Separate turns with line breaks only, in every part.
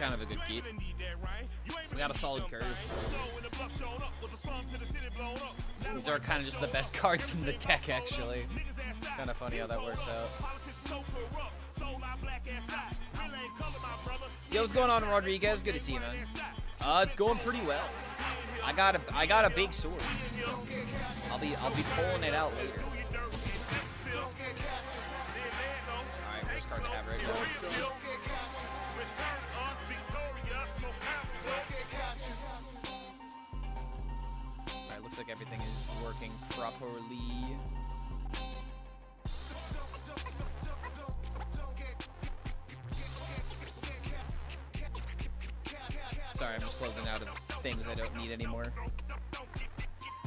kind of a good keep. We got a solid curve. These are kind of just the best cards in the deck, actually. Kind of funny how that works out. Yo, what's going on, Rodriguez? Good to see you, man. It's going pretty well. I got a big sword. I'll be pulling it out later. Alright, first card to have right now. Alright, looks like everything is working properly. Sorry, I'm just closing out of things I don't need anymore.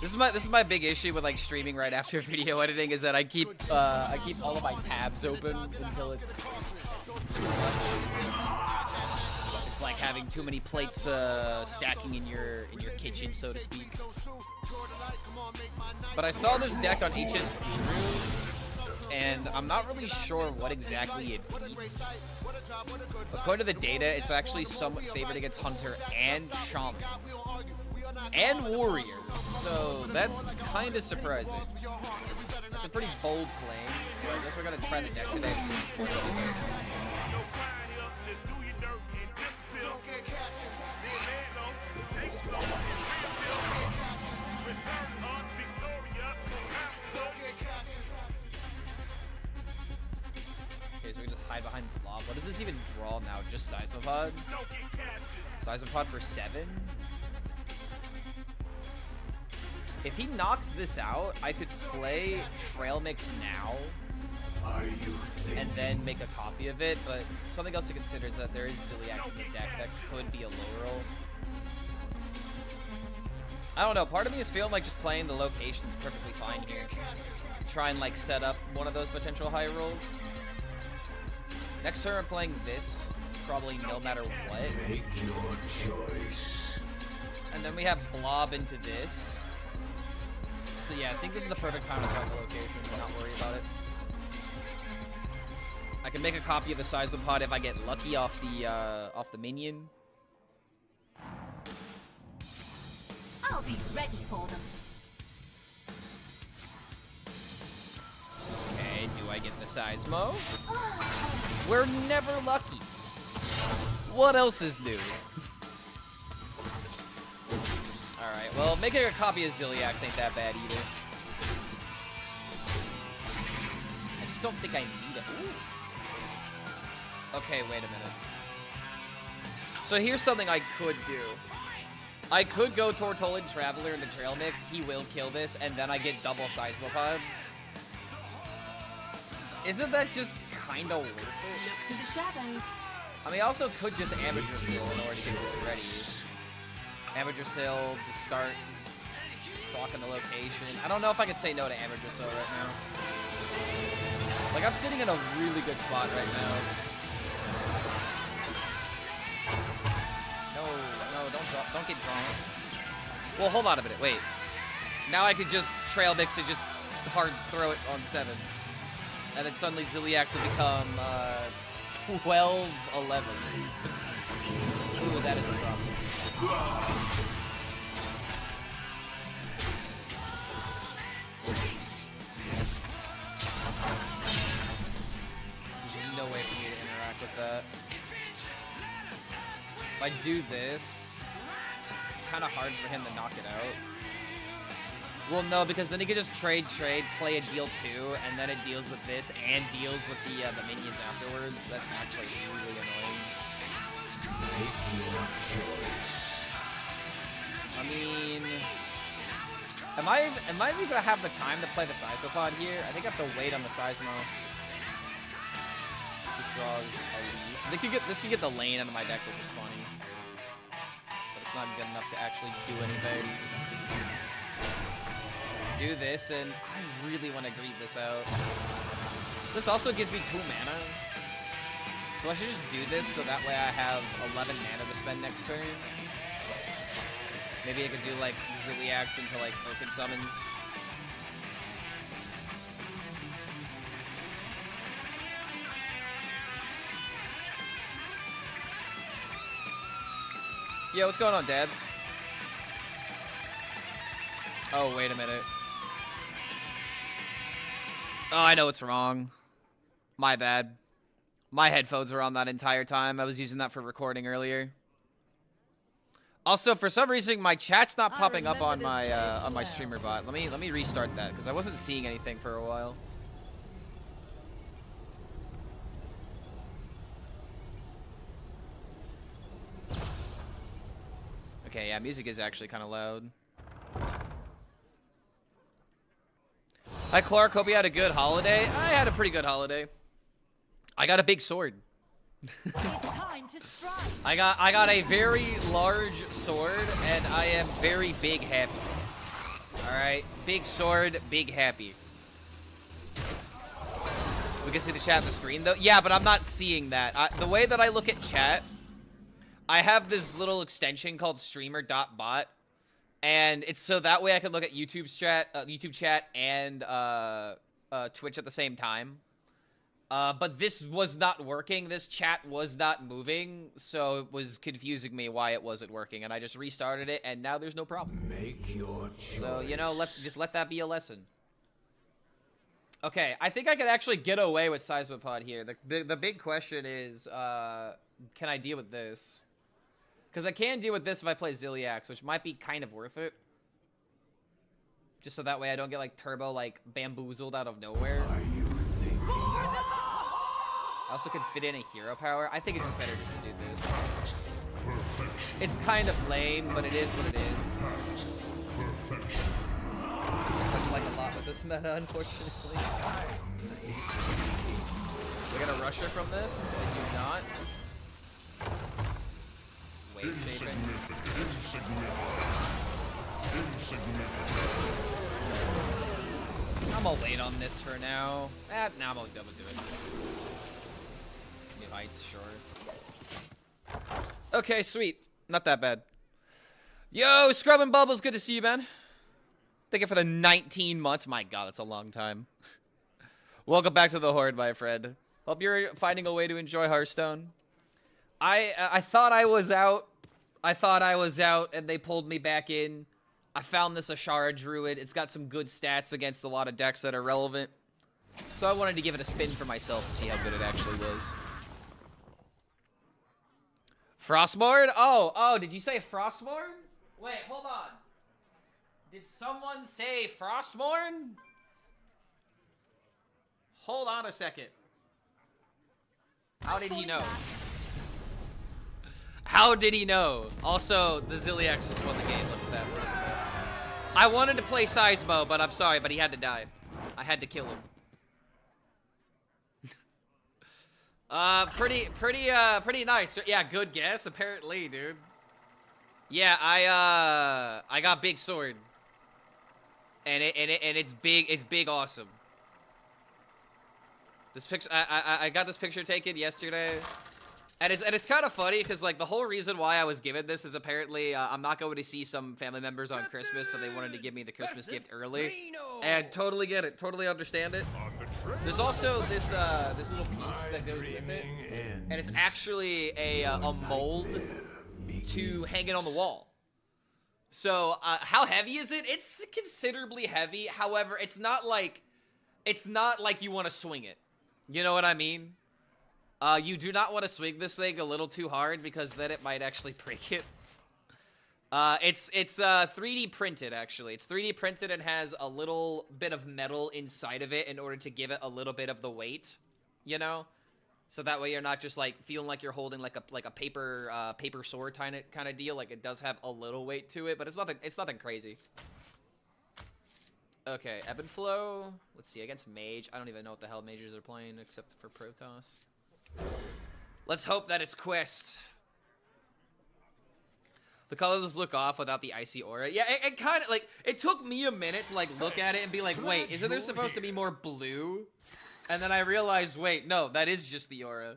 This is my big issue with like streaming right after video editing is that I keep all of my tabs open until it's like having too many plates stacking in your kitchen, so to speak. But I saw this deck on HSReplay, and I'm not really sure what exactly it beats. According to the data, it's actually somewhat favored against Hunter and Shaman and Warrior, so that's kind of surprising. It's a pretty bold claim, so I guess we're gonna try the deck today to see what's going on. Okay, so we just hide behind Blob. What does this even draw now? Just Seismopod? Seismopod for 7? If he knocks this out, I could play Trail Mix now and then make a copy of it, but something else to consider is that there is Ziliax in the deck that could be a low roll. I don't know, part of me is feeling like just playing the location's perfectly fine here. Try and like set up one of those potential high rolls. Next turn I'm playing this, probably no matter what. Make your choice. And then we have Blob into this. So yeah, I think this is the perfect time to find the location. I'm not worried about it. I can make a copy of the Seismopod if I get lucky off the minion.
I'll be ready for them.
Okay, do I get the Seismo? We're never lucky. What else is new? Alright, well, making a copy of Ziliax ain't that bad either. I just don't think I need it. Ooh. Okay, wait a minute. So here's something I could do. I could go Tortolid Traveler in the Trail Mix. He will kill this, and then I get double Seismopod. Isn't that just kind of worth it?
Look to the shadows.
I mean, I also could just Amateur Seal in order to get this ready. Amateur Seal, just start blocking the location. I don't know if I could say no to Amateur Seal right now. Like, I'm sitting in a really good spot right now. No, don't get drawn. Well, hold on a minute, wait. Now I could just Trail Mix and just hard throw it on 7. And then suddenly Ziliax will become 12-11. Ooh, that is a problem. There's no way for me to interact with that. If I do this, it's kind of hard for him to knock it out. Well, no, because then he could just trade, play a deal 2, and then it deals with this and deals with the minions afterwards. That's actually really annoying. Make your choice. I mean, am I even gonna have the time to play the Seismopod here? I think I have to wait on the Seismo. Just draws Elise. This could get the lane out of my deck, which is funny. But it's not good enough to actually do anything. Do this, and I really want to greed this out. This also gives me 2 mana. So I should just do this so that way I have 11 mana to spend next turn. Maybe I could do like Ziliax into like Open Summons. Yo, what's going on, Dabs? Oh, wait a minute. Oh, I know what's wrong. My bad. My headphones were on that entire time. I was using that for recording earlier. Also, for some reason, my chat's not popping up on my streamer bot. Let me restart that because I wasn't seeing anything for a while. Okay, yeah, music is actually kind of loud. Hi, Clark. Hope you had a good holiday. I had a pretty good holiday. I got a big sword.
It's time to strike.
I got a very large sword, and I am very big happy. All right, big sword, big happy. We can see the chat on the screen though. Yeah, but I'm not seeing that. The way that I look at chat, I have this little extension called streamer.bot, and it's so that way I can look at YouTube chat and Twitch at the same time. But this was not working. This chat was not moving, so it was confusing me why it wasn't working, and I just restarted it, and now there's no problem.
Make your choice.
So, you know, just let that be a lesson. Okay, I think I could actually get away with Seismopod here. The big question is, can I deal with this? Because I can deal with this if I play Ziliax, which might be kind of worth it. Just so that way I don't get, like, turbo, like, bamboozled out of nowhere.
Are you thinking?
I also could fit in a hero power. I think it's just better just to do this. It's kind of lame, but it is what it is. I like a lot with this meta, unfortunately. We're gonna rush her from this. I do not. Wave shaping. I'm gonna wait on this for now. Now I'm gonna double do it. New heights, sure. Okay, sweet. Not that bad. Yo, Scrub and Bubbles, good to see you, man. Thank you for the 19 months. My God, that's a long time. Welcome back to the Horde, my friend. Hope you're finding a way to enjoy Hearthstone. I thought I was out. And they pulled me back in. I found this Ashara Druid. It's got some good stats against a lot of decks that are relevant. So I wanted to give it a spin for myself to see how good it actually was. Frostmourne? Oh, did you say Frostmourne? Wait, hold on. Did someone say Frostmourne? Hold on a second. How did he know? How did he know? Also, the Ziliax just won the game. Look at that. I wanted to play Seismo, but I'm sorry, but he had to die. I had to kill him. Pretty nice. Yeah, good guess, apparently, dude. Yeah, I got big sword. And it's big awesome. This picture I got this picture taken yesterday. And it's kind of funny because like the whole reason why I was given this is apparently I'm not going to see some family members on Christmas, so they wanted to give me the Christmas gift early. And totally get it, totally understand it. There's also this this little piece that goes with it, and it's actually a mold to hang it on the wall. So how heavy is it? It's considerably heavy. However, it's not like you want to swing it. You know what I mean? You do not want to swing this thing a little too hard because then it might actually break it. It's 3D printed, actually. It's 3D printed and has a little bit of metal inside of it in order to give it a little bit of the weight, you know? So that way you're not just like feeling like you're holding like a paper sword kind of deal. Like it does have a little weight to it, but it's nothing crazy. Okay, Ebb and Flow. Let's see, against Mage. I don't even know what the hell Mages are playing except for Protoss. Let's hope that it's Quest. The colors look off without the icy aura. Yeah, it kind of like it took me a minute to like look at it and be like, wait, isn't there supposed to be more blue? And then I realized, wait, no, that is just the aura.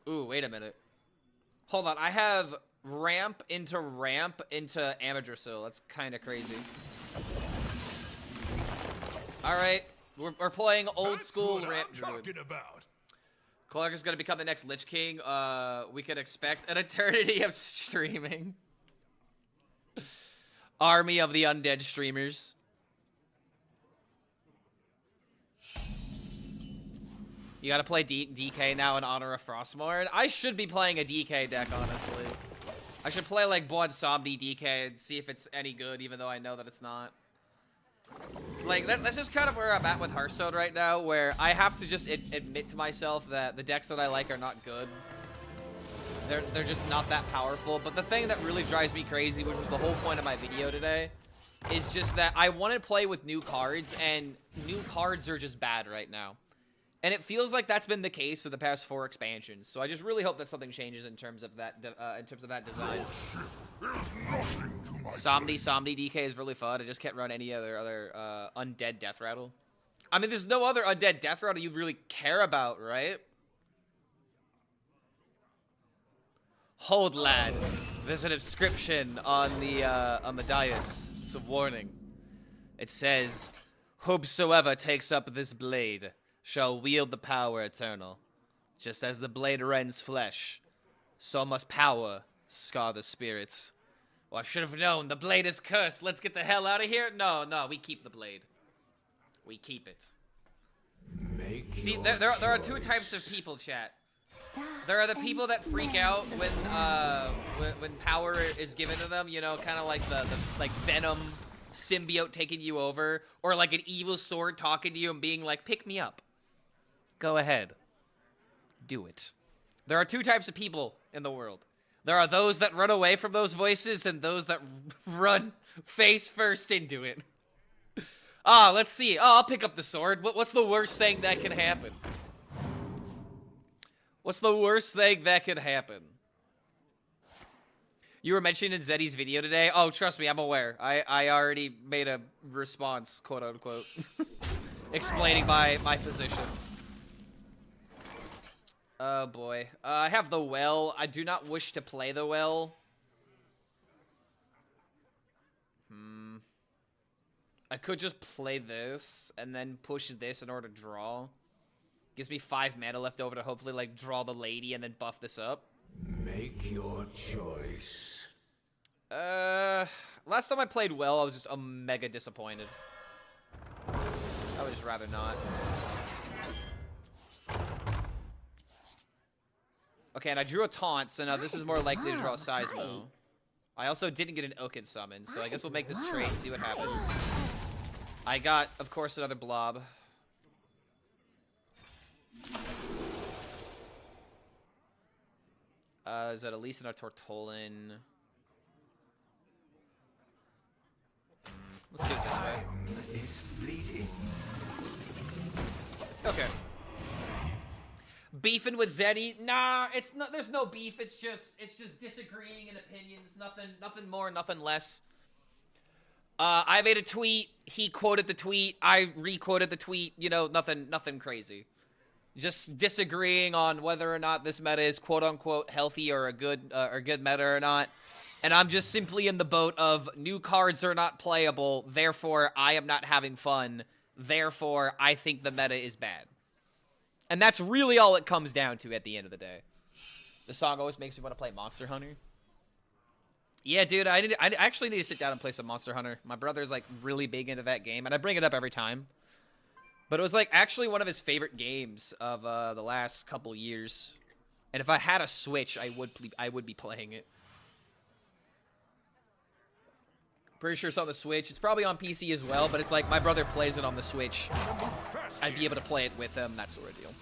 Ooh, wait a minute. Hold on, I have ramp into Amadrisil. That's kind of crazy. All right, we're playing old school ramp druid. Clark is gonna become the next Lich King. We could expect an eternity of streaming. Army of the undead streamers. You gotta play DK now in honor of Frostmourne. I should be playing a DK deck, honestly. I should play like Blood Zombie DK and see if it's any good, even though I know that it's not. Like, that's just kind of where I'm at with Hearthstone right now, where I have to just admit to myself that the decks that I like are not good. They're just not that powerful. But the thing that really drives me crazy, which was the whole point of my video today, is just that I want to play with new cards, and new cards are just bad right now. And it feels like that's been the case for the past 4 expansions. So I just really hope that something changes in terms of that design. Somni DK is really fun. I just can't run any other undead death rattle. I mean, there's no other undead death rattle you really care about, right? Hold, lad. There's an inscription on the dais. It's a warning. It says, "Whosoever takes up this blade shall wield the power eternal. Just as the blade rends flesh, so must power scar the spirits." Well, I should have known. The blade is cursed. Let's get the hell out of here. No, we keep the blade. We keep it. See, there are 2 types of people, chat. There are the people that freak out when power is given to them, you know, kind of like the like Venom symbiote taking you over, or like an evil sword talking to you and being like, "Pick me up." Go ahead. Do it. There are 2 types of people in the world. There are those that run away from those voices and those that run face first into it. Let's see. I'll pick up the sword. What's the worst thing that can happen? What's the worst thing that could happen? You were mentioning in Zeddy's video today. Oh, trust me, I'm aware. I already made a response, quote unquote, explaining my position. Oh boy. I have the well. I do not wish to play the well. I could just play this and then push this in order to draw. Gives me 5 mana left over to hopefully like draw the lady and then buff this up.
Make your choice.
Last time I played well, I was just mega disappointed. I would just rather not. Okay, and I drew a taunt, so now this is more likely to draw a Seismo. I also didn't get an Oaken summon, so I guess we'll make this trade, see what happens. I got, of course, another blob. Is that Elise and a Tortolin? Let's do it this way.
Is fleeting.
Okay. Beefing with Zeddy? Nah, it's not. There's no beef. It's just disagreeing in opinions. Nothing more, nothing less. I made a tweet. He quoted the tweet. I re-quoted the tweet. You know, nothing crazy. Just disagreeing on whether or not this meta is quote unquote healthy or a good meta or not. And I'm just simply in the boat of new cards are not playable, therefore I am not having fun, therefore I think the meta is bad. And that's really all it comes down to at the end of the day. The song always makes me want to play Monster Hunter. Yeah, dude, I actually need to sit down and play some Monster Hunter. My brother's like really big into that game, and I bring it up every time. But it was like actually one of his favorite games of the last couple years. And if I had a Switch, I would be playing it. Pretty sure it's on the Switch. It's probably on PC as well, but it's like my brother plays it on the Switch. I'd be able to play it with him, that sort of deal.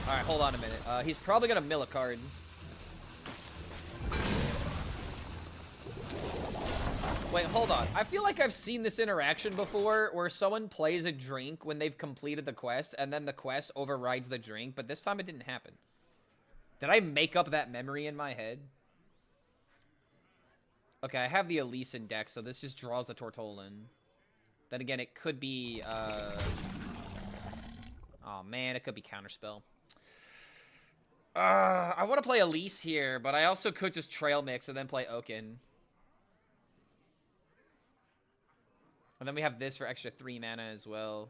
Alright, hold on a minute. He's probably gonna mill a card. Wait, hold on. I feel like I've seen this interaction before where someone plays a drink when they've completed the quest, and then the quest overrides the drink, but this time it didn't happen. Did I make up that memory in my head? Okay, I have the Elise in deck, so this just draws the Tortolin. Then again, it could be, oh man, it could be Counterspell. I want to play Elise here, but I also could just Trail Mix and then play Oaken. And then we have this for extra 3 mana as well.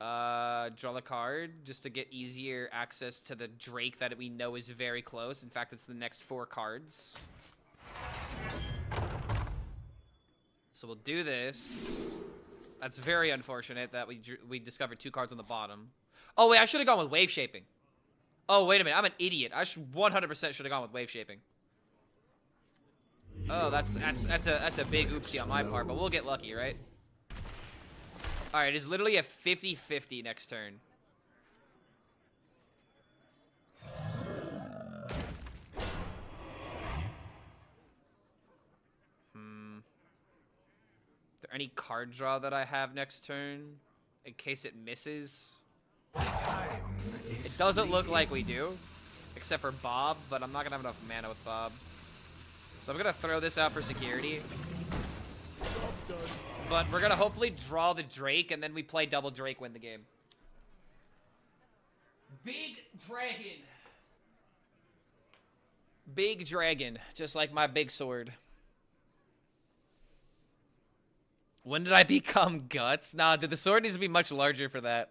Draw the card just to get easier access to the Drake that we know is very close. In fact, it's the next 4 cards. So we'll do this. That's very unfortunate that we discovered 2 cards on the bottom. Oh wait, I should have gone with wave shaping. Oh wait a minute, I'm an idiot. I 100% should have gone with wave shaping. Oh, that's a big oopsie on my part, but we'll get lucky, right? All right, it's literally a 50-50 next turn. Is there any card draw that I have next turn in case it misses? It doesn't look like we do, except for Bob, but I'm not gonna have enough mana with Bob. So I'm gonna throw this out for security. But we're gonna hopefully draw the Drake, and then we play double Drake, win the game. Big dragon. Big dragon, just like my big sword. When did I become Guts? Nah, the sword needs to be much larger for that.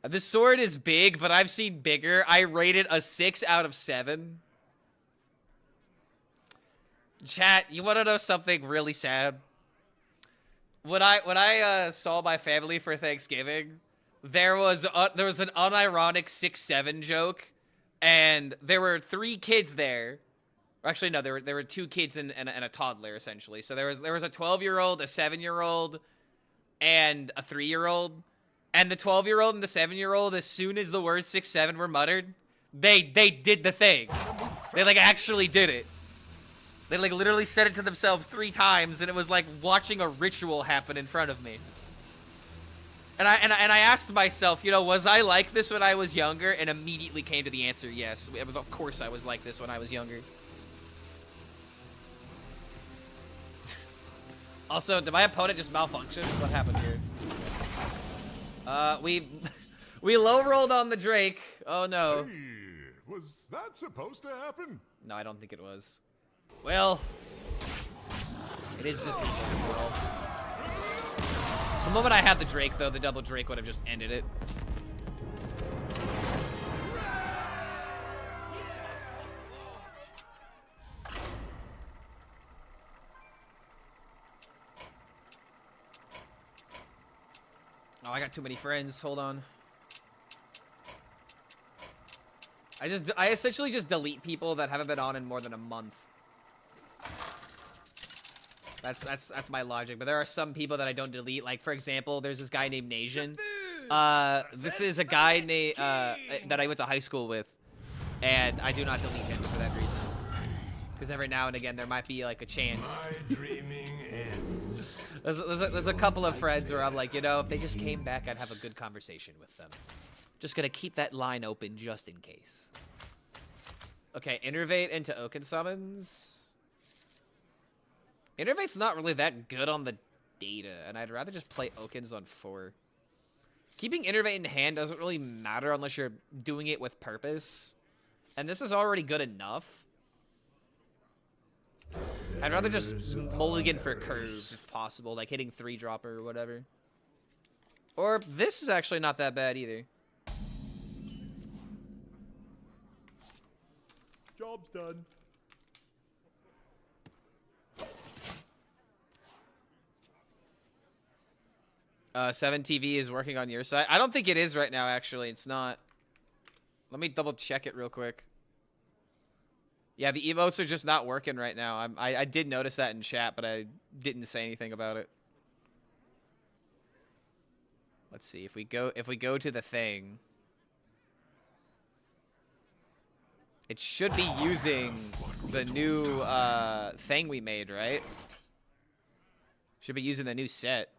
The sword is big, but I've seen bigger. I rated a 6 out of 7. Chat, you want to know something really sad? When I saw my family for Thanksgiving, there was an unironic 6'7" joke, and there were 3 kids there. Actually, no, there were 2 kids and a toddler essentially. So there was a 12-year-old, a 7-year-old, and a 3-year-old. And the 12-year-old and the 7-year-old, as soon as the words 6'7" were muttered, they did the thing. They like actually did it. They like literally said it to themselves 3 times, and it was like watching a ritual happen in front of me. And I asked myself, you know, was I like this when I was younger? And immediately came to the answer, yes. Of course I was like this when I was younger. Also, did my opponent just malfunction? What happened here? We low rolled on the Drake. Oh no.
Hey, was that supposed to happen?
No, I don't think it was. Well, it is just equal roll. The moment I had the Drake, though, the double Drake would have just ended it. Oh, I got too many friends. Hold on. I essentially just delete people that haven't been on in more than a month. That's my logic. But there are some people that I don't delete. Like, for example, there's this guy named Nasian. This is a guy named that I went to high school with, and I do not delete him for that reason. Because every now and again there might be like a chance.
My dreaming ends.
There's a couple of friends where I'm like, you know, if they just came back, I'd have a good conversation with them. Just gonna keep that line open just in case. Okay, Innervate into Oaken Summons. Innervate's not really that good on the data, and I'd rather just play Okens on 4. Keeping Innervate in hand doesn't really matter unless you're doing it with purpose. And this is already good enough. I'd rather just mulligan for curve if possible, like hitting 3-dropper or whatever. Or this is actually not that bad either.
Job's done.
Seven TV is working on your side. I don't think it is right now, actually. It's not. Let me double check it real quick. Yeah, the emotes are just not working right now. I did notice that in chat, but I didn't say anything about it. Let's see if we go to the thing. It should be using the new thing we made, right? Should be using the new set.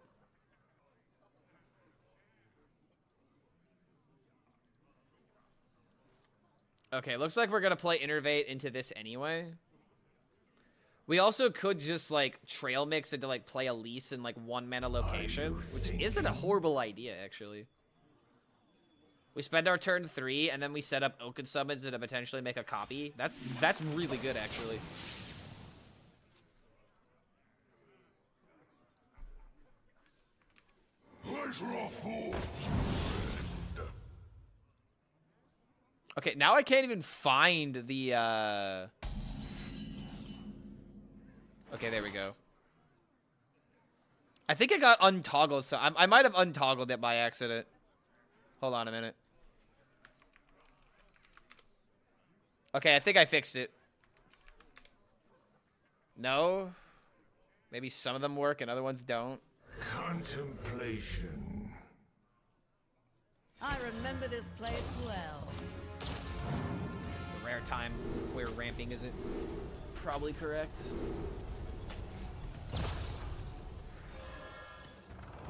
Okay, looks like we're gonna play Innervate into this anyway. We also could just like trail mix into like play Elise in like 1-mana location, which isn't a horrible idea actually. We spend our turn 3 and then we set up Oaken Summons to potentially make a copy. That's really good actually. Okay, now I can't even find the, Okay, there we go. I think I got untoggled, so I might have untoggled it by accident. Hold on a minute. Okay, I think I fixed it. No? Maybe some of them work and other ones don't.
Contemplation.
I remember this place well.
The rare time where ramping isn't probably correct.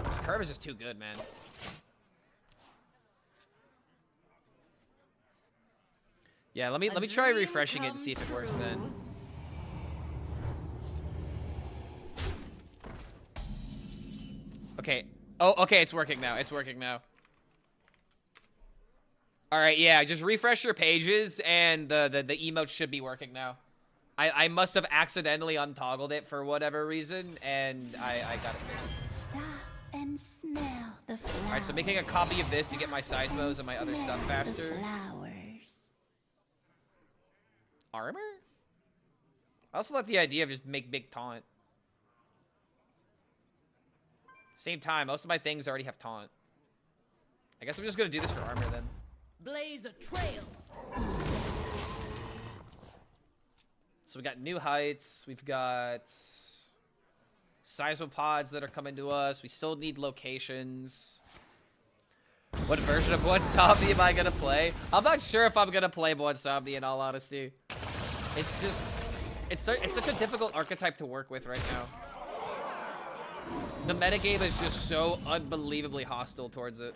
This curve is just too good, man. Yeah, let me try refreshing it and see if it works then. Okay. Oh, okay, it's working now. It's working now. All right, yeah, just refresh your pages and the emotes should be working now. I must have accidentally untoggled it for whatever reason, and I got it fixed.
Stop and smell the flowers.
All right, so making a copy of this to get my seismos and my other stuff faster.
Flowers.
Armor? I also like the idea of just make big taunt. Same time, most of my things already have taunt. I guess I'm just gonna do this for armor then.
Blaze a trail.
So we got new heights. We've got seismopods that are coming to us. We still need locations. What version of Blood Zombie am I gonna play? I'm not sure if I'm gonna play Blood Zombie in all honesty. It's just, it's such a difficult archetype to work with right now. The metagame is just so unbelievably hostile towards it.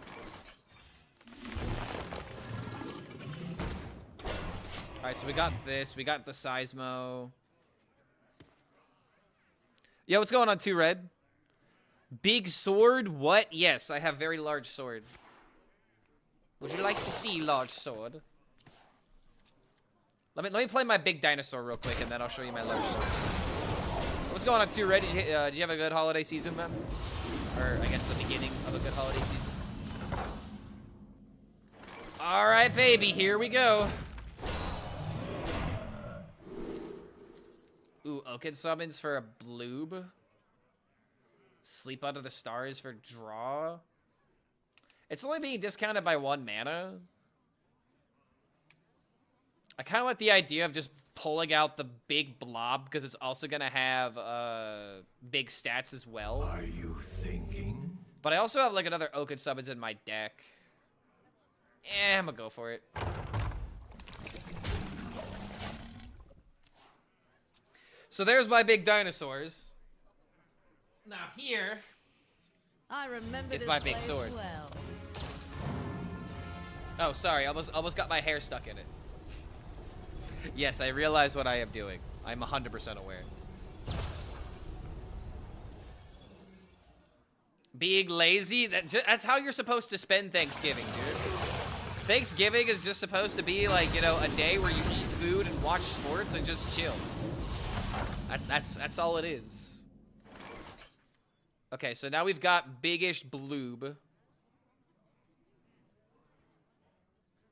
Alright, so we got this. We got the Seismo. Yo, what's going on, 2 Red? Big sword? What? Yes, I have very large sword. Would you like to see large sword? Let me play my big dinosaur real quick, and then I'll show you my large sword. What's going on, 2 Red? Did you have a good holiday season, man? Or, I guess, the beginning of a good holiday season. Alright, baby, here we go. Ooh, Oaken summons for a bloob. Sleep Under the Stars for draw. It's only being discounted by 1 mana. I kind of like the idea of just pulling out the big blob because it's also going to have big stats as well.
Are you thinking?
But I also have like another Oaken summons in my deck. I'm going to go for it. So there's my big dinosaurs. Now here
I remember
is
this
my big
place
sword.
well.
Oh, sorry. Almost got my hair stuck in it. Yes, I realize what I am doing. I'm 100% aware. Being lazy? That's how you're supposed to spend Thanksgiving, dude. Thanksgiving is just supposed to be like, you know, a day where you eat food and watch sports and just chill. That's all it is. Okay, so now we've got big-ish bloob.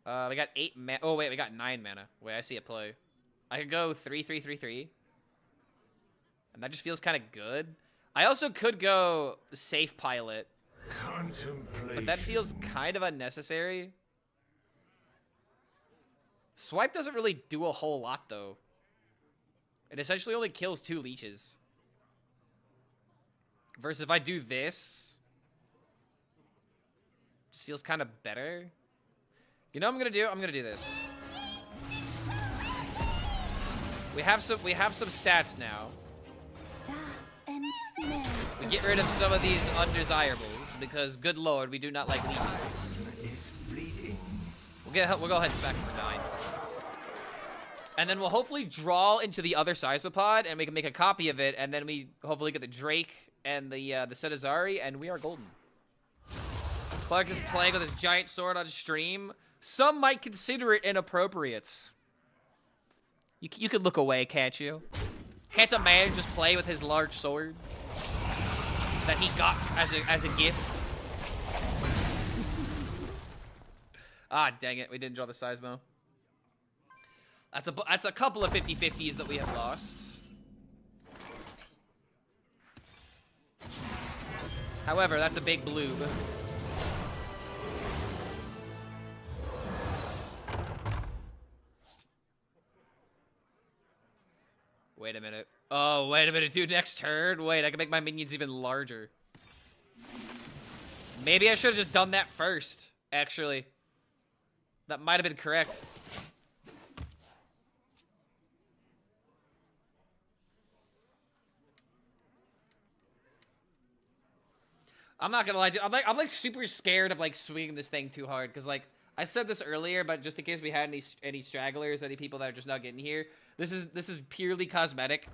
We got 8 mana. Oh, wait, we got 9 mana. Wait, I see it play. I could go 3-3-3-3. And that just feels kind of good. I also could go safe pilot.
Contemplation.
But that feels kind of unnecessary. Swipe doesn't really do a whole lot, though. It essentially only kills 2 leeches. Versus if I do this, just feels kind of better. You know what I'm gonna do? I'm gonna do this. We have some stats now.
Stop and smell.
We get rid of some of these undesirables because, good lord, we do not like leeches.
Is fleeting.
We'll go ahead and stack for 9. And then we'll hopefully draw into the other Seismopod, and we can make a copy of it, and then we hopefully get the Drake and the Setazari, and we are golden. Clark is playing with his giant sword on stream. Some might consider it inappropriate. You could look away, can't you? Can't a man just play with his large sword that he got as a gift? Ah, dang it. We didn't draw the Seismo. That's a couple of 50-50s that we have lost. However, that's a big bloob. Wait a minute. Oh, wait a minute, dude. Next turn? Wait, I can make my minions even larger. Maybe I should have just done that first, actually. That might have been correct. I'm not gonna lie, dude. I'm like super scared of like swinging this thing too hard, because like I said this earlier, but just in case we had any stragglers, any people that are just not getting here, this is purely cosmetic.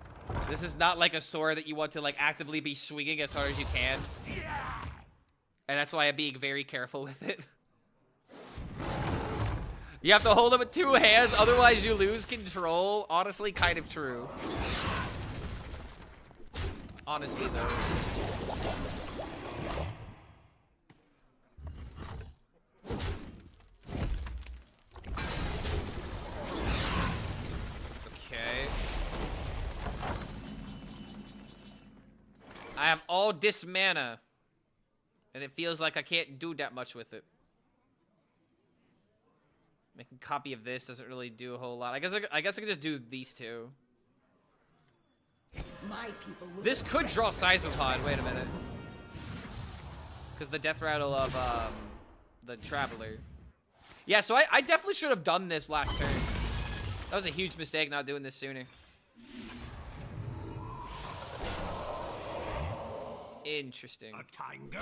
This is not like a sword that you want to like actively be swinging as hard as you can, and that's why I'm being very careful with it. You have to hold it with 2 hands, otherwise you lose control. Honestly, kind of true. Honestly, though. Okay. I have all this mana, and it feels like I can't do that much with it. Making a copy of this doesn't really do a whole lot. I guess I could just do these 2.
My people will
This could draw Seismopod. Wait a minute. Because the death rattle of the Traveler. Yeah, so I definitely should have done this last turn. That was a huge mistake not doing this sooner. Interesting.
A tango?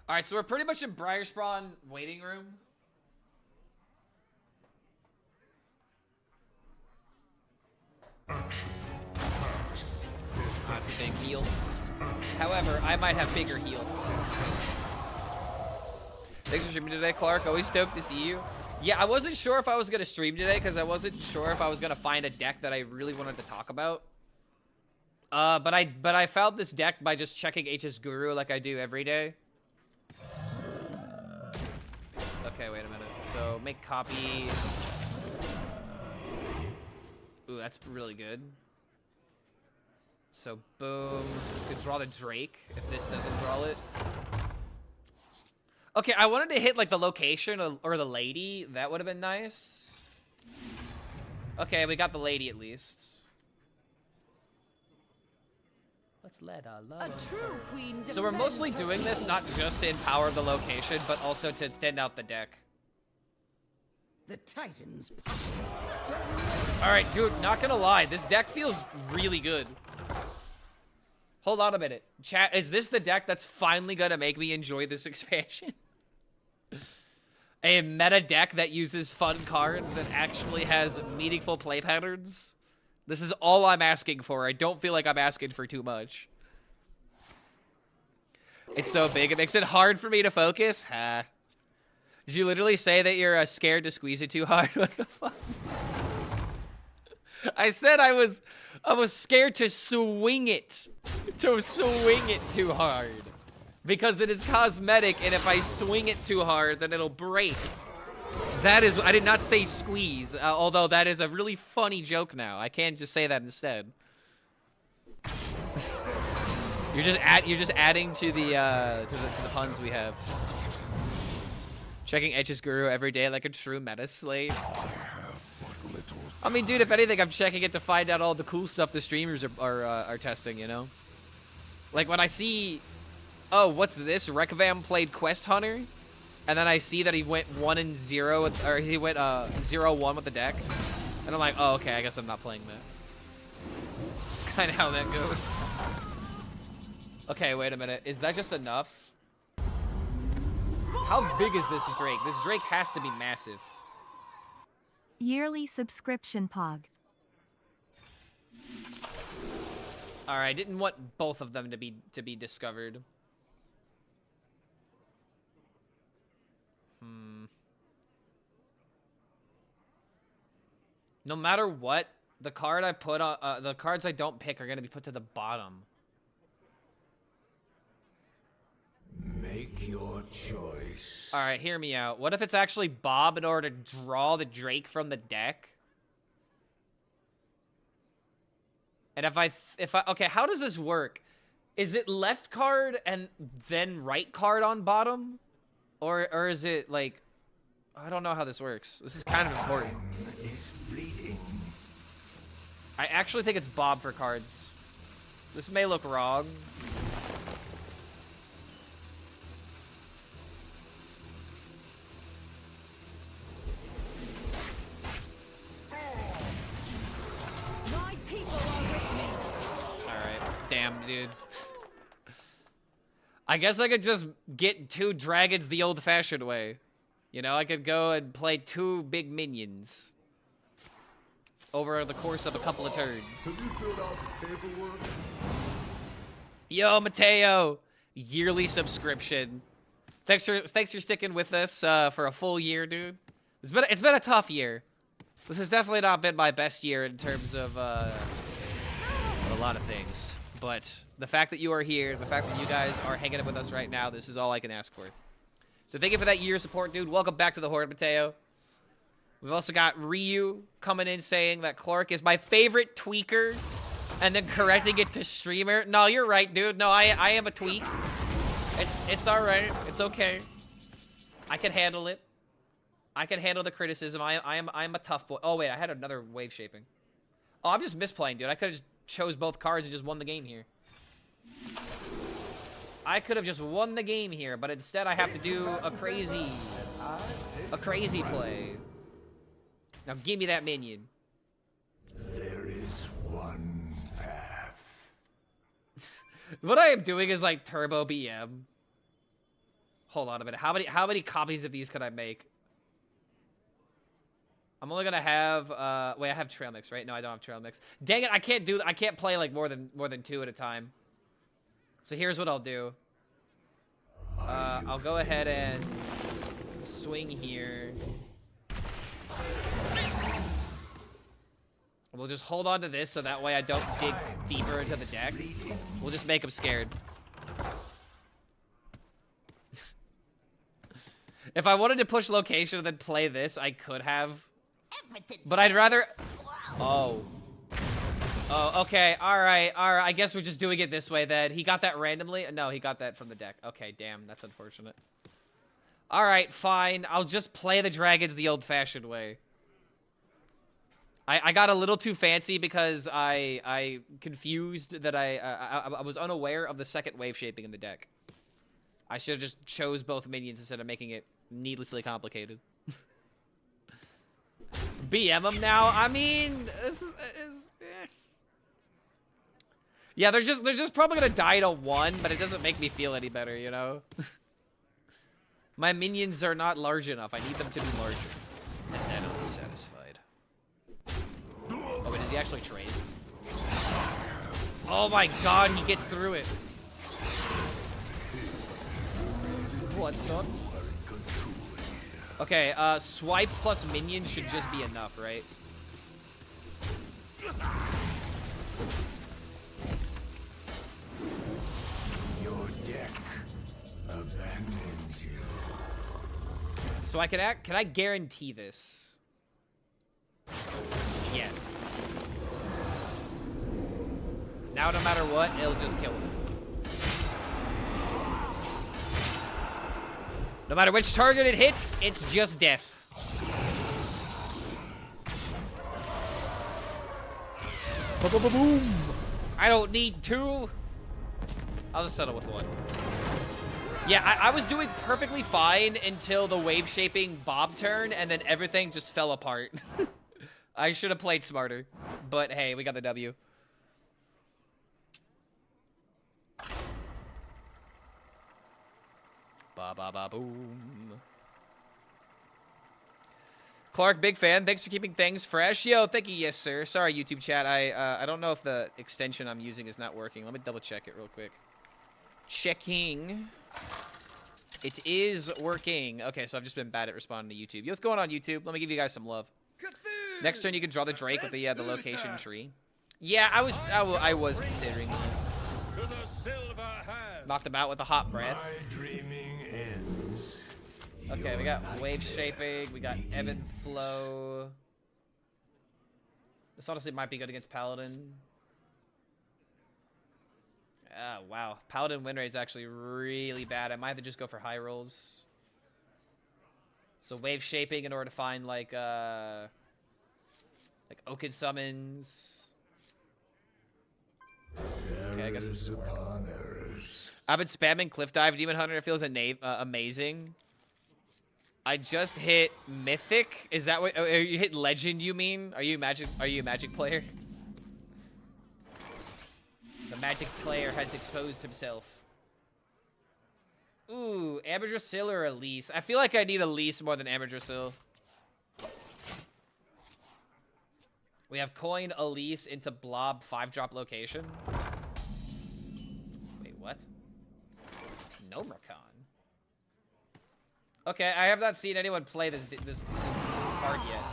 Alright, so we're pretty much in Briarspawn waiting room. That's a big heal. However, I might have bigger heal. Thanks for streaming today, Clark. Always stoked to see you. Yeah, I wasn't sure if I was going to stream today because I wasn't sure if I was going to find a deck that I really wanted to talk about. But I found this deck by just checking HS Guru like I do every day. Okay, wait a minute. So, make copy. Ooh, that's really good. So, boom. This could draw the Drake if this doesn't draw it. Okay, I wanted to hit, like, the location or the lady. That would have been nice. Okay, we got the lady at least. Let's let our love.
A true queen.
So we're mostly
demands her
doing this
king.
not just to empower the location, but also to thin out the deck.
The Titans.
Alright, dude, not gonna lie. This deck feels really good. Hold on a minute. Chat, is this the deck that's finally gonna make me enjoy this expansion? A meta deck that uses fun cards and actually has meaningful play patterns? This is all I'm asking for. I don't feel like I'm asking for too much. It's so big, it makes it hard for me to focus? Ha. Did you literally say that you're scared to squeeze it too hard? What the fuck? I said I was scared to swing it. To swing it too hard. Because it is cosmetic, and if I swing it too hard, then it'll break. That is, I did not say squeeze, although that is a really funny joke now. I can't just say that instead. You're just adding to the puns we have. Checking HS Guru every day like a true meta slave. I mean, dude, if anything, I'm checking it to find out all the cool stuff the streamers are testing, you know? Like when I see, oh, what's this? Rekvam played Quest Hunter, and then I see that he went 1-0 with, or he went 0-1 with the deck, and I'm like, oh, okay, I guess I'm not playing that. That's kind of how that goes. Okay, wait a minute. Is that just enough? How big is this Drake? This Drake has to be massive.
Yearly subscription pog.
Alright, I didn't want both of them to be discovered. No matter what, the card I put on, the cards I don't pick are gonna be put to the bottom.
Make your choice.
All right, hear me out. What if it's actually Bob in order to draw the Drake from the deck? And if I okay, how does this work? Is it left card and then right card on bottom? Or is it like, I don't know how this works. This is kind of important.
Time is fleeting.
I actually think it's Bob for cards. This may look wrong.
My people are with me.
Alright. Damn, dude. I guess I could just get 2 dragons the old-fashioned way. You know, I could go and play 2 big minions over the course of a couple of turns.
Have you filled out the paperwork?
Yo, Mateo, yearly subscription. Thanks for sticking with us for a full year, dude. It's been a tough year. This has definitely not been my best year in terms of a lot of things. But the fact that you are here, the fact that you guys are hanging out with us right now, this is all I can ask for. So thank you for that year support, dude. Welcome back to the Horde, Mateo. We've also got Ryu coming in saying that Clark is my favorite tweaker, and then correcting it to streamer. No, you're right, dude. No, I am a tweak. It's all right. It's okay. I can handle it. I can handle the criticism. I'm a tough boy. Oh wait, I had another wave shaping. Oh, I'm just misplaying, dude. I could have just chose both cards and just won the game here. I could have just won the game here, but instead I have to do a crazy play. Now give me that minion.
There is one path.
What I am doing is like turbo BM. Hold on a minute. How many copies of these could I make? I'm only gonna have wait, I have trail mix, right? No, I don't have trail mix. Dang it, I can't play like more than 2 at a time. So here's what I'll do. I'll go ahead and swing here. We'll just hold on to this so that way I don't dig deeper into the deck. We'll just make him scared. If I wanted to push location and then play this, I could have. But I'd rather... Oh. Oh, okay. All right. I guess we're just doing it this way then. He got that randomly? No, he got that from the deck. Okay, damn. That's unfortunate. All right, fine. I'll just play the dragons the old-fashioned way. I got a little too fancy because I confused that I was unaware of the second wave shaping in the deck. I should have just chose both minions instead of making it needlessly complicated. BM them now. I mean, yeah, they're just probably gonna die to 1, but it doesn't make me feel any better, you know. My minions are not large enough. I need them to be larger. And then I'll be satisfied. Oh wait, does he actually trade? Oh my god, he gets through it. Blood son. Okay, swipe plus minion should just be enough, right?
Your deck abandons you.
So can I guarantee this? Yes. Now no matter what, it'll just kill him. No matter which target it hits, it's just death. Boom. I don't need 2. I'll just settle with 1. Yeah, I was doing perfectly fine until the wave shaping Bob turn, and then everything just fell apart. I should have played smarter. But hey, we got the W. Ba ba ba boom. Clark, big fan. Thanks for keeping things fresh. Yo, thank you, yes sir. Sorry, YouTube chat. I don't know if the extension I'm using is not working. Let me double check it real quick. Checking. It is working. Okay, so I've just been bad at responding to YouTube. Yo, what's going on, YouTube? Let me give you guys some love. Next turn, you can draw the Drake with the location tree. Yeah, I was considering that. Knocked him out with a hot breath.
My dreaming
Okay, we got wave shaping, we got ebb and flow. This honestly might be good against Paladin. Ah, wow. Paladin win rate is actually really bad. I might have to just go for high rolls. So wave shaping in order to find like Oaken summons. Okay, I guess this is
upon errors.
I've been spamming Cliff Dive Demon Hunter. It feels amazing. I just hit Mythic. Is that what? Are you hit Legend? You mean? Are you a Magic player? The Magic player has exposed himself. Ooh, Amadrasil or Elise? I feel like I need Elise more than Amadrasil. We have coin Elise into Blob 5-drop location. Wait, what? Nomracon. Okay, I have not seen anyone play this card yet.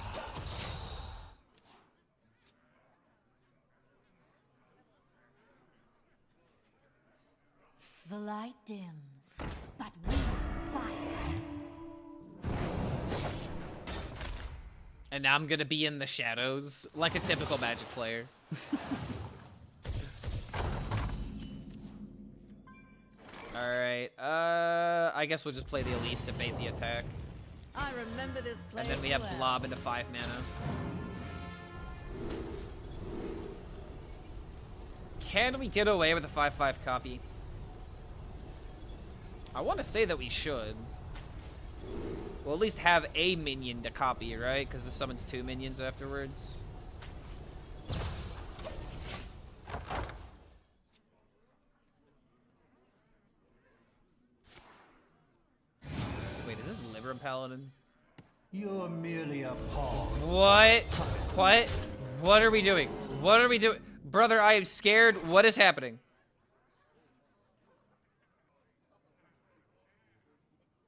The light dims, but we fight.
And now I'm gonna be in the shadows, like a typical Magic player. Alright, I guess we'll just play the Elise to bait the attack.
I remember this place.
And then we have
well.
Blob into 5 mana. Can we get away with a 5/5 copy? I want to say that we should. We'll at least have a minion to copy, right? Because this summons 2 minions afterwards. Wait, is this Libram Paladin?
You're merely a pawn.
What? What? What are we doing? What are we doing? Brother, I am scared. What is happening?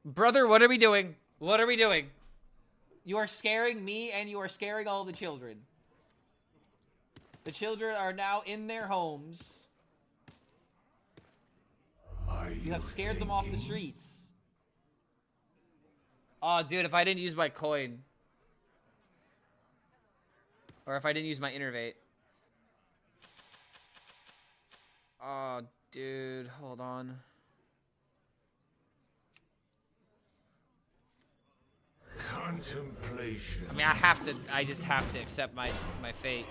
Brother, what are we doing? What are we doing? You are scaring me and you are scaring all the children. The children are now in their homes. You have scared them off the streets. Oh, dude, if I didn't use my coin. Or if I didn't use my innervate. Oh, dude, hold on.
Contemplation.
I mean, I just have to accept my fate.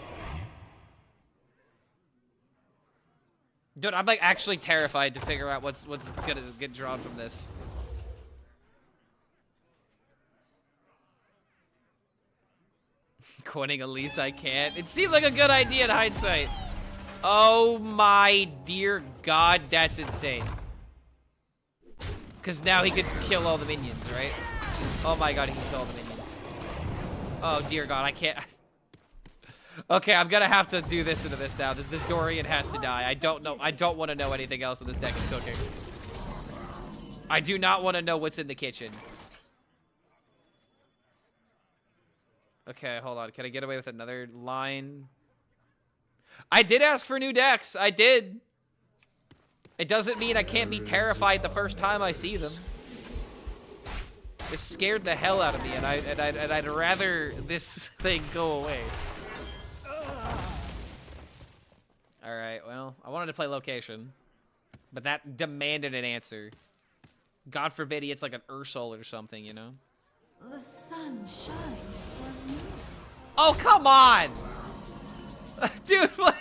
Dude, I'm like actually terrified to figure out what's gonna get drawn from this. Coining Elise, I can't. It seemed like a good idea in hindsight. Oh my dear God, that's insane. Because now he could kill all the minions, right? Oh my God, he can kill all the minions. Oh dear God, I can't. Okay, I'm gonna have to do this into this now. This Dorian has to die. I don't know. I don't want to know anything else in this deck is cooking. I do not want to know what's in the kitchen. Okay, hold on. Can I get away with another line? I did ask for new decks. I did. It doesn't mean I can't be terrified the first time I see them. It scared the hell out of me, and I'd rather this thing go away. All right. Well, I wanted to play location, but that demanded an answer. God forbid it's like an Ursol or something, you know?
The sun shines for me.
Oh, come on! Dude, what?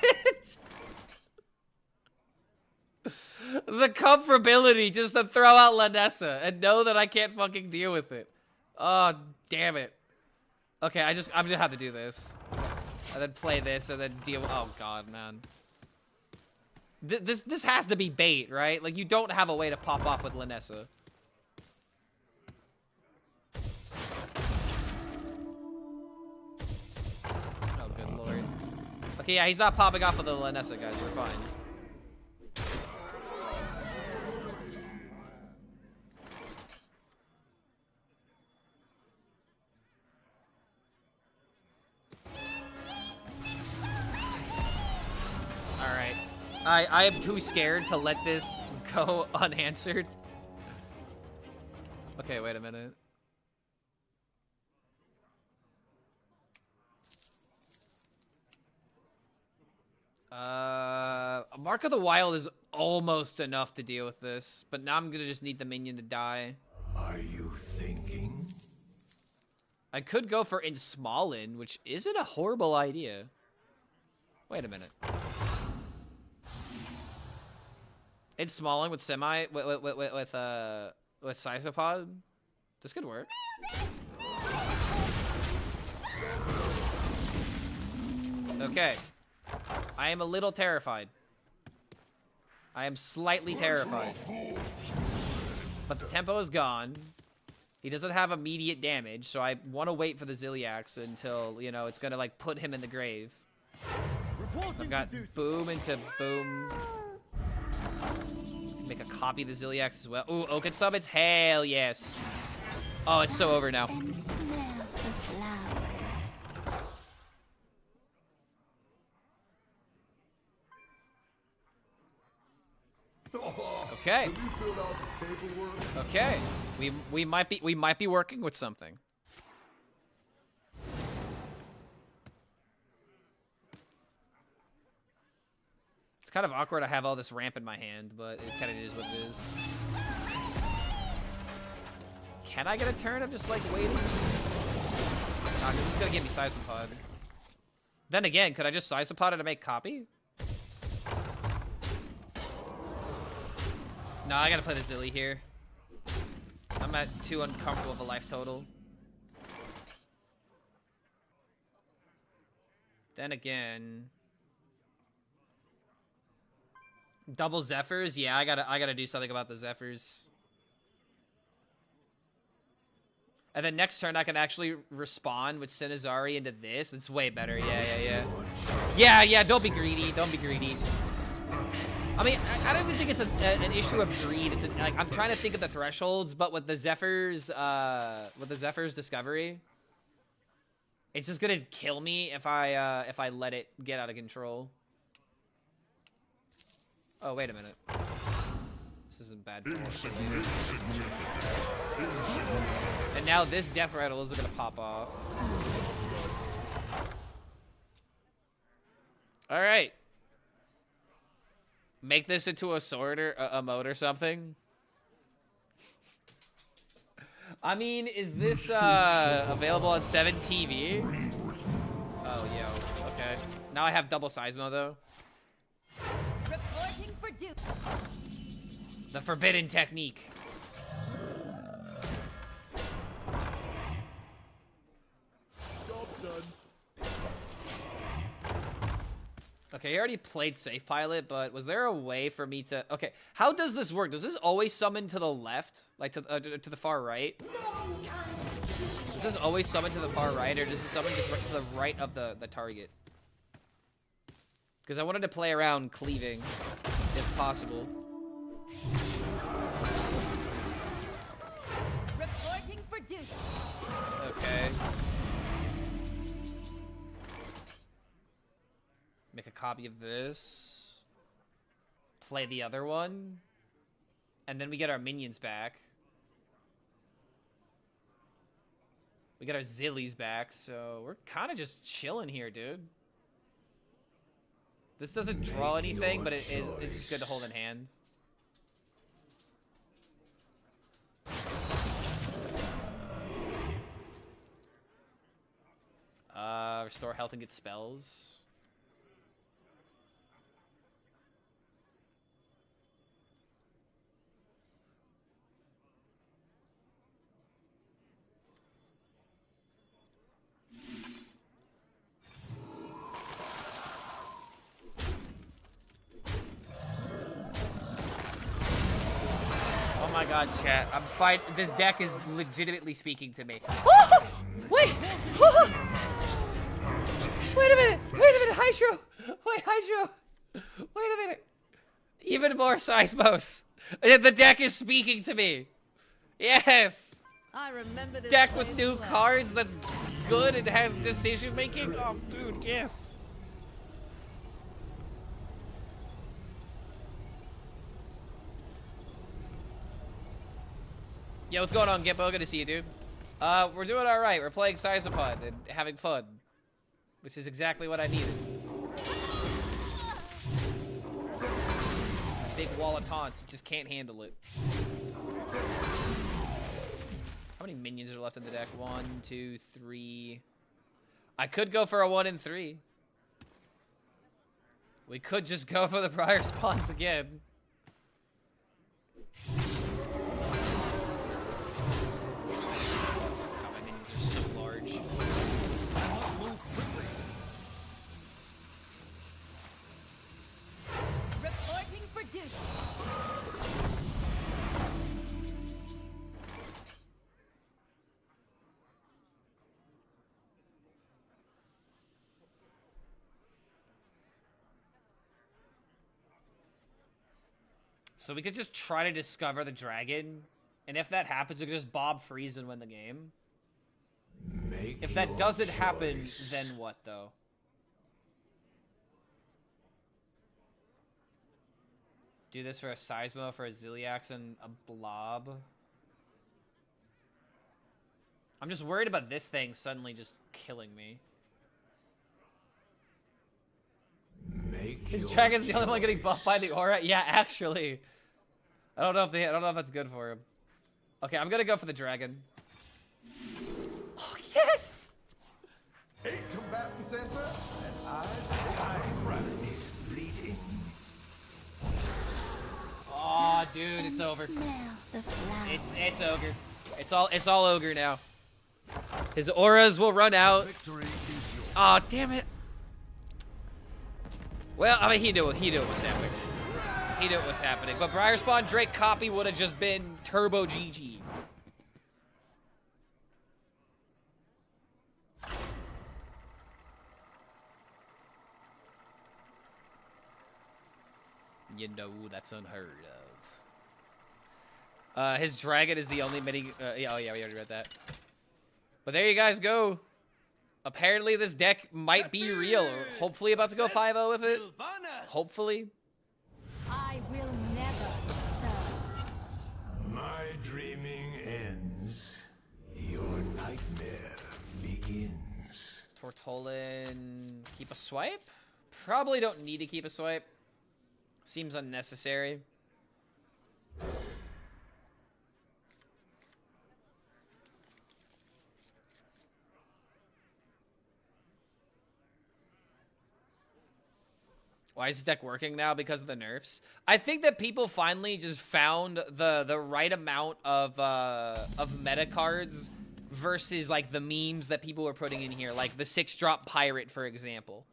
The comfortability just to throw out Lanessa and know that I can't fucking deal with it. Oh, damn it. Okay, I'm just have to do this. And then play this and then deal with, oh God, man. This has to be bait, right? Like, you don't have a way to pop off with Lanessa. Oh, good lord. Okay, yeah, he's not popping off with the Lanessa, guys. We're fine. Alright. I am too scared to let this go unanswered. Okay, wait a minute. Mark of the Wild is almost enough to deal with this, but now I'm gonna just need the minion to die.
Are you thinking?
I could go for Insmallin, which isn't a horrible idea. Wait a minute. Insmallin with semi with Sisopod. This could work. Okay. I am a little terrified. I am slightly terrified. But the tempo is gone. He doesn't have immediate damage, so I want to wait for the Ziliax until, you know, it's gonna like put him in the grave. I've got boom into boom. Make a copy of the Ziliax as well. Ooh, Oaken Summons? Hell yes. Oh, it's so over now.
And smell the flowers.
Okay.
Have you filled out the paperwork?
Okay. We might be working with something. It's kind of awkward I have all this ramp in my hand, but it kind of is what it is. Can I get a turn of just like waiting? Nah, 'cause this is gonna give me Sisopod. Then again, could I just Sisopod it to make copy? No, I gotta play the Zilly here. I'm at too uncomfortable of a life total. Then again, double Zephyrs. Yeah, I gotta do something about the Zephyrs. And then next turn I can actually respawn with Sinazari into this. It's way better. Yeah. Don't be greedy. Don't be greedy. I mean, I don't even think it's an issue of greed. It's like I'm trying to think of the thresholds, but with the Zephyrs discovery, it's just gonna kill me if I let it get out of control. Oh, wait a minute. This isn't bad. And now this Death Rattle is gonna pop off. All right. Make this into a sword or a mode or something. I mean, is this available on 7 TV? Oh, yo. Okay. Now I have double Seismo though.
Reporting for duty.
The forbidden technique.
Job done.
Okay, I already played Safe Pilot, but was there a way for me to... Okay, how does this work? Does this always summon to the left? Like, to the far right? Does this always summon to the far right, or does it summon just to the right of the target? Because I wanted to play around cleaving, if possible.
Reporting for duty.
Okay. Make a copy of this. Play the other one. And then we get our minions back. We get our Zillies back, so we're kind of just chilling here, dude. This doesn't draw anything, but it's just good to hold in hand. Restore health and get spells. Oh my god, chat. I'm fight. This deck is legitimately speaking to me. Wait! Wait a minute! Wait a minute, Hydro! Wait, Hydro! Wait a minute! Even more Seismos! The deck is speaking to me! Yes!
I remember this
Deck with
place
new
well.
cards that's good and has decision making? Oh, dude, yes! Yo, what's going on, Gimpo? Good to see you, dude. We're doing alright. We're playing Sisopod and having fun. Which is exactly what I needed. big wall of taunts. He just can't handle it. How many minions are left in the deck? 1, 2, 3. I could go for a 1 and 3. We could just go for the prior spawns again. God, my minions are so large.
Reporting for duty.
So we could just try to discover the dragon, and if that happens, we could just Bob freeze and win the game.
Make
If that
your
doesn't happen,
choice.
then what, though? Do this for a Seismo, for a Ziliax, and a Blob. I'm just worried about this thing suddenly just killing me.
Make
His
your
dragon's the only one getting
choice.
buffed by the aura? Yeah, actually. I don't know if that's good for him. Okay, I'm gonna go for the dragon. Oh, yes!
8 combatant center, and I
Time is fleeting.
Oh, dude, it's over.
Smell the flowers.
It's ogre. It's all ogre now. His auras will run out.
victory is yours.
Oh, damn it. Well, I mean, he knew what was happening. He knew what was happening. But Briar Spawn Drake copy would have just been turbo GG. You know that's unheard of. His dragon is the only mini. Oh yeah, we already read that. But there you guys go. Apparently this deck might be real. Hopefully about to go 5-0 with it. Hopefully.
I will never serve.
My dreaming ends. Your nightmare begins.
Tortolin, keep a swipe? Probably don't need to keep a swipe. Seems unnecessary. Why is this deck working now? Because of the nerfs. I think that people finally just found the right amount of meta cards versus like the memes that people were putting in here, like the 6-drop pirate, for example.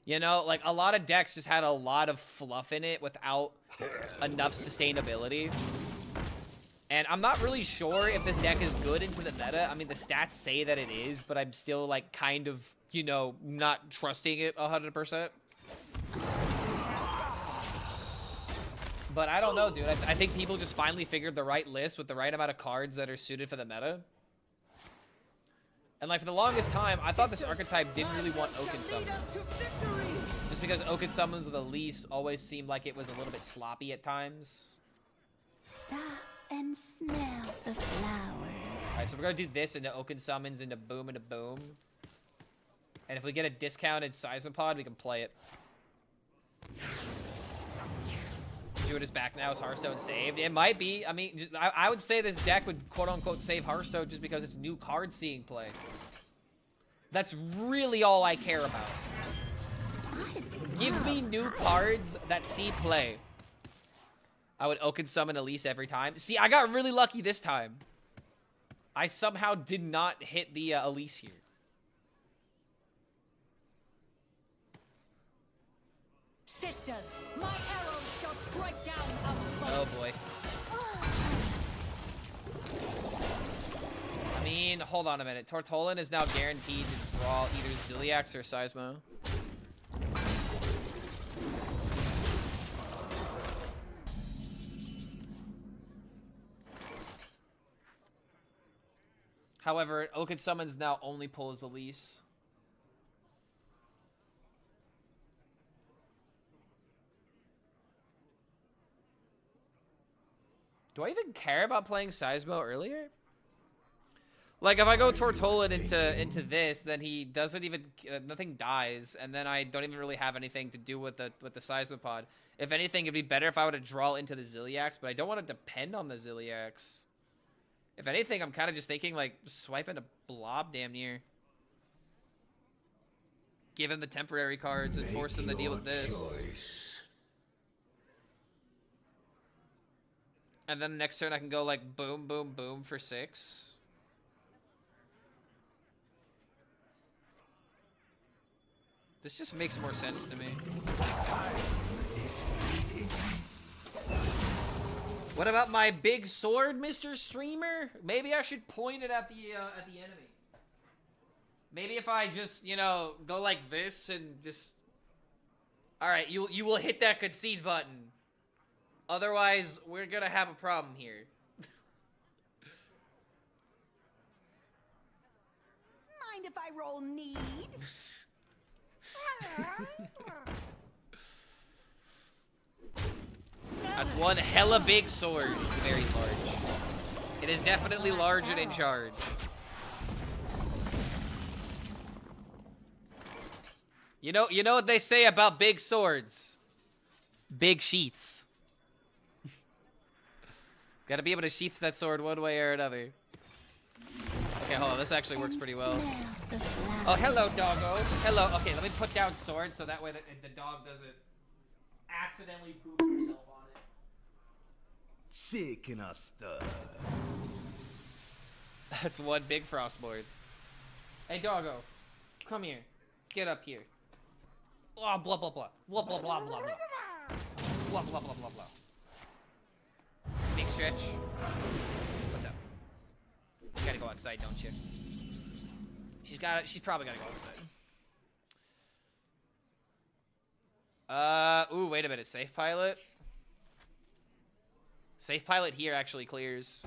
You know, like a lot of decks just had a lot of fluff in it without enough sustainability. And I'm not really sure if this deck is good into the meta. I mean, the stats say that it is, but I'm still like kind of, you know, not trusting it 100%. But I don't know, dude. I think people just finally figured the right list with the right amount of cards that are suited for the meta. And like for the longest time, I thought this archetype didn't really want Oaken Summons. Just because Oaken Summons of the least always seemed like it was a little bit sloppy at times.
Stop and smell the flowers.
Alright, so we're gonna do this into Oaken Summons, into Boom, into Boom. And if we get a discounted Seismopod, we can play it. Druid is back now. Is Hearthstone saved? It might be. I mean, I would say this deck would quote-unquote save Hearthstone just because it's new card seeing play. That's really all I care about. Give me new cards that see play. I would Oaken Summon Elise every time. See, I got really lucky this time. I somehow did not hit the Elise here.
Sisters, my arrows shall strike down our foes.
Oh boy. I mean, hold on a minute. Tortolin is now guaranteed to draw either Ziliax or Seismo. However, Oaken Summons now only pulls Elise. Do I even care about playing Seismo earlier? Like if I go Tortolan into this, then he doesn't even nothing dies, and then I don't even really have anything to do with the Seismopod. If anything, it'd be better if I were to draw into the Zilliax, but I don't want to depend on the Zilliax. If anything, I'm kind of just thinking like swiping a blob damn near. Give him the temporary cards and force him to deal with this.
Choice.
And then next turn I can go like boom, boom, boom for 6. This just makes more sense to me. What about my big sword, Mr. Streamer? Maybe I should point it at the enemy. Maybe if I just, you know, go like this and just... Alright, you will hit that concede button. Otherwise, we're gonna have a problem here.
Mind if I roll need?
That's one hella big sword. Very large. It is definitely large and in charge. You know what they say about big swords? Big sheaths. Gotta be able to sheath that sword one way or another. Okay, hold on. This actually works pretty well. Oh, hello, doggo. Hello. Okay, let me put down sword so that way the dog doesn't accidentally poop herself on it.
Shaking a stir.
That's one big frostboard. Hey, doggo. Come here. Get up here. Blah, blah, blah, blah. Blah, blah, blah, blah, blah. Blah, blah, blah, blah, blah. Big stretch. What's up? You gotta go outside, don't you? She's probably gotta go outside. Ooh, wait a minute. Safe pilot? Safe pilot here actually clears.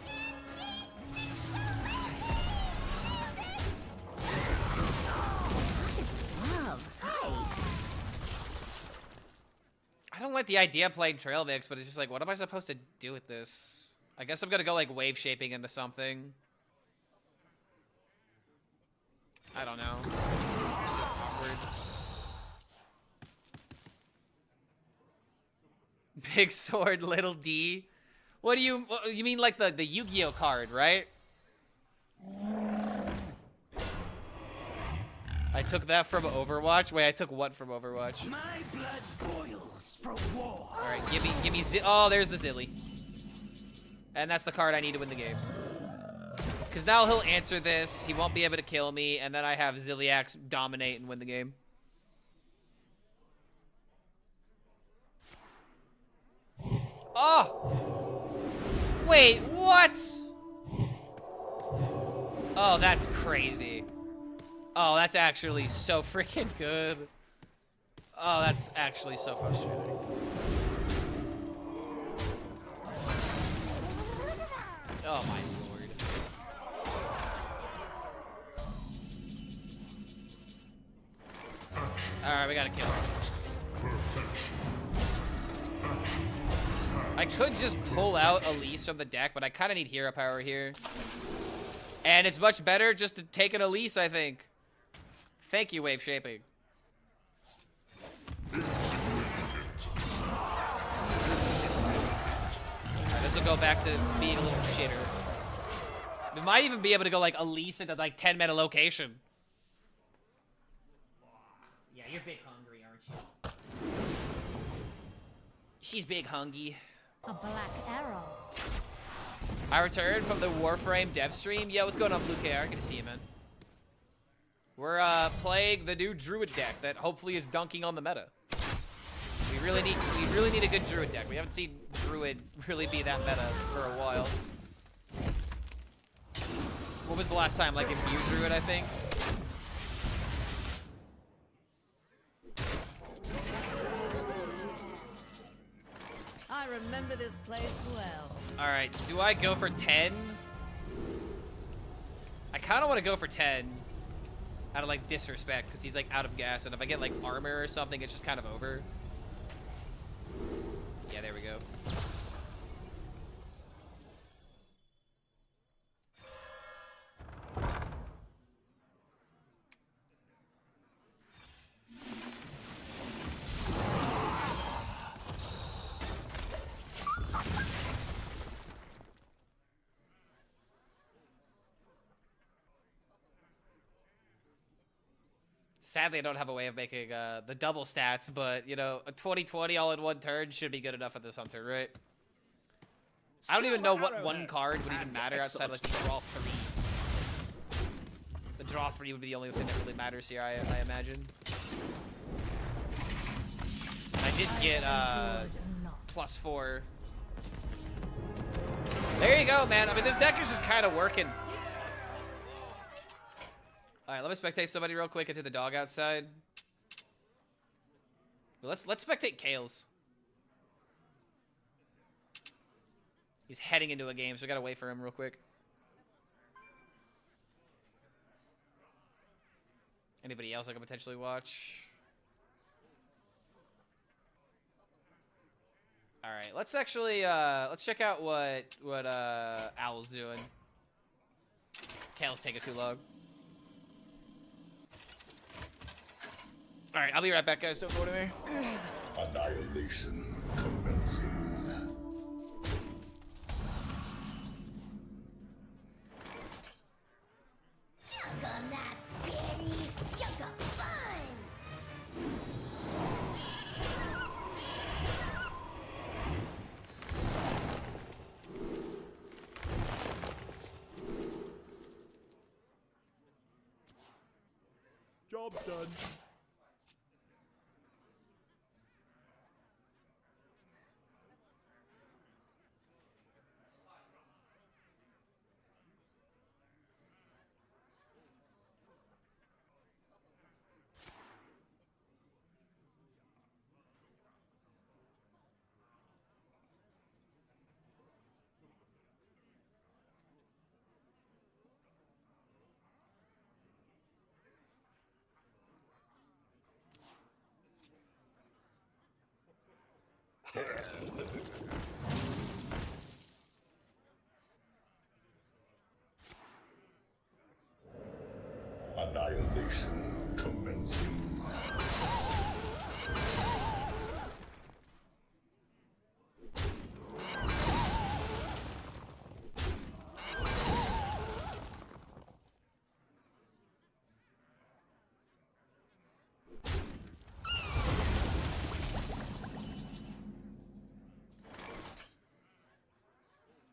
I don't like the idea of playing Trail Mix, but it's just like, what am I supposed to do with this? I guess I'm gonna go like wave shaping into something. I don't know. It's just awkward. Big sword, little D. What do you mean like the Yu-Gi-Oh card, right? I took that from Overwatch. Wait, I took what from Overwatch?
My blood boils for war.
All right, give me oh, there's the Zilly. And that's the card I need to win the game. Because now he'll answer this, he won't be able to kill me, and then I have Zilliax dominate and win the game. Oh! Wait, what? Oh, that's crazy. Oh, that's actually so freaking good. Oh, that's actually so frustrating. Oh my lord. Alright, we gotta kill him. I could just pull out Elise from the deck, but I kind of need hero power here. And it's much better just to take an Elise, I think. Thank you, Wave Shaping. This will go back to being a little shitter. We might even be able to go like Elise into like 10-mana location. Yeah, you're big hungry, aren't you? She's big hungry.
A black arrow.
I returned from the Warframe dev stream. Yeah, what's going on, Blue KR? Good to see you, man. We're playing the new Druid deck that hopefully is dunking on the meta. We really need a good Druid deck. We haven't seen Druid really be that meta for a while. What was the last time? Like Imbue Druid, I think.
I remember this place well.
All right, do I go for 10? I kind of want to go for 10 out of like disrespect because he's like out of gas, and if I get like armor or something, it's just kind of over. Yeah, there we go. Sadly, I don't have a way of making the double stats, but, you know, a 20/20 all in one turn should be good enough for this Hunter, right? I don't even know what one card would even matter outside of, like, the draw 3. The draw 3 would be the only thing that really matters here, I imagine. I did get +4. There you go, man. I mean, this deck is just kind of working. All right, let me spectate somebody real quick into the dog outside. Let's spectate Kales. He's heading into a game, so we gotta wait for him real quick. Anybody else I could potentially watch? All right, let's actually let's check out what Owl's doing. Kale's taking too long. All right, I'll be right back, guys. Don't go to me.
Annihilation commencing.
Chugga not scary, chugga fun!
Job done.
Annihilation commencing.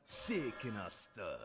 Shaking a stud.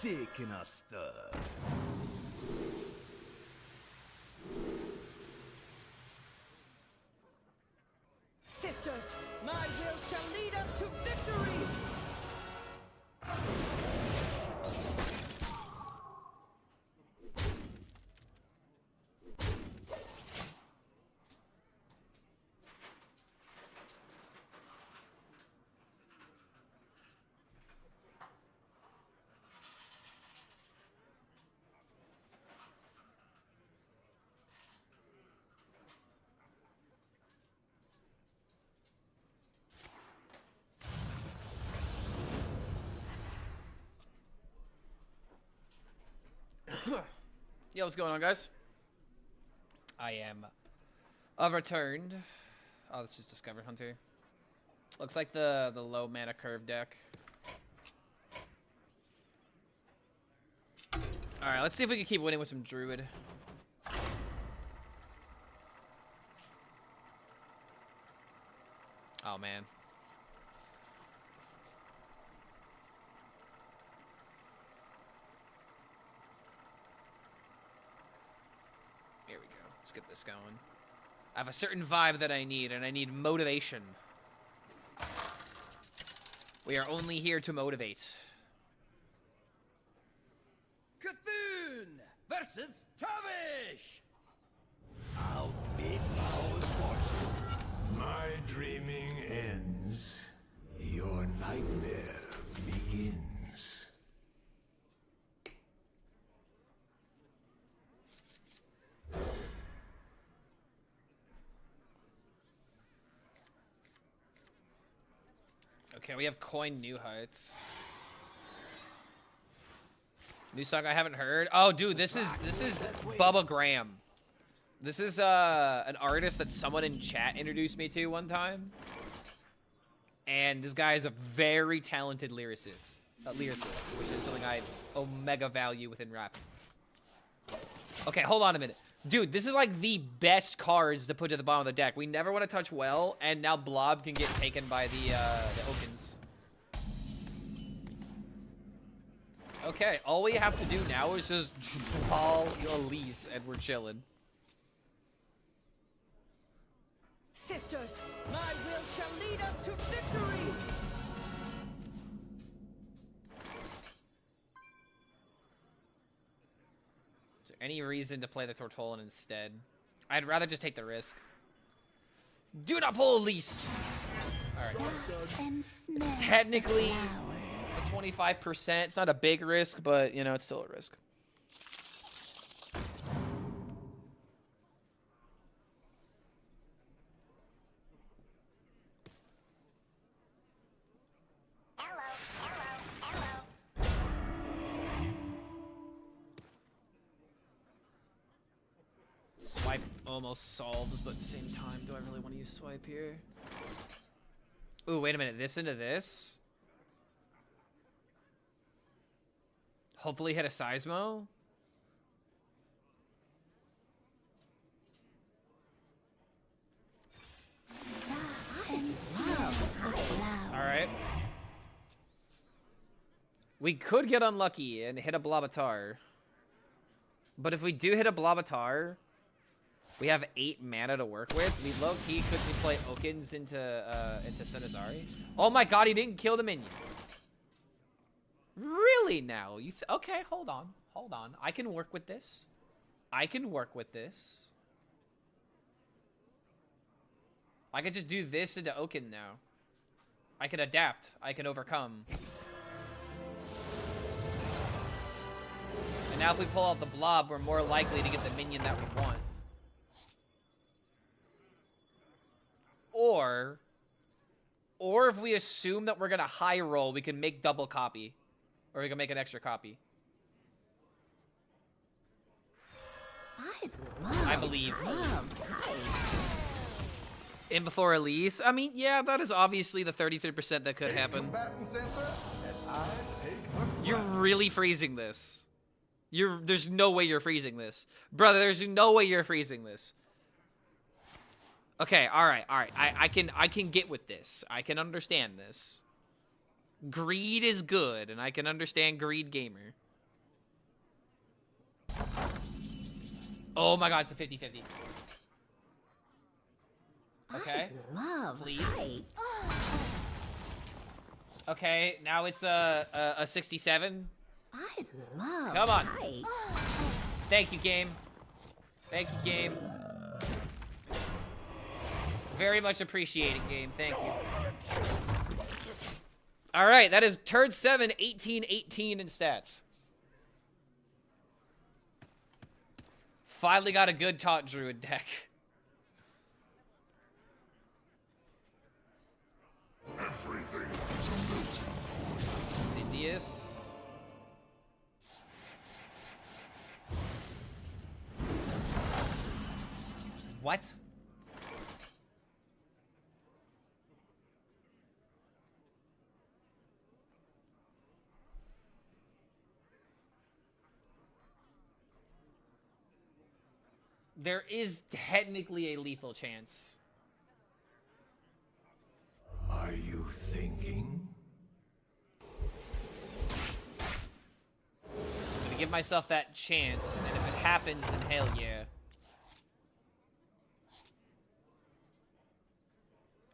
Shaking a stud.
Sisters, my will shall lead us to victory!
Yo, what's going on, guys? I am returned. Oh, this is Discovered Hunter. Looks like the low mana curve deck. Alright, let's see if we can keep winning with some Druid. Oh, man. Here we go. Let's get this going. I have a certain vibe that I need, and I need motivation. We are only here to motivate.
Cthulhu versus Tavish! I'll beat my fortune.
My dreaming ends. Your nightmare begins.
Okay, we have coin New Heights. New song I haven't heard. Oh, dude, this is Bubba Graham. This is an artist that someone in chat introduced me to one time, and this guy is a very talented lyricist, which is something I omega value within rap. Okay, hold on a minute, dude. This is like the best cards to put to the bottom of the deck. We never want to touch well, and now Blob can get taken by the Okins. Okay, all we have to do now is just draw Elise, and we're chilling.
Sisters, my will shall lead us to victory!
Is there any reason to play the Tortolan instead? I'd rather just take the risk. Do not pull Elise! Alright. It's technically a 25%. It's not a big risk, but, you know, it's still a risk. Swipe almost solves, but at the same time, do I really want to use swipe here? Ooh, wait a minute. This into this? Hopefully hit a Seismo? Alright. We could get unlucky and hit a Blobatar. But if we do hit a Blobatar, we have 8 mana to work with. We low-key could just play Okins into Sinazari. Oh my god, he didn't kill the minion. Really now? Okay, hold on. Hold on. I can work with this. I can work with this. I could just do this into Okin now. I can adapt. I can overcome. And now if we pull out the Blob, we're more likely to get the minion that we want. Or if we assume that we're gonna high roll, we can make double copy. Or we can make an extra copy. I believe. In before Elise? I mean, yeah, that is obviously the 33% that could happen. You're really freezing this. There's no way you're freezing this. Brother, there's no way you're freezing this. Okay, alright. I can get with this. I can understand this. Greed is good, and I can understand Greed Gamer. Oh my god, it's a 50-50. Okay. Please. Okay, now it's a 67. Come on. Thank you, game. Thank you, game. Very much appreciated, game. Thank you. All right, that is turn 7, 18-18 in stats. Finally got a good Taunt Druid deck.
Everything is moot.
Insidious. What? There is technically a lethal chance.
Are you thinking?
I'm gonna give myself that chance, and if it happens, then hell yeah.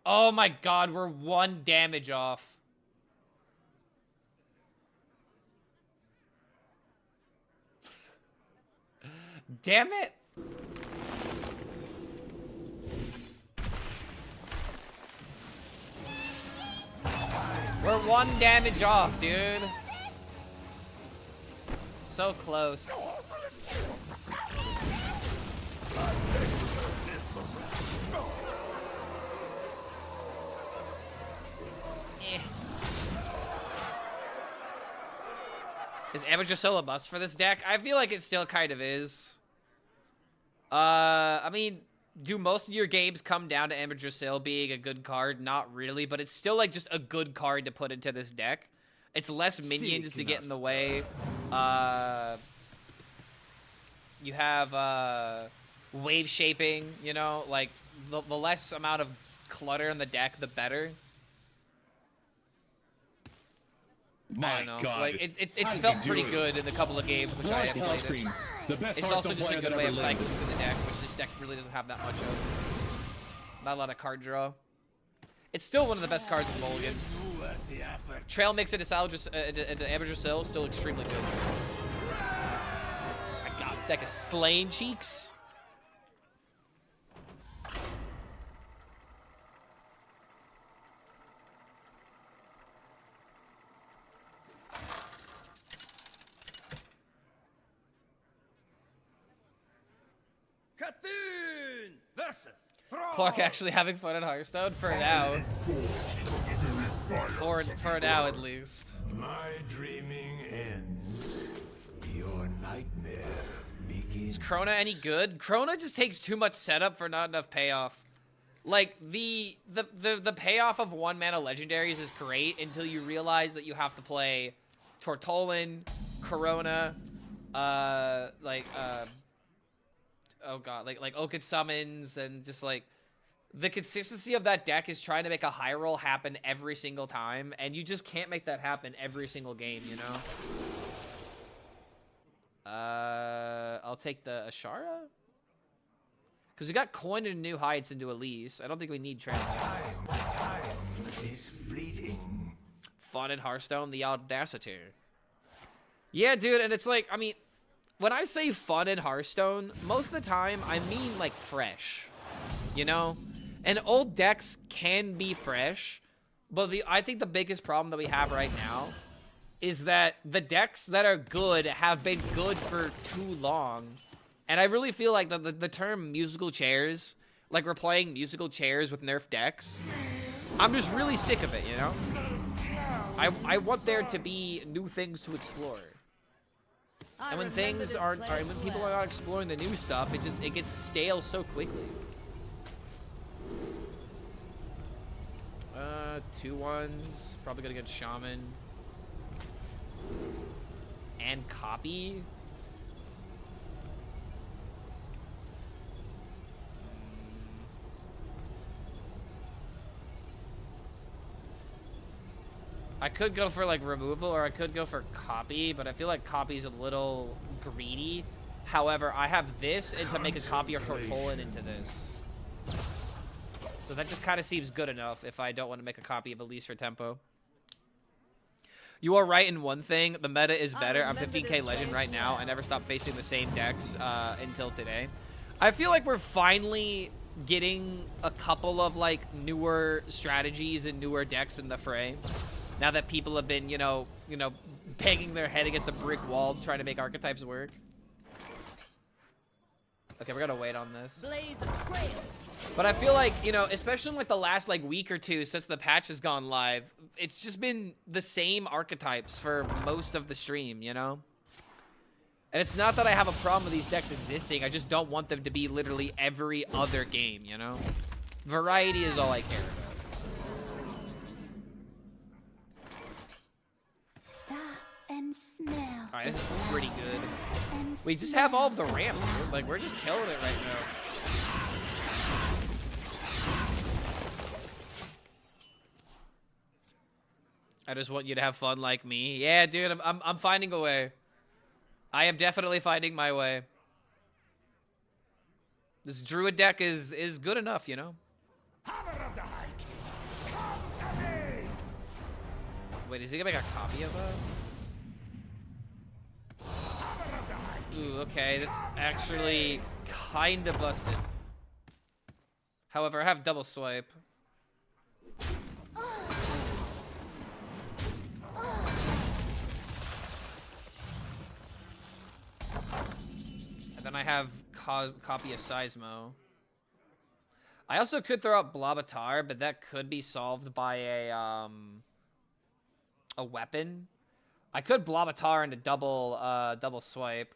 Oh my god, we're 1 damage off. Damn it! We're 1 damage off, dude. So close. Eh. Is Amateur Soul a must for this deck? I feel like it still kind of is. I mean, do most of your games come down to Amateur Sail being a good card? Not really, but it's still like just a good card to put into this deck. It's less minions to get in the way. You have wave shaping, you know, like the less amount of clutter in the deck, the better. I don't know.
God.
Like it's felt pretty good in the couple of games which I have played it.
HELLSCREAM, the best
It's also
Hearthstone
just a
player
good
that
way
ever
of
lived.
cycling through the deck, which this deck really doesn't have that much of. Not a lot of card draw. It's still one of the best cards in Mulligan. Trail mix into Amateur Sail, still extremely good. My god, this deck is slaying cheeks.
Cthulhu versus
Clark actually having fun at Hearthstone for now. For now, at least.
My dreaming ends. Your nightmare begins.
Is Krona any good? Krona just takes too much setup for not enough payoff. Like, the payoff of 1 mana legendaries is great until you realize that you have to play Tortolin, Corona, oh god, like Oaken Summons, and just like the consistency of that deck is trying to make a high roll happen every single time, and you just can't make that happen every single game, you know? I'll take the Ashara. Because we got coined in new heights into Elise. I don't think we need transfers.
Time is fleeting.
Fun in Hearthstone, the audacity. Yeah, dude, and it's like, I mean, when I say fun in Hearthstone, most of the time, I mean, like, fresh. You know? And old decks can be fresh, but I think the biggest problem that we have right now is that the decks that are good have been good for too long. And I really feel like the term musical chairs, like we're playing musical chairs with nerf decks, I'm just really sick of it, you know? I want there to be new things to explore. And when things aren't, or when people are not exploring the new stuff, it gets stale so quickly. 2 1s, probably gonna get Shaman. And Copy. I could go for like removal, or I could go for Copy, but I feel like Copy's a little greedy. However, I have this, and to make a copy of Tortolin into this. So that just kind of seems good enough if I don't want to make a copy of Elise for tempo. You are right in one thing, the meta is better. I'm 15k legend right now. I never stopped facing the same decks until today. I feel like we're finally getting a couple of like newer strategies and newer decks in the fray. Now that people have been, you know, banging their head against a brick wall trying to make archetypes work. Okay, we're gonna wait on this.
Blaze of trail.
But I feel like, you know, especially in like the last like week or two since the patch has gone live, it's just been the same archetypes for most of the stream, you know? And it's not that I have a problem with these decks existing. I just don't want them to be literally every other game, you know? Variety is all I care about.
Stop and smell.
Alright, this is pretty good.
And
We just have all of the ramp, dude. Like, we're just killing it right now. I just want you to have fun like me. Yeah, dude, I'm finding a way. I am definitely finding my way. This druid deck is good enough, you know? Wait, is he gonna make a copy of that? Ooh, okay, that's actually kinda busted. However, I have double swipe. And then I have copy of Seismo. I also could throw out Blobatar, but that could be solved by a weapon. I could Blobatar into double swipe.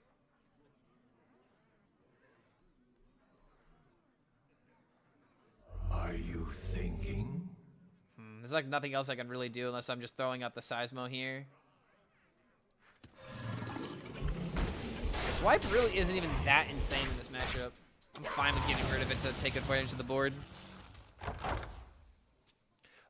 Are you thinking?
There's like nothing else I can really do unless I'm just throwing out the Seismo here. Swipe really isn't even that insane in this matchup. I'm fine with getting rid of it to take advantage of the board.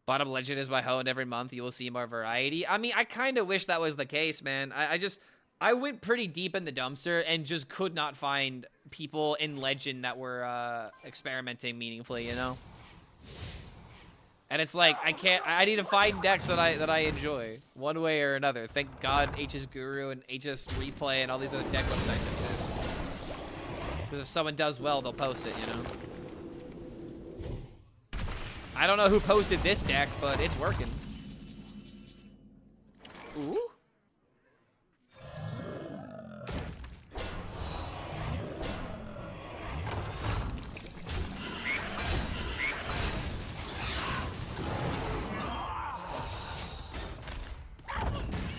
Bottom legend is by honed every month. You will see more variety. I mean, I kind of wish that was the case, man. I went pretty deep in the dumpster and just could not find people in legend that were experimenting meaningfully, you know? And it's like, I need to find decks that I enjoy one way or another. Thank God HS Guru and HSReplay and all these other deck websites exist. Because if someone does well, they'll post it, you know? I don't know who posted this deck, but it's working. Ooh.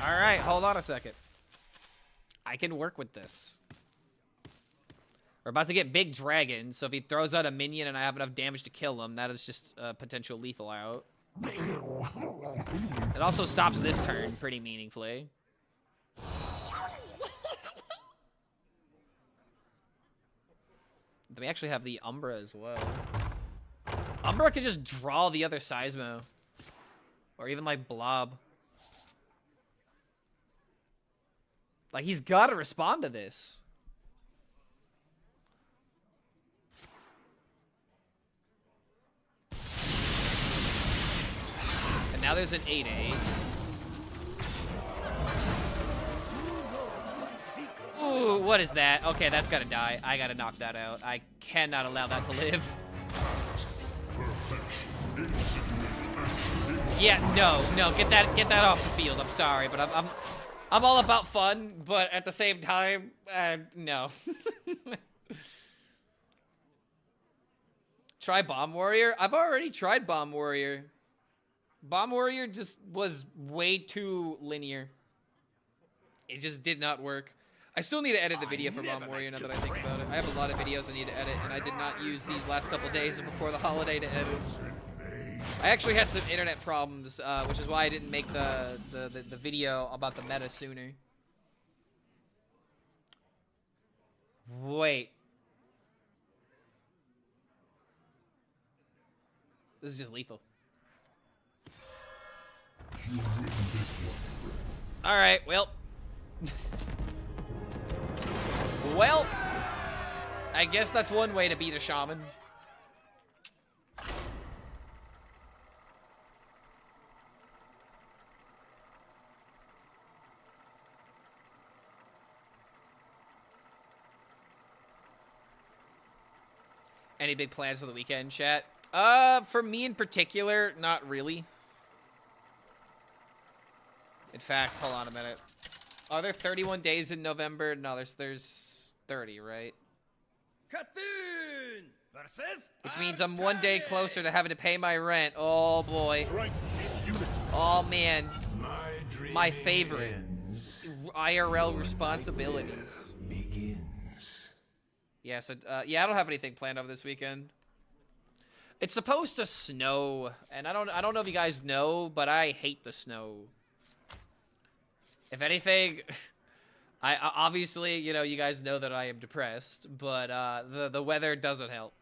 All right, hold on a second. I can work with this. We're about to get big dragon, so if he throws out a minion and I have enough damage to kill him, that is just a potential lethal out. It also stops this turn pretty meaningfully. We actually have the Umbra as well. Umbra could just draw the other Seismo. Or even like Blob. Like, he's got to respond to this. And now there's an 8-8. Ooh, what is that? Okay, that's got to die. I got to knock that out. I cannot allow that to live. Yeah, no, get that off the field. I'm sorry, but I'm all about fun, but at the same time, no. Try Bomb Warrior? I've already tried Bomb Warrior. Bomb Warrior just was way too linear. It just did not work. I still need to edit the video for Bomb Warrior now that I think about it. I have a lot of videos I need to edit, and I did not use these last couple days before the holiday to edit. I actually had some internet problems, which is why I didn't make the video about the meta sooner. Wait. This is just lethal. Alright, well. Well, I guess that's one way to beat a shaman. Any big plans for the weekend, chat? For me in particular, not really. In fact, hold on a minute. Are there 31 days in November? No, there's 30, right?
Cthulhu versus
Which means I'm one day closer to having to pay my rent. Oh boy. Oh man. My favorite. IRL responsibilities. Yeah, so yeah, I don't have anything planned over this weekend. It's supposed to snow, and I don't know if you guys know, but I hate the snow. If anything, I obviously, you know, you guys know that I am depressed, but the weather doesn't help.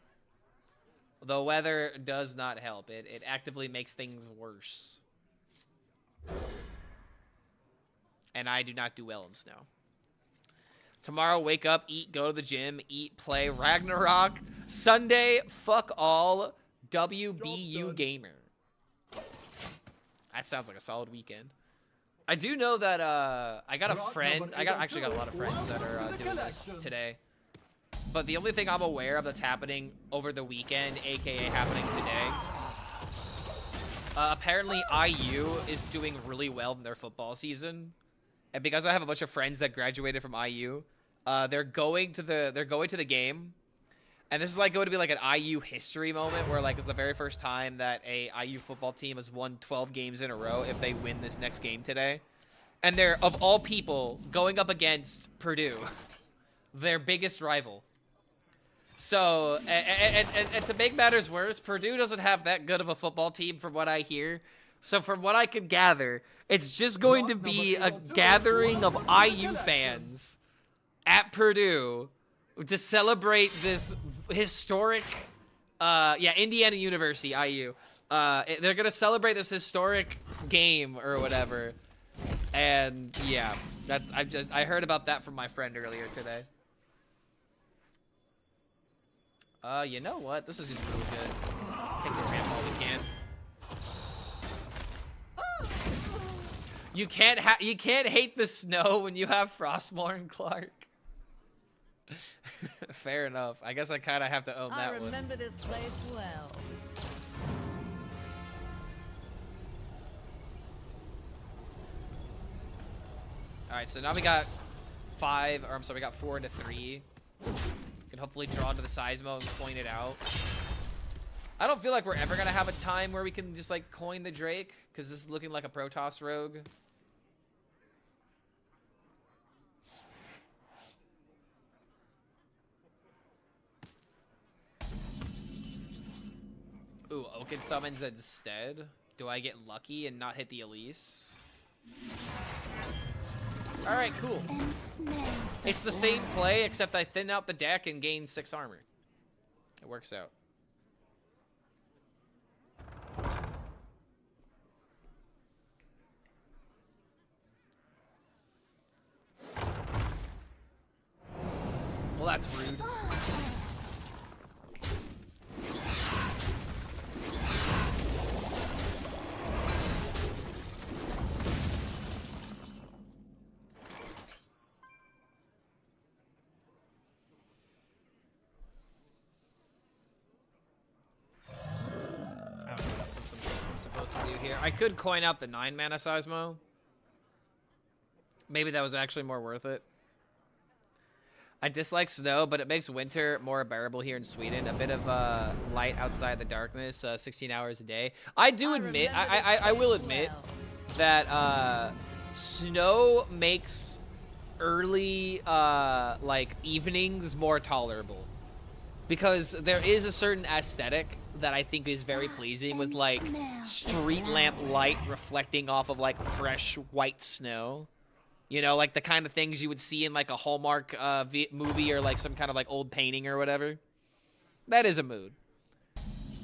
The weather does not help. It actively makes things worse. And I do not do well in snow. Tomorrow, wake up, eat, go to the gym, eat, play, Ragnarok. Sunday, fuck all, WBU Gamer. That sounds like a solid weekend. I do know that I got a friend. I actually got a lot of friends that are doing this today. But the only thing I'm aware of that's happening over the weekend, aka happening today, apparently IU is doing really well in their football season, and because I have a bunch of friends that graduated from IU, they're going to the game, and this is like going to be like an IU history moment where like it's the very first time that a IU football team has won 12 games in a row if they win this next game today, and they're of all people going up against Purdue, their biggest rival. So, and to make matters worse, Purdue doesn't have that good of a football team from what I hear. So from what I can gather, it's just going to be a gathering of IU fans at Purdue to celebrate this historic, yeah, Indiana University, IU. They're going to celebrate this historic game or whatever. And yeah, I heard about that from my friend earlier today. You know what? This is just really good. Take the ramp while we can. You can't hate the snow when you have Frostmourne, Clark. Fair enough. I guess I kind of have to own that one.
I remember this place well.
All right, so now we got 5, or I'm sorry, we got 4 into 3. Can hopefully draw into the Seismo and coin it out. I don't feel like we're ever gonna have a time where we can just like coin the Drake, because this is looking like a Protoss rogue. Ooh, Oaken summons instead. Do I get lucky and not hit the Elise? Alright, cool. It's the same play, except I thin out the deck and gain 6 armor. It works out. Well, that's rude. I could coin out the 9 mana Seismo. Maybe that was actually more worth it. I dislike snow, but it makes winter more bearable here in Sweden. A bit of light outside the darkness, 16 hours a day. I do admit, I will admit that snow makes early like evenings more tolerable, because there is a certain aesthetic that I think is very pleasing with like street lamp light reflecting off of like fresh white snow. You know, like the kind of things you would see in like a Hallmark movie or like some kind of like old painting or whatever. That is a mood.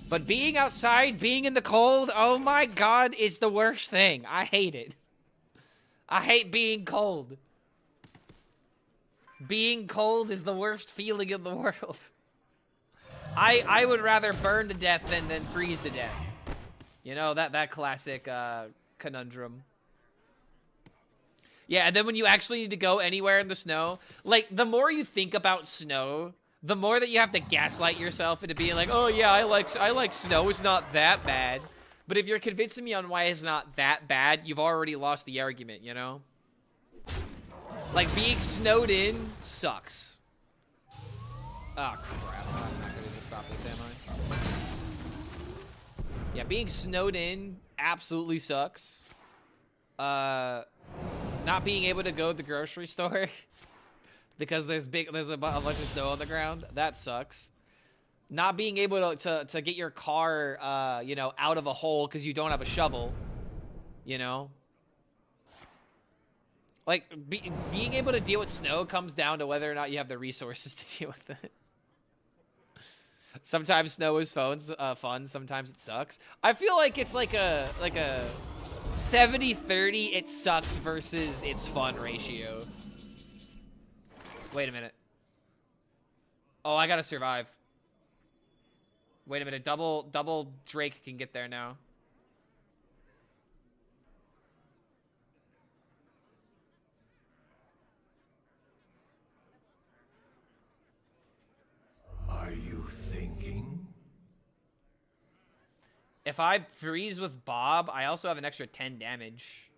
But being outside, being in the cold, oh my God, is the worst thing. I hate it. I hate being cold. Being cold is the worst feeling in the world. I would rather burn to death than freeze to death. You know, that classic conundrum. Yeah, and then when you actually need to go anywhere in the snow, like, the more you think about snow, the more that you have to gaslight yourself into being like, oh yeah, I like snow, it's not that bad. But if you're convincing me on why it's not that bad, you've already lost the argument, you know? Like, being snowed in sucks. Oh, crap. I'm not going to stop this, am I? Yeah, being snowed in absolutely sucks. Not being able to go to the grocery store because there's a bunch of snow on the ground. That sucks. Not being able to get your car, you know, out of a hole because you don't have a shovel, you know? Like, being able to deal with snow comes down to whether or not you have the resources to deal with it. Sometimes snow is fun, sometimes it sucks. I feel like it's like a 70-30 it sucks versus it's fun ratio. Wait a minute. Oh, I gotta survive. Wait a minute, double Drake can get there now.
Are you thinking?
If I freeze with Bob, I also have an extra 10 damage.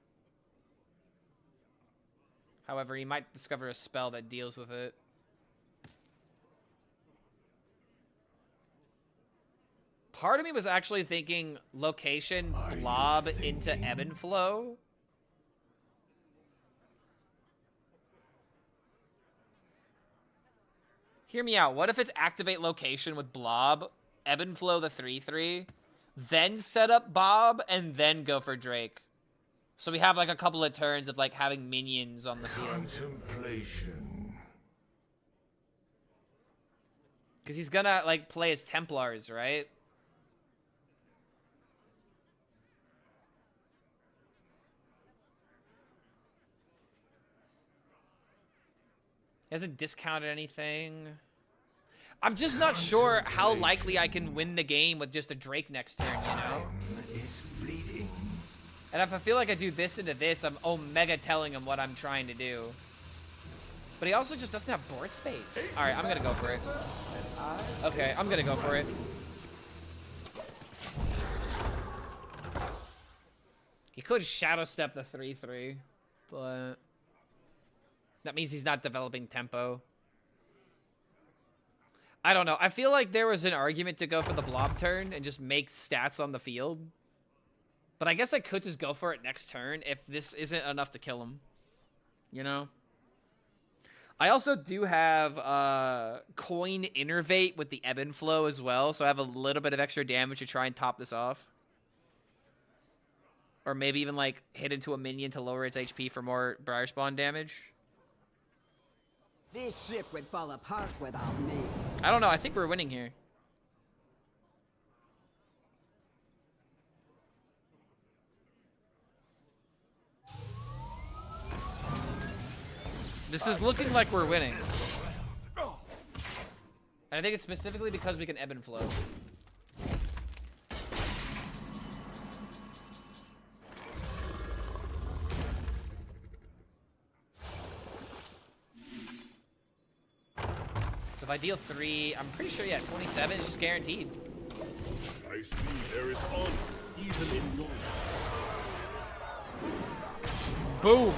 However, he might discover a spell that deals with it. Part of me was actually thinking location blob into ebb and flow. Hear me out. What if it's activate location with blob, ebb and flow the 3/3, then set up Bob, and then go for Drake? So we have like a couple of turns of like having minions on the field.
Contemplation.
Because he's gonna like play as Templars, right? He hasn't discounted anything. I'm just not sure how likely I can win the game with just a Drake next turn, you know?
Time is fleeting.
And if I feel like I do this into this, I'm Omega telling him what I'm trying to do. But he also just doesn't have board space. Alright, I'm gonna go for it. Okay, I'm gonna go for it. He could Shadow Step the 3/3, but that means he's not developing tempo. I don't know. I feel like there was an argument to go for the blob turn and just make stats on the field. But I guess I could just go for it next turn if this isn't enough to kill him. You know? I also do have Coin Innervate with the Ebb and Flow as well, so I have a little bit of extra damage to try and top this off. Or maybe even like hit into a minion to lower its HP for more Briar Spawn damage.
This ship would fall apart without me.
I don't know. I think we're winning here. This is looking like we're winning. And I think it's specifically because we can ebb and flow. So if I deal 3, I'm pretty sure, yeah, 27 is just guaranteed.
I see there is honor even in noise.
Boom.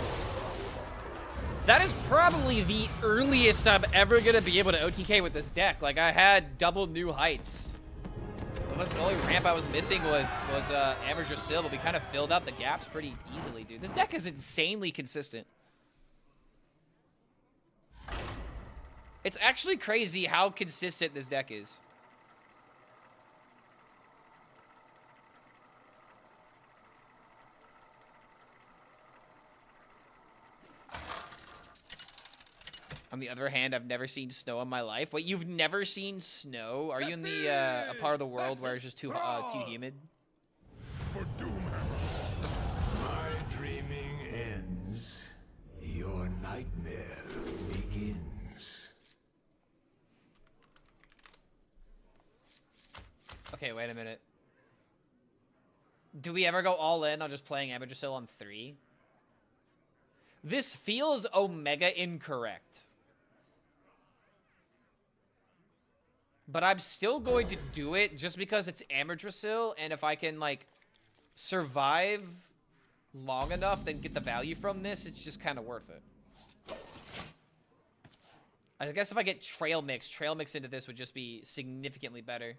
That is probably the earliest I'm ever going to be able to OTK with this deck. Like, I had double new heights. The only ramp I was missing was Amateur Sil, but we kind of filled out the gaps pretty easily, dude. This deck is insanely consistent. It's actually crazy how consistent this deck is. On the other hand, I've never seen snow in my life. Wait, you've never seen snow? Are you in the a part of the world where it's just too humid?
For Doomhammer.
My dreaming ends. Your nightmare begins.
Okay, wait a minute. Do we ever go all in on just playing Amateur Sil on 3? This feels Omega incorrect. But I'm still going to do it just because it's Amateur Sil, and if I can, like, survive long enough and get the value from this, it's just kind of worth it. I guess if I get Trail Mix into this would just be significantly better.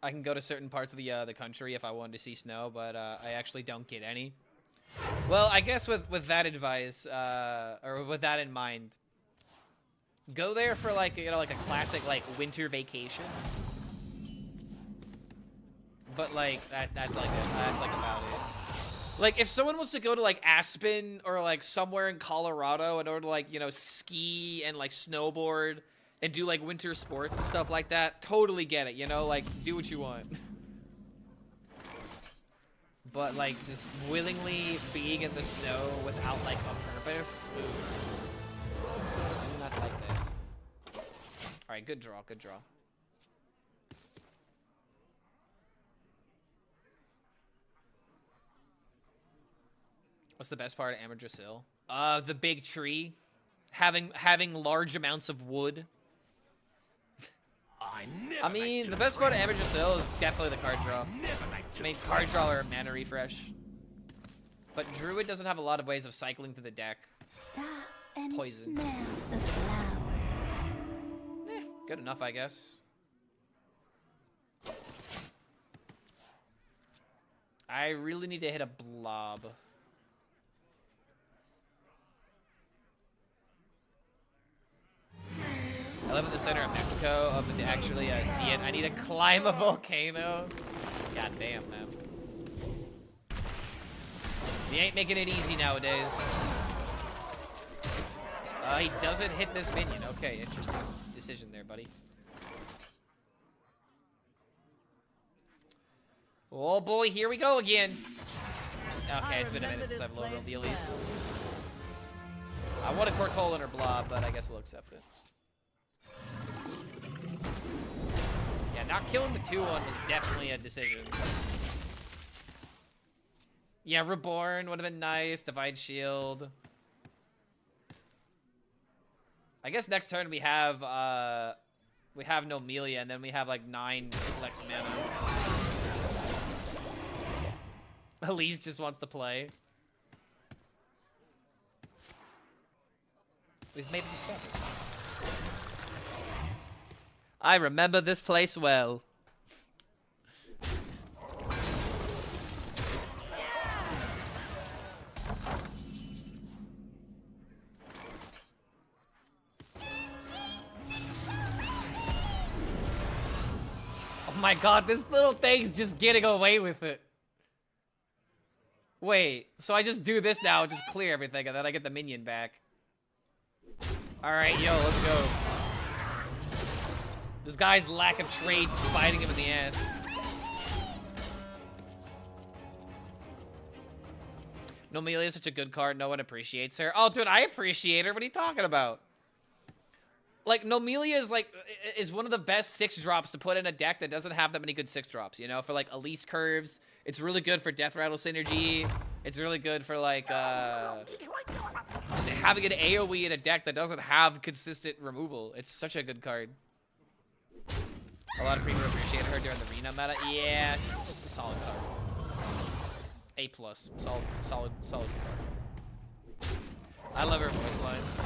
I can go to certain parts of the country if I wanted to see snow, but I actually don't get any. Well, I guess with that advice, or with that in mind, go there for like, you know, like a classic like winter vacation. But like that's like about it. Like if someone wants to go to like Aspen or like somewhere in Colorado in order to like, you know, ski and like snowboard and do like winter sports and stuff like that, totally get it, you know, like do what you want. But like just willingly being in the snow without like a purpose, ooh. Do not like that. All right, good draw, good draw. What's the best part of Amadrisil? The big tree, having large amounts of wood. I mean, the best part of Amadrisil is definitely the card draw. I mean, card draw or mana refresh. But Druid doesn't have a lot of ways of cycling through the deck. Poison. Good enough, I guess. I really need to hit a blob. I live in the center of Mexico. Oh, but to actually see it, I need to climb a volcano. God damn, man. He ain't making it easy nowadays. He doesn't hit this minion. Okay, interesting decision there, buddy. Oh boy, here we go again. Okay, it's been a minute since I've loaded the Elise. I want a Tortolan or Blob, but I guess we'll accept it. Yeah, not killing the 2-1 was definitely a decision. Yeah, Reborn would have been nice. Divide Shield. I guess next turn we have Nomelia, and then we have like 9 flex mana. Elise just wants to play. We've made a discovery. I remember this place well. Oh my god, this little thing's just getting away with it. Wait, so I just do this now, just clear everything, and then I get the minion back. Alright, yo, let's go. This guy's lack of trades is biting him in the ass. Nomelia is such a good card, no one appreciates her. Oh, dude, I appreciate her. What are you talking about? Like, Nomelia is one of the best 6-drops to put in a deck that doesn't have that many good 6-drops, you know? For, like, Elise curves. It's really good for Death Rattle synergy. It's really good for, like, just having an AoE in a deck that doesn't have consistent removal. It's such a good card. A lot of people appreciate her during the arena meta. Yeah, just a solid card. A+. Solid card. I love her voice lines.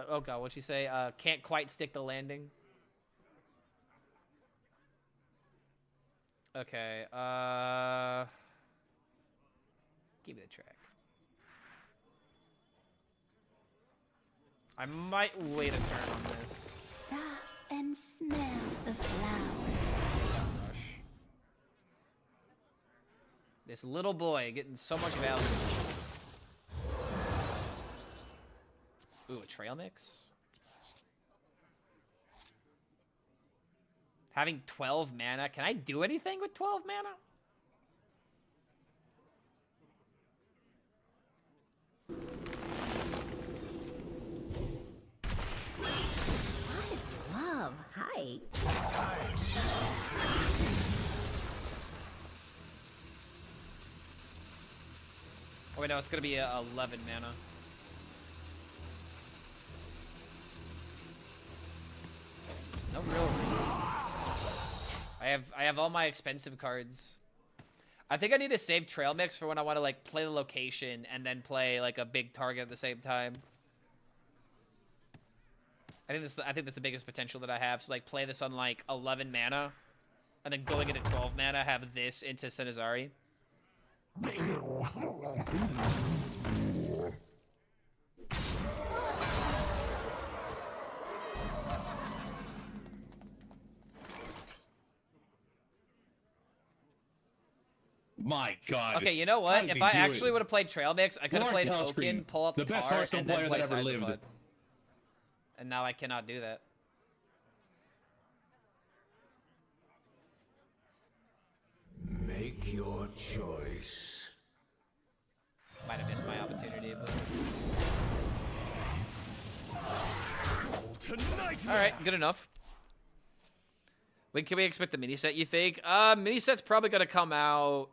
Oh god, what'd she say? Can't quite stick the landing. Okay, give me the track. I might wait a turn on this.
Stop and smell the flowers.
Gosh. This little boy getting so much value. Ooh, a trail mix? Having 12 mana. Can I do anything with 12 mana?
I love height.
Oh wait, no, it's gonna be 11 mana. There's no real reason. I have all my expensive cards. I think I need to save Trail Mix for when I want to like play the location and then play like a big target at the same time. I think that's the biggest potential that I have. So like play this on like 11 mana, and then going into 12 mana, have this into Sinazari.
My God.
Okay, you know what? If I actually would have pplayed Trail Mix, I could have played
HELLSCREAM,
Oaken, pull up
the best
Tar,
Hearthstone
and then
player
play
that ever
Sizerbud.
lived.
And now I cannot do that.
Make your choice.
Might have missed my opportunity, but... Alright, good enough. When can we expect the mini set, you think? Mini set's probably gonna come out...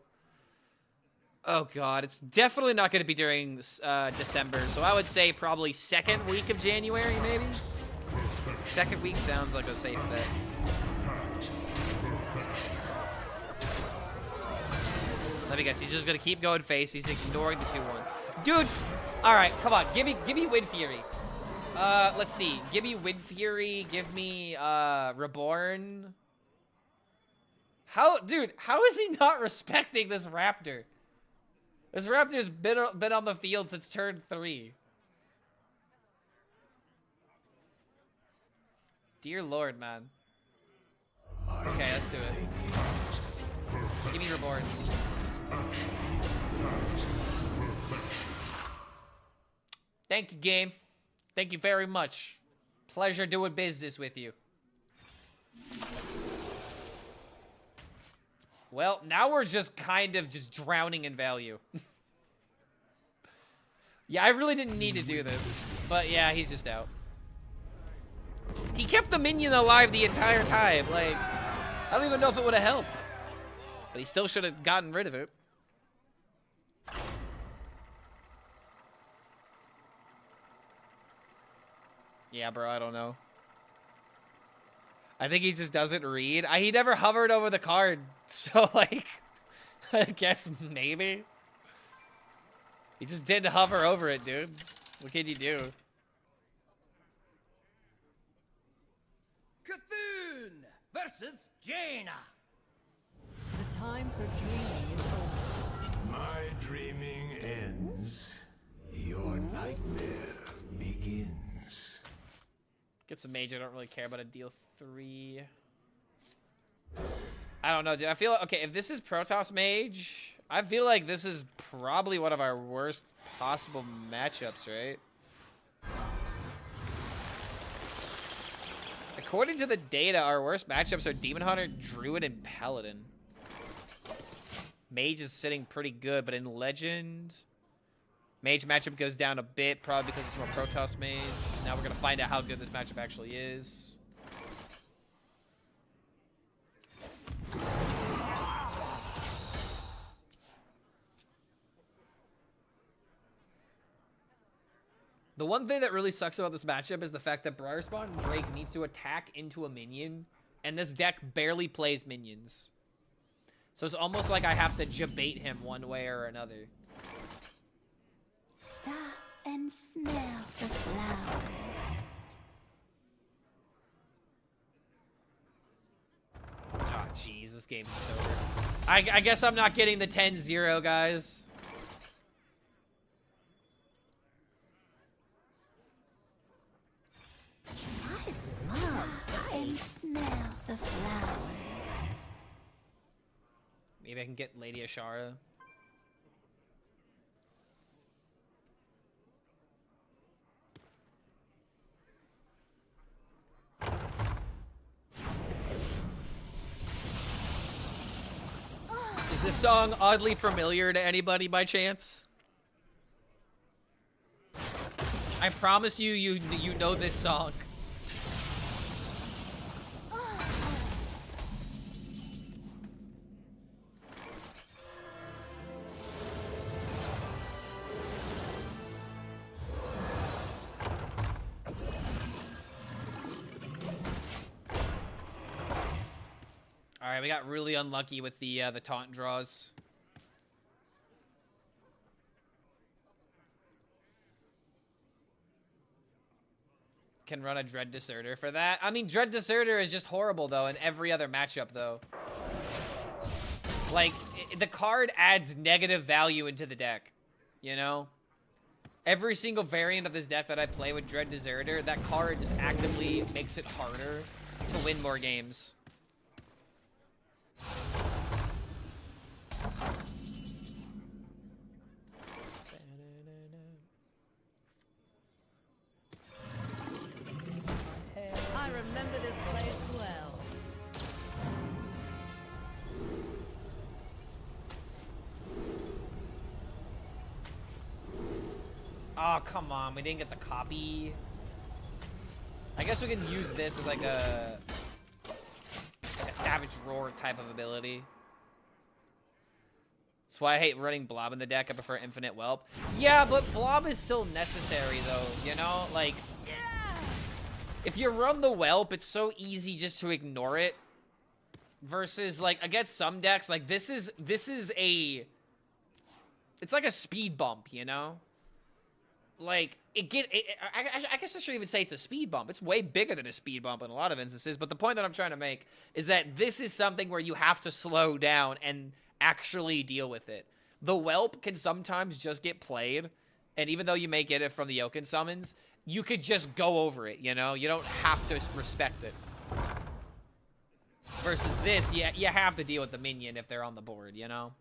Oh god, it's definitely not gonna be during December, so I would say probably second week of January, maybe? Second week sounds like a safe bet. Let me guess, he's just gonna keep going face, he's ignoring the 2-1. Dude! Alright, come on, give me Wind Fury. Let's see. Give me Wind Fury, give me, Reborn. Dude, how is he not respecting this Raptor? This Raptor's been on the field since turn 3. Dear Lord, man. Okay, let's do it. Give me Reborn. Thank you, game. Thank you very much. Pleasure doing business with you. Well, now we're just kind of just drowning in value. Yeah, I really didn't need to do this. But yeah, he's just out. He kept the minion alive the entire time. Like, I don't even know if it would have helped. But he still should have gotten rid of it. Yeah, bro, I don't know. I think he just doesn't read. He never hovered over the card. So, like, I guess maybe. He just didn't hover over it, dude. What can you do?
Cthulhu versus Jaina.
The time for dreaming is over.
My dreaming ends. Your nightmare begins.
Get some mage. I don't really care about a deal 3. I don't know, dude. I feel okay. If this is Protoss mage, I feel like this is probably one of our worst possible matchups, right? According to the data, our worst matchups are Demon Hunter, Druid, and Paladin. Mage is sitting pretty good, but in Legend, Mage matchup goes down a bit, probably because it's more Protoss mage. Now we're gonna find out how good this matchup actually is. The one thing that really sucks about this matchup is the fact that Briarspawn Drake needs to attack into a minion, and this deck barely plays minions. So it's almost like I have to jabait him one way or another.
Stop and smell the flowers.
Oh, jeez, this game is over. I guess I'm not getting the 10-0, guys.
I love and smell the flowers.
Maybe I can get Lady Ashara. Is this song oddly familiar to anybody by chance? I promise you, you know this song. All right, we got really unlucky with the taunt draws. can run a Dread Deserter for that. I mean, Dread Deserter is just horrible, though, in every other matchup, though. Like, the card adds negative value into the deck, you know? Every single variant of this deck that I play with Dread Deserter, that card just actively makes it harder to win more games.
I remember this place well.
Oh, come on. We didn't get the copy. I guess we can use this as like a Savage Roar type of ability. That's why I hate running Blob in the deck. I prefer Infinite Whelp. Yeah, but Blob is still necessary, though. You know? Like, if you run the Whelp, it's so easy just to ignore it. Versus, like, against some decks, like, this is a... It's like a speed bump, you know? Like, I guess I should even say it's a speed bump. It's way bigger than a speed bump in a lot of instances. But the point that I'm trying to make is that this is something where you have to slow down and actually deal with it. The Whelp can sometimes just get played. And even though you may get it from the Yoken summons, you could just go over it, you know? You don't have to respect it. Versus this, you have to deal with the minion if they're on the board, you know?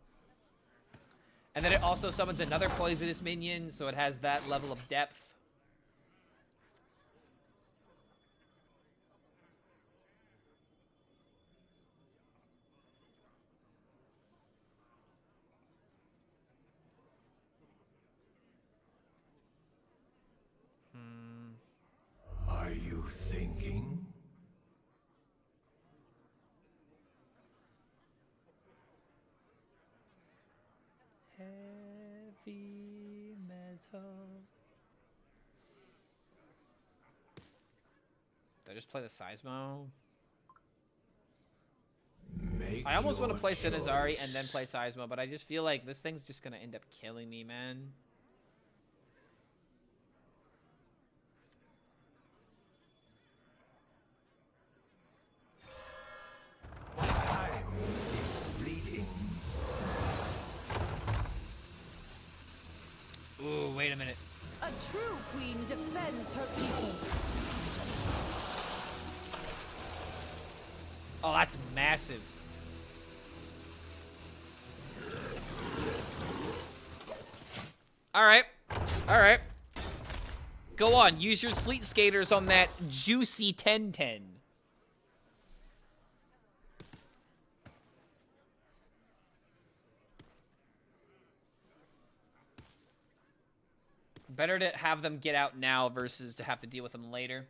And then it also summons another poisonous minion, so it has that level of depth.
Are you thinking?
Heavy metal. Did I just play the Seismo? I almost want to play Sinazari and then play Seismo, but I just feel like this thing's just going to end up killing me, man.
Time is fleeting.
Ooh, wait a minute.
A true queen defends her people.
Oh, that's massive. All right. All right. Go on. Use your Sleet Skaters on that juicy 10-10. Better to have them get out now versus to have to deal with them later.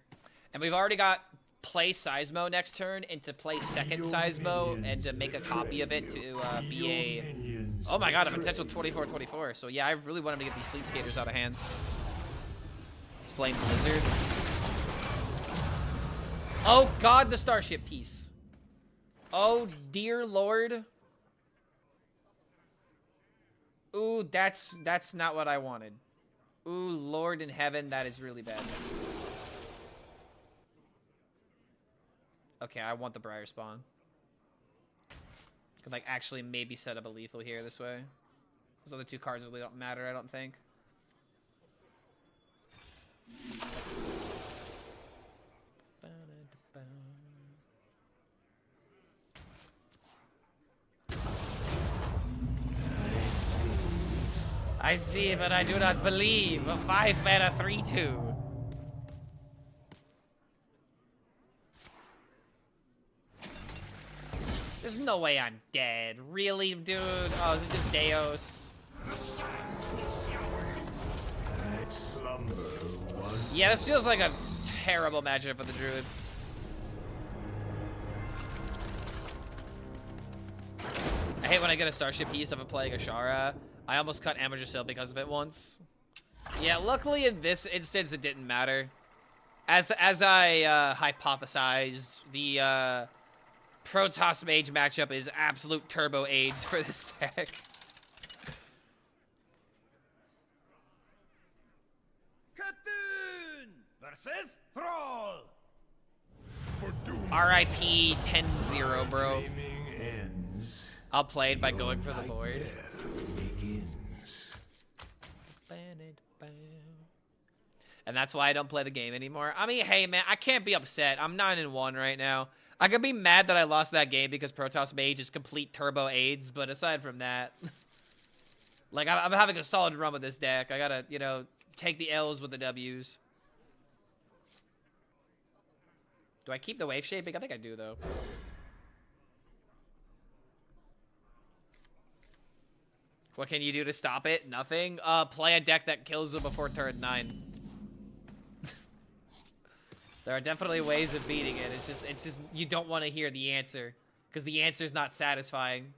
And we've already got play Seismo next turn and to play second Seismo and to make a copy of it to be a... Oh my god, a potential 24-24. So yeah, I really want him to get these Sleet Skaters out of hand. He's playing Blizzard. Oh god, the Starship piece. Oh dear lord. Ooh, that's not what I wanted. Ooh, Lord in heaven, that is really bad. Okay, I want the Briar Spawn. Could, like, actually maybe set up a lethal here this way. Those other two cards really don't matter, I don't think. I see, but I do not believe. A 5-mana 3/2. There's no way I'm dead. Really, dude? Oh, is it just Deos? Yeah, this feels like a terrible matchup for the Druid. I hate when I get a Starship piece of a playing Ashara. I almost cut Amateur Seal because of it once. Yeah, luckily in this instance it didn't matter. As I hypothesized, the Protoss Mage matchup is absolute turbo AIDS for this deck.
Cthulhu versus Thrall.
RIP 10-0, bro.
Flaming ends.
I'll play it by going for the board.
Begins.
And that's why I don't play the game anymore. I mean, hey, man, I can't be upset. I'm 9-1 right now. I could be mad that I lost that game because Protoss Mage is complete turbo AIDS, but aside from that, like, I'm having a solid run with this deck. I gotta, you know, take the L's with the W's. Do I keep the wave shaping? I think I do, though. What can you do to stop it? Nothing. Play a deck that kills them before turn 9. There are definitely ways of beating it. It's just you don't want to hear the answer because the answer is not satisfying.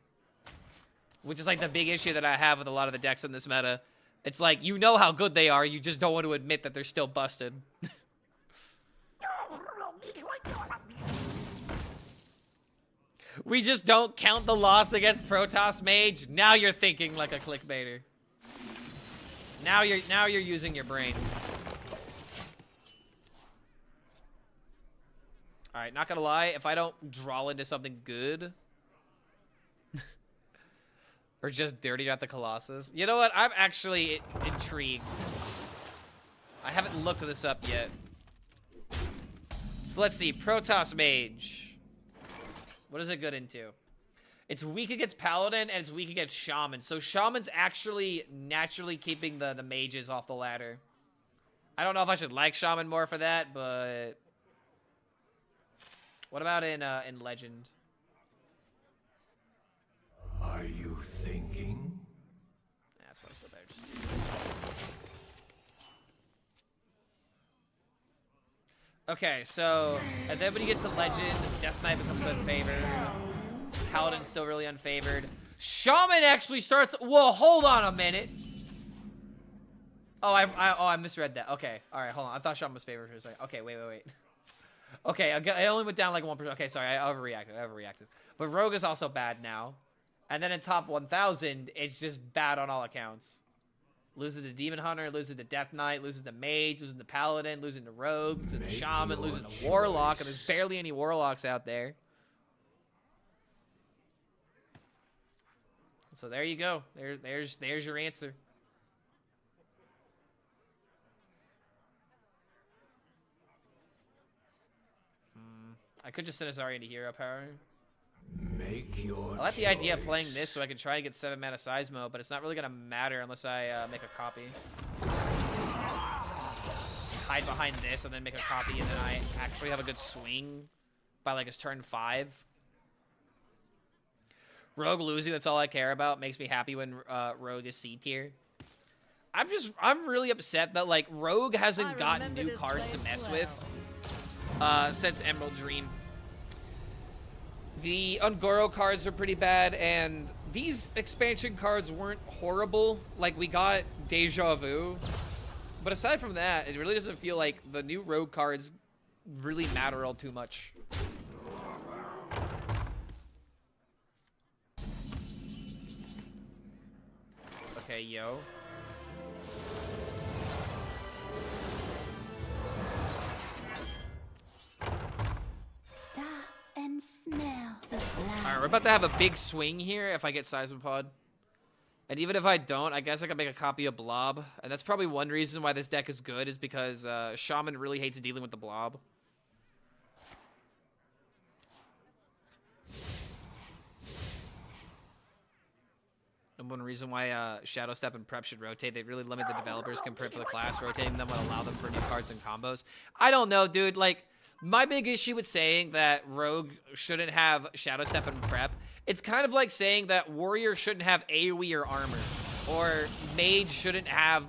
Which is like the big issue that I have with a lot of the decks in this meta. It's like, you know how good they are, you just don't want to admit that they're still busted. We just don't count the loss against Protoss Mage. Now you're thinking like a clickbaiter. Now you're using your brain. Alright, not gonna lie, if I don't draw into something good or just dirty at the Colossus. You know what? I'm actually intrigued. I haven't looked this up yet. So let's see, Protoss Mage. What is it good into? It's weak against Paladin and it's weak against Shaman. So Shaman's actually naturally keeping the mages off the ladder. I don't know if I should like Shaman more for that, but what about in Legend?
Are you thinking?
That's why I still better just do this. Okay, so and then when you get to Legend, Death Knight becomes unfavored. Paladin's still really unfavored. Shaman actually starts. Whoa, hold on a minute. Oh, I misread that. Okay, all right, hold on. I thought Shaman was favored for a second. Okay, wait. Okay, I only went down like 1%. Okay, sorry, I overreacted. But Rogue is also bad now. And then in top 1,000, it's just bad on all accounts. Losing to Demon Hunter, losing to Death Knight, losing to Mage, losing to Paladin, losing to Rogue, losing to Shaman, losing to Warlock, and there's barely any Warlocks out there. So there you go. There's your answer. I could just send Azari into hero power.
Make your
I like the idea of playing this so I can try to get 7 mana Seismo, but it's not really gonna matter unless I make a copy. Hide behind this and then make a copy, and then I actually have a good swing by like his turn 5. Rogue losing, that's all I care about. Makes me happy when Rogue is C tier. I'm really upset that like Rogue hasn't gotten new cards to mess with since Emerald Dream. The Ungoro cards are pretty bad, and these expansion cards weren't horrible. Like, we got Deja Vu. But aside from that, it really doesn't feel like the new Rogue cards really matter all too much. Okay, yo.
And smell the flowers.
Alright, we're about to have a big swing here if I get Seismopod. And even if I don't, I guess I can make a copy of Blob. And that's probably one reason why this deck is good, is because Shaman really hates dealing with the Blob. And one reason why Shadow Step and Prep should rotate, they really limit the developers can print for the class. Rotating them would allow them for new cards and combos. I don't know, dude. Like, my big issue with saying that Rogue shouldn't have Shadow Step and Prep, it's kind of like saying that Warrior shouldn't have AoE or armor, or Mage shouldn't have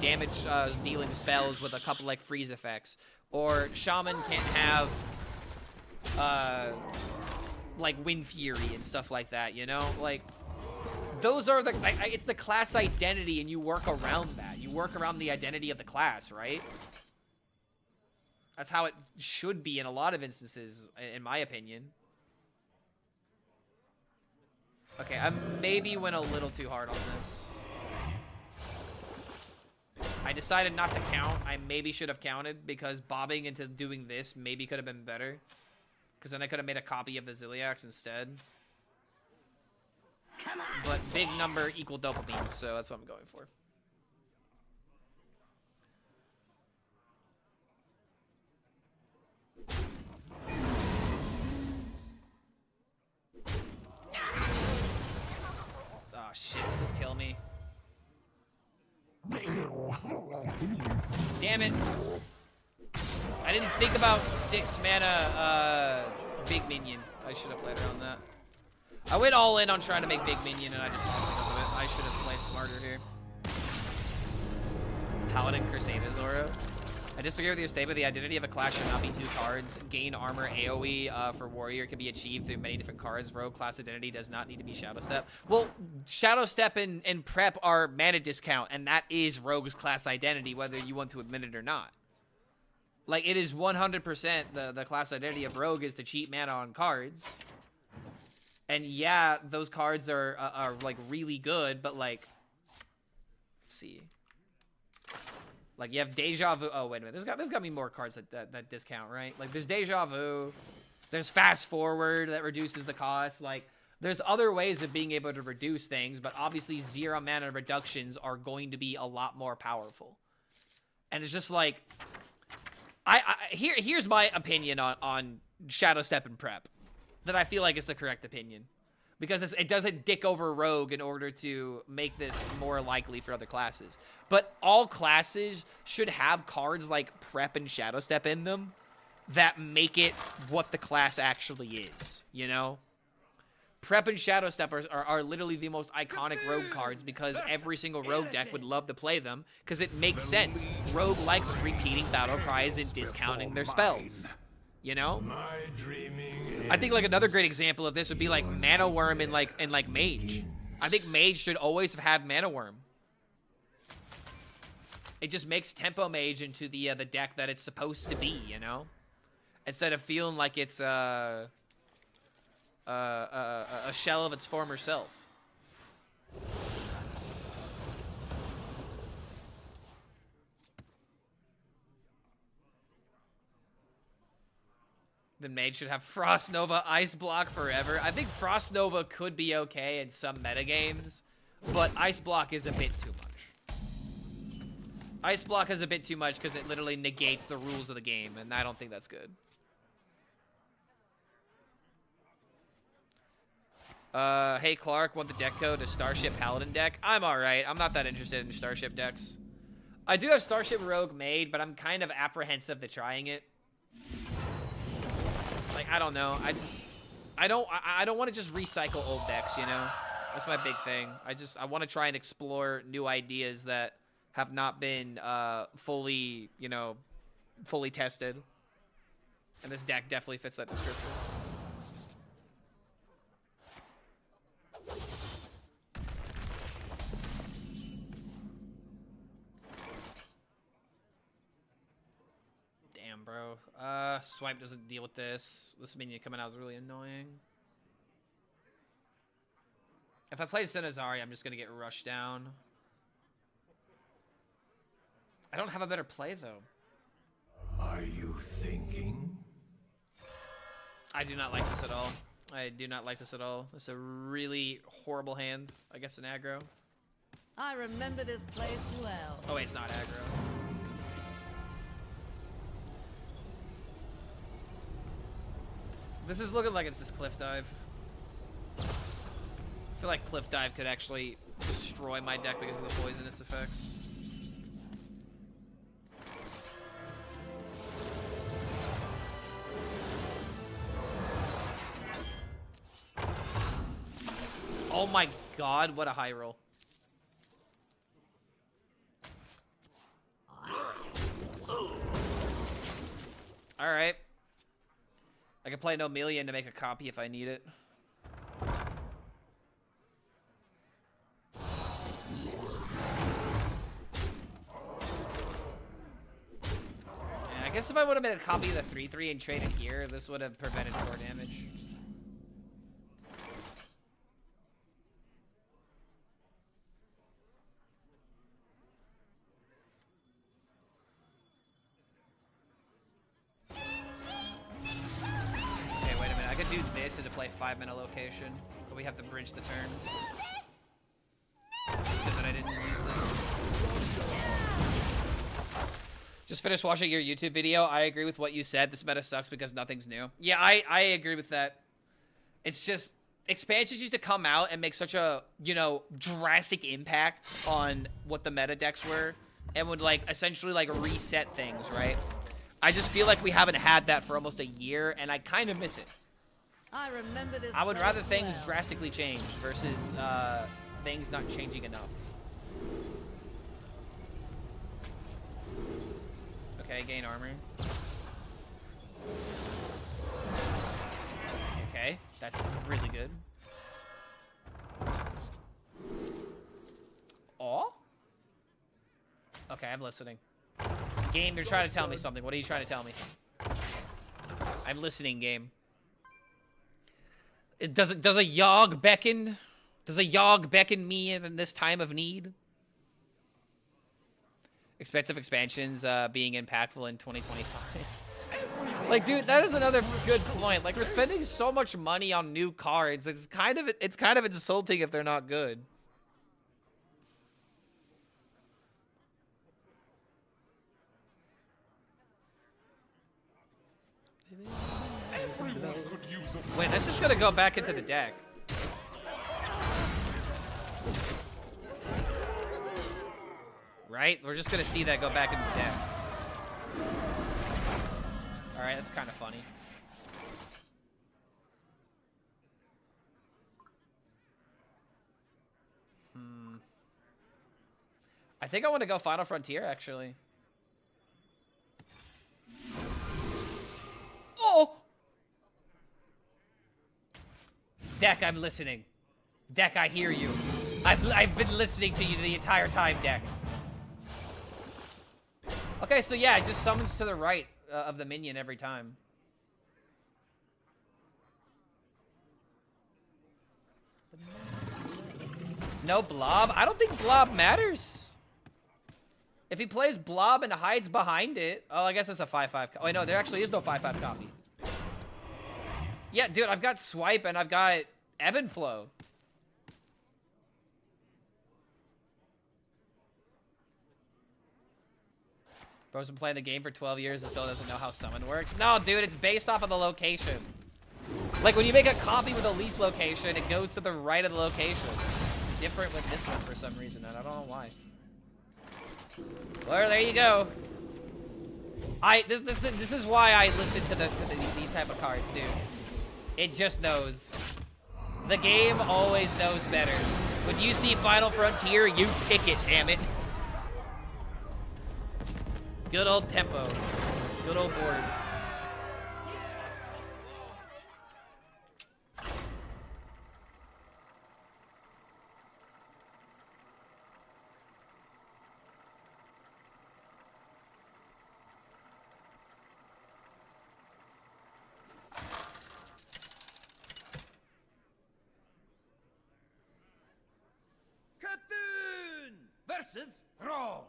damage dealing spells with a couple like freeze effects, or Shaman can't have like Wind Fury and stuff like that, you know? Like, those are the, it's the class identity, and you work around that. You work around the identity of the class, right? That's how it should be in a lot of instances, in my opinion. Okay, I maybe went a little too hard on this. I decided not to count. I maybe should have counted because bobbing into doing this maybe could have been better. Because then I could have made a copy of the Ziliax instead. But big number equal dopamine, so that's what I'm going for. Oh shit, does this kill me? Damn it. I didn't think about 6 mana big minion. I should have played around that. I went all in on trying to make big minion and I just lost because of it. I should have played smarter here. Paladin Crusader Zoro. I disagree with your statement. The identity of a class should not be 2 cards. Gain armor AoE for warrior can be achieved through many different cards. Rogue class identity does not need to be Shadow Step. Well, Shadow Step and Prep are mana discount, and that is Rogue's class identity, whether you want to admit it or not. Like, it is 100% the class identity of Rogue is to cheat mana on cards. And yeah, those cards are like really good, but like, let's see. Like you have Deja Vu. Oh wait a minute, there's got to be more cards that discount, right? Like there's Deja Vu, there's Fast Forward that reduces the cost. Like there's other ways of being able to reduce things, but obviously 0 mana reductions are going to be a lot more powerful. And it's just like, here's my opinion on Shadow Step and Prep. That I feel like is the correct opinion. Because it doesn't dick over Rogue in order to make this more likely for other classes. But all classes should have cards like Prep and Shadow Step in them that make it what the class actually is, you know? Prep and Shadow Step are literally the most iconic Rogue cards because every single Rogue deck would love to play them because it makes sense. Rogue likes repeating battle cries and discounting their spells. You know? I think like another great example of this would be like Mana Worm and like Mage. I think Mage should always have had Mana Worm. It just makes Tempo Mage into the deck that it's supposed to be, you know? Instead of feeling like it's a shell of its former self. The Mage should have Frost Nova Ice Block forever. I think Frost Nova could be okay in some metagames, but Ice Block is a bit too much. Ice Block is a bit too much because it literally negates the rules of the game, and I don't think that's good. Hey Clark, want the deck code to Starship Paladin deck? I'm alright. I'm not that interested in Starship decks. I do have Starship Rogue made, but I'm kind of apprehensive to trying it. Like, I don't know. I don't want to just recycle old decks, you know? That's my big thing. I want to try and explore new ideas that have not been fully, you know, fully tested. And this deck definitely fits that description. Bro. Swipe doesn't deal with this. This minion coming out is really annoying. If I play Sinazari, I'm just gonna get rushed down. I don't have a better play though.
Are you thinking?
I do not like this at all. I do not like this at all. It's a really horrible hand. I guess an aggro.
I remember this place well.
Oh wait, it's not aggro. This is looking like it's this Cliff Dive. I feel like Cliff Dive could actually destroy my deck because of the poisonous effects. Oh my god, what a high roll. Alright. I can play Nomelian to make a copy if I need it. Yeah, I guess if I would have made a copy of the 3/3 and traded here, this would have prevented 4 damage. wasted to play 5-mana location, but we have to bridge the turns. Because then I didn't use this. Just finished watching your YouTube video. I agree with what you said. This meta sucks because nothing's new. Yeah, I agree with that. It's just expansions used to come out and make such a, you know, drastic impact on what the meta decks were and would like essentially like reset things, right? I just feel like we haven't had that for almost a year and I kind of miss it.
I remember this.
I would rather things drastically change versus things not changing enough. Okay, gain armor. Okay, that's really good. Aw? Okay, I'm listening. Game, you're trying to tell me something. What are you trying to tell me? I'm listening, game. Does a Yogg beckon? Does a Yogg beckon me in this time of need? Expensive expansions being impactful in 2025. Like, dude, that is another good point. Like, we're spending so much money on new cards. It's kind of insulting if they're not good. Wait, this is gonna go back into the deck. Right? We're just gonna see that go back into the deck. Alright, that's kind of funny. I think I want to go Final Frontier, actually. Oh! Deck, I'm listening. Deck, I hear you. I've been listening to you the entire time, Deck. Okay, so yeah, it just summons to the right of the minion every time. No blob? I don't think blob matters. If he plays blob and hides behind it... Oh, I guess it's a 5/5... Oh, wait, no, there actually is no 5/5 copy. Yeah, dude, I've got Swipe and I've got Ebb and Flow. Bro's been playing the game for 12 years and still doesn't know how summon works. No, dude, it's based off of the location. Like, when you make a copy with a least location, it goes to the right of the location. It's different with this one for some reason, and I don't know why. Well, there you go. This is why I listen to these type of cards, dude. It just knows. The game always knows better. When you see Final Frontier, you pick it, damn it. Good old tempo. Good old board.
Cthulhu versus Thrall.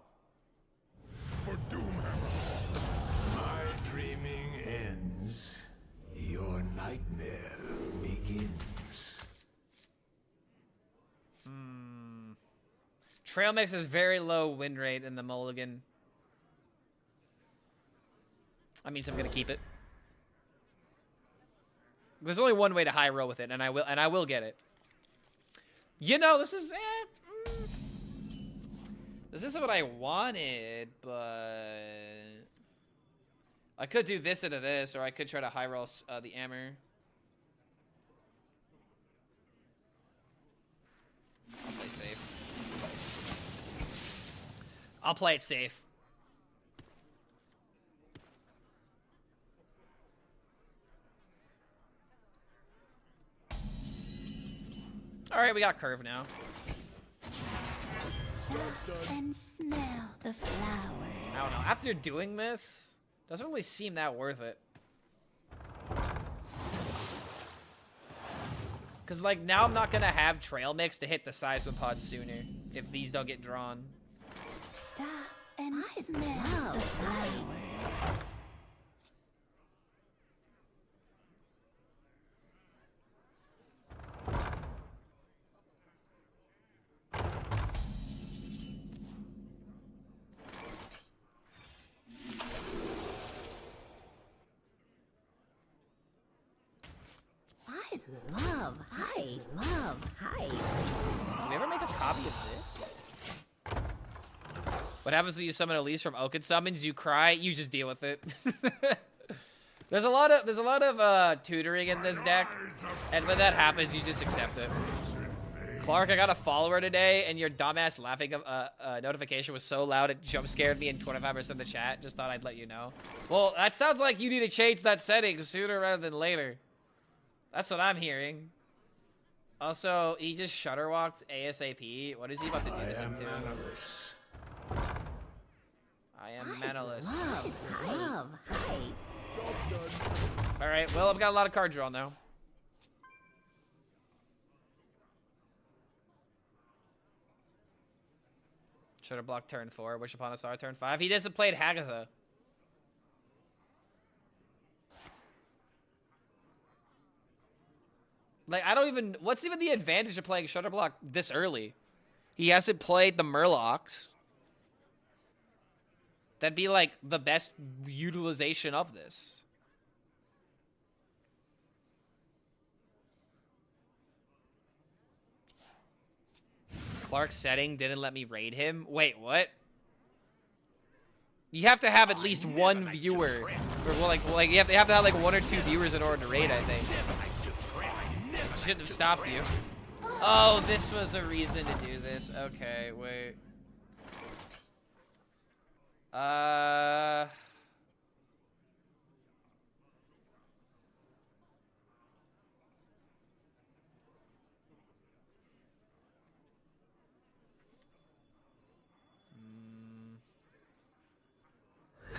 For Doomhammer.
My dreaming ends. Your nightmare begins.
Trail Mix is very low win rate in the mulligan. That means I'm gonna keep it. There's only one way to high roll with it, and I will get it. You know, this is this isn't what I wanted, but I could do this into this, or I could try to high roll the Amber. I'll play safe. I'll play it safe. All right, we got curve now.
And smell the flowers.
I don't know. After doing this, doesn't really seem that worth it. Because, like, now I'm not going to have Trail Mix to hit the Seismopod sooner if these don't get drawn.
Stop and smell the flowers.
What happens when you summon Elise from Oaken summons? You cry, you just deal with it. There's a lot of tutoring in this deck, and when that happens, you just accept it. Clark, I got a follower today, and your dumbass laughing notification was so loud it jump scared me and 25% of the chat. Just thought I'd let you know. Well, that sounds like you need to change that setting sooner rather than later. That's what I'm hearing. Also, he just shudder-walked ASAP. What is he about to do this into? I am Manalus. Alright, well, I've got a lot of card draw now. Shudder block turn 4, Wish Upon a Star turn 5. He doesn't play Hagatha. Like, I don't even... What's even the advantage of playing Shudder block this early? He hasn't played the Murlocs. That'd be, like, the best utilization of this. Clark's setting didn't let me raid him. Wait, what? You have to have at least one viewer. Or, like you have to have, like, 1 or 2 viewers in order to raid, I think. Shouldn't have stopped you. Oh, this was a reason to do this. Okay, wait.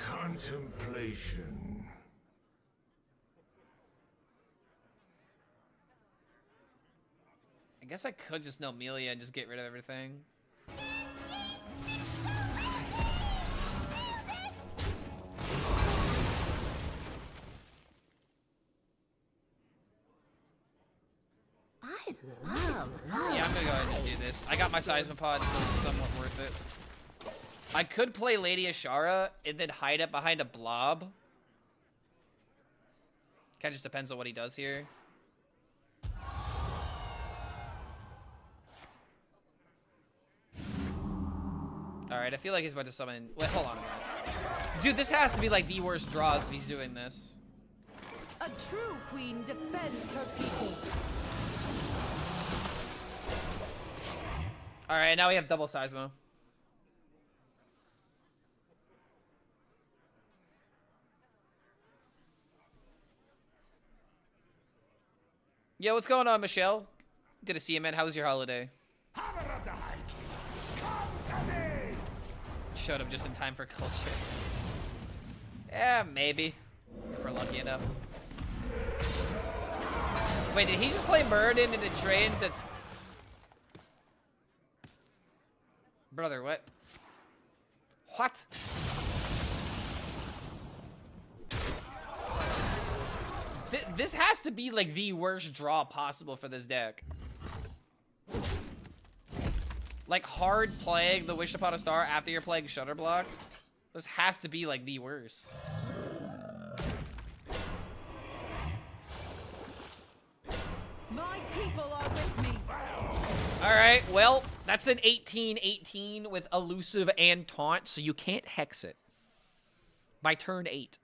Contemplation.
I guess I could just know Melia and just get rid of everything. Yeah, I'm gonna go ahead and do this. I got my Seismopod, so it's somewhat worth it. I could play Lady Ashara and then hide it behind a blob. Kinda just depends on what he does here. Alright, I feel like he's about to summon... Wait, hold on a minute. Dude, this has to be like the worst draws if he's doing this.
A true queen defends her people.
Alright, now we have double Seismo. Yo, what's going on, Michelle? Good to see you, man. How was your holiday? Showed up just in time for culture. Yeah, maybe. If we're lucky enough. Wait, did he just play Muradin in a train to... Brother, what? What? This has to be like the worst draw possible for this deck. Like hard playing the Wish Upon a Star after you're playing Shudder Block. This has to be like the worst.
My people are with me.
Alright, well, that's an 18-18 with elusive and taunt, so you can't hex it. By turn 8.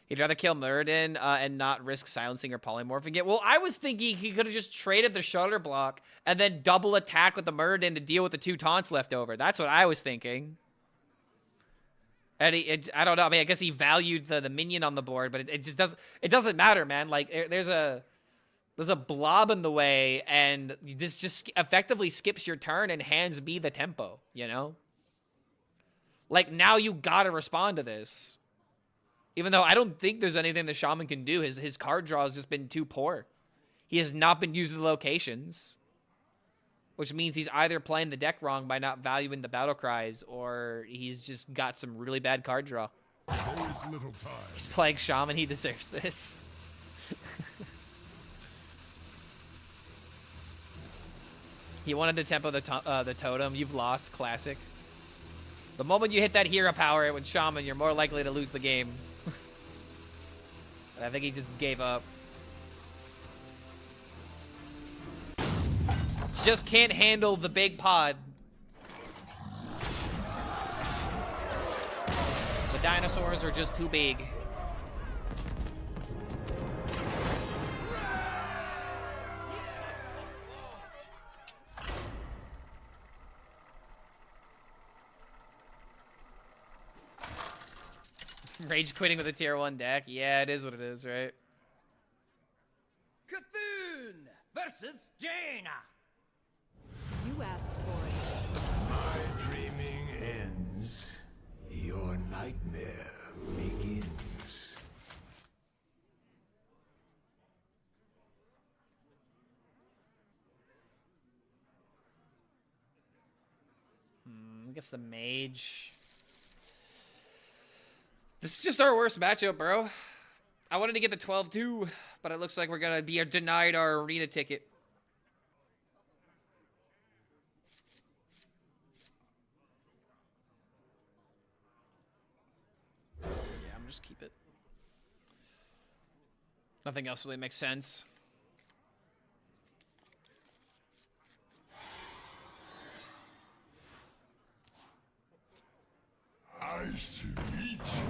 He'd rather kill Muradin and not risk silencing or polymorphing it. Well, I was thinking he could have just traded the Shudder Block and then double attack with the Muradin to deal with the 2 taunts left over. That's what I was thinking. And I don't know. I mean, I guess he valued the minion on the board, but it just doesn't matter, man. Like there's a blob in the way, and this just effectively skips your turn and hands me the tempo. You know, like now you gotta respond to this. Even though I don't think there's anything the Shaman can do. His card draw has just been too poor. He has not been using the locations. Which means he's either playing the deck wrong by not valuing the battle cries, or he's just got some really bad card draw. He's playing Shaman, he deserves this. He wanted to tempo the totem. You've lost, classic. The moment you hit that hero power with Shaman, you're more likely to lose the game. I think he just gave up. Just can't handle the big pod. The dinosaurs are just too big. Rage quitting with a tier 1 deck. Yeah, it is what it is, right?
Cthulhu versus Jaina.
You asked for it.
My dreaming ends. Your nightmare begins.
I guess the mage. This is just our worst matchup, bro. I wanted to get the 12-2, but it looks like we're gonna be denied our arena ticket. Yeah, I'm just keep it. Nothing else really makes sense.
I should meet you.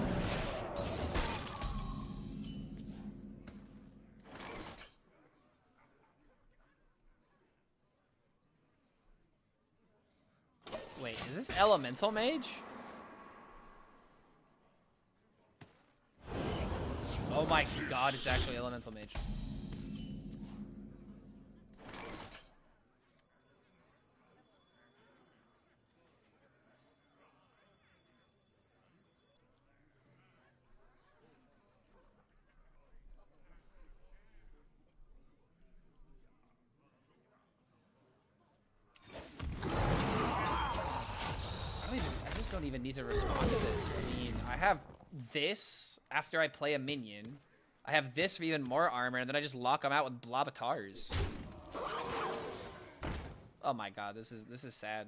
Wait, is this Elemental Mage? Oh my god, it's actually Elemental Mage. I just don't even need to respond to this. I mean, I have this after I play a minion. I have this for even more armor, and then I just lock them out with Blobatars. Oh my god, this is sad.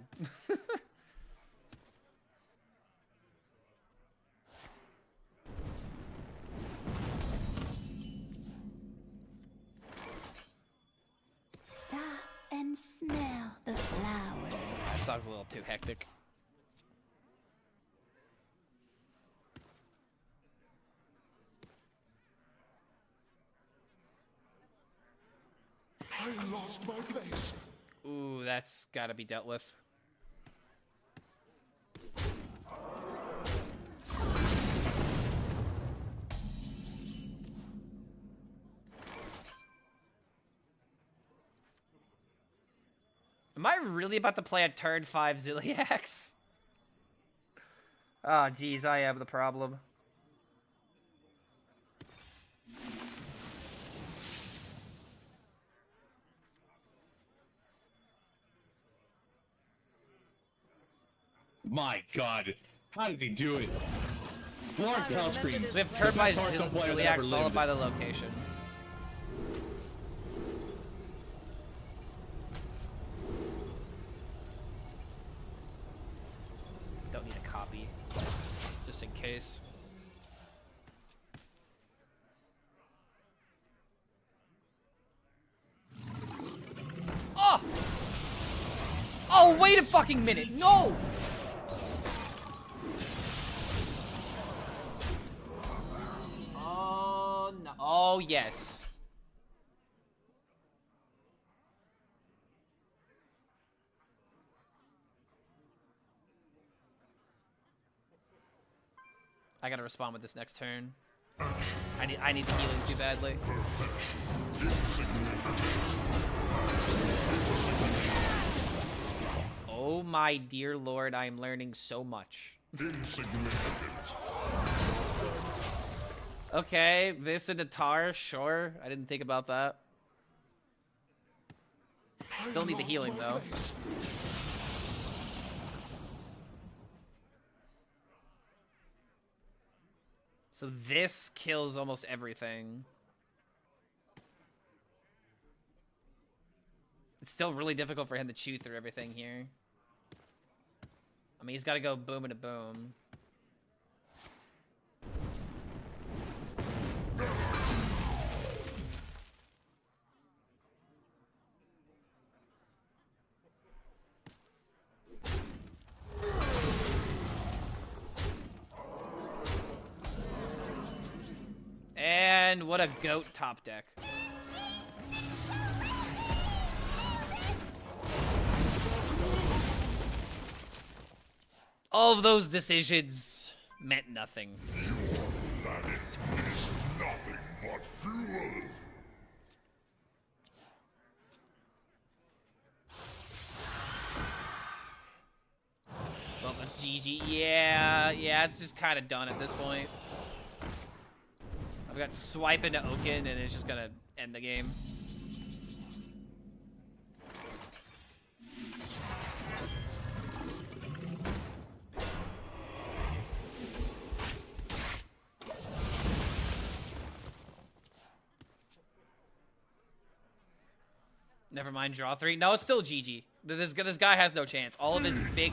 Stop and smell the flowers.
That song's a little too hectic.
I lost my place.
Ooh, that's gotta be dealt with. Am I really about to play a turn 5 Ziliax? Oh, geez, I am the problem.
My god. How does he do it? Lord HELLSCREAM.
We have turn by
Hearthstone player that ever
Ziliax followed
lived.
by the location. Don't need a copy, just in case. Oh! Oh, wait a fucking minute! No! Oh, no. Oh, yes. I gotta respond with this next turn. I need the healing too badly. Oh my dear lord, I am learning so much. Okay, this and a tar, sure. I didn't think about that. Still need the healing though. So this kills almost everything. It's still really difficult for him to chew through everything here. I mean, he's got to go boom and a boom. what a goat top deck. All of those decisions meant nothing.
Planet is nothing but fuel.
Well, that's GG. Yeah, it's just kind of done at this point. I've got swipe into Oaken, and it's just gonna end the game. Never mind, draw 3. No, it's still GG. This guy has no chance. All of his big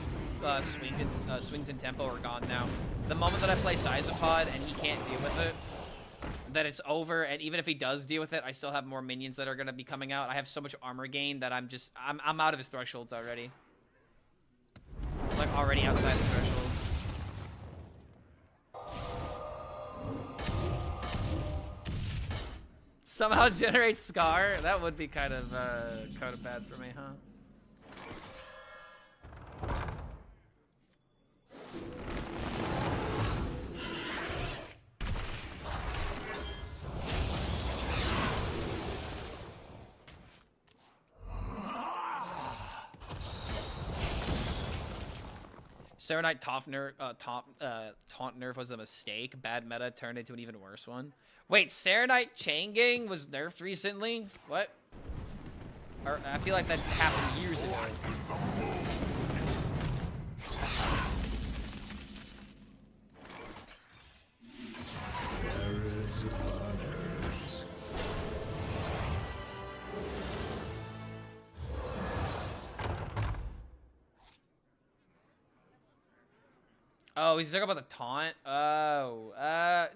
swings in tempo are gone now. The moment that I play Seisapod and he can't deal with it, that it's over. And even if he does deal with it, I still have more minions that are gonna be coming out. I have so much armor gain that I'm out of his thresholds already. Like already outside the thresholds. Somehow generate Scar? That would be kind of bad for me, huh? Serenite taunt nerf was a mistake. Bad meta turned into an even worse one. Wait, Serenite Chain Gang was nerfed recently? What? Or, I feel like that happened years ago. Oh, he's talking about the taunt? Oh,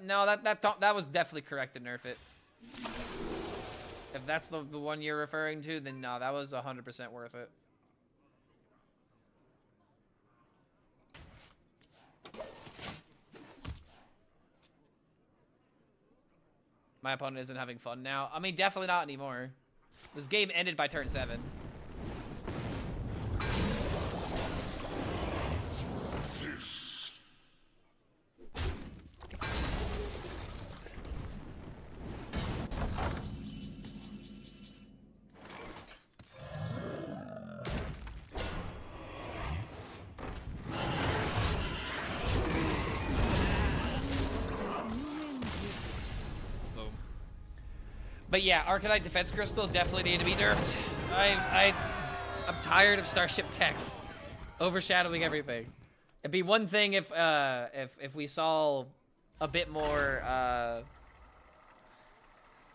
no, that was definitely correct to nerf it. If that's the one you're referring to, then no, that was 100% worth it. My opponent isn't having fun now. I mean, definitely not anymore. This game ended by turn 7. But yeah, Arcanite Defense Crystal definitely need to be nerfed. I'm tired of Starship techs overshadowing everything. It'd be one thing if we saw a bit more.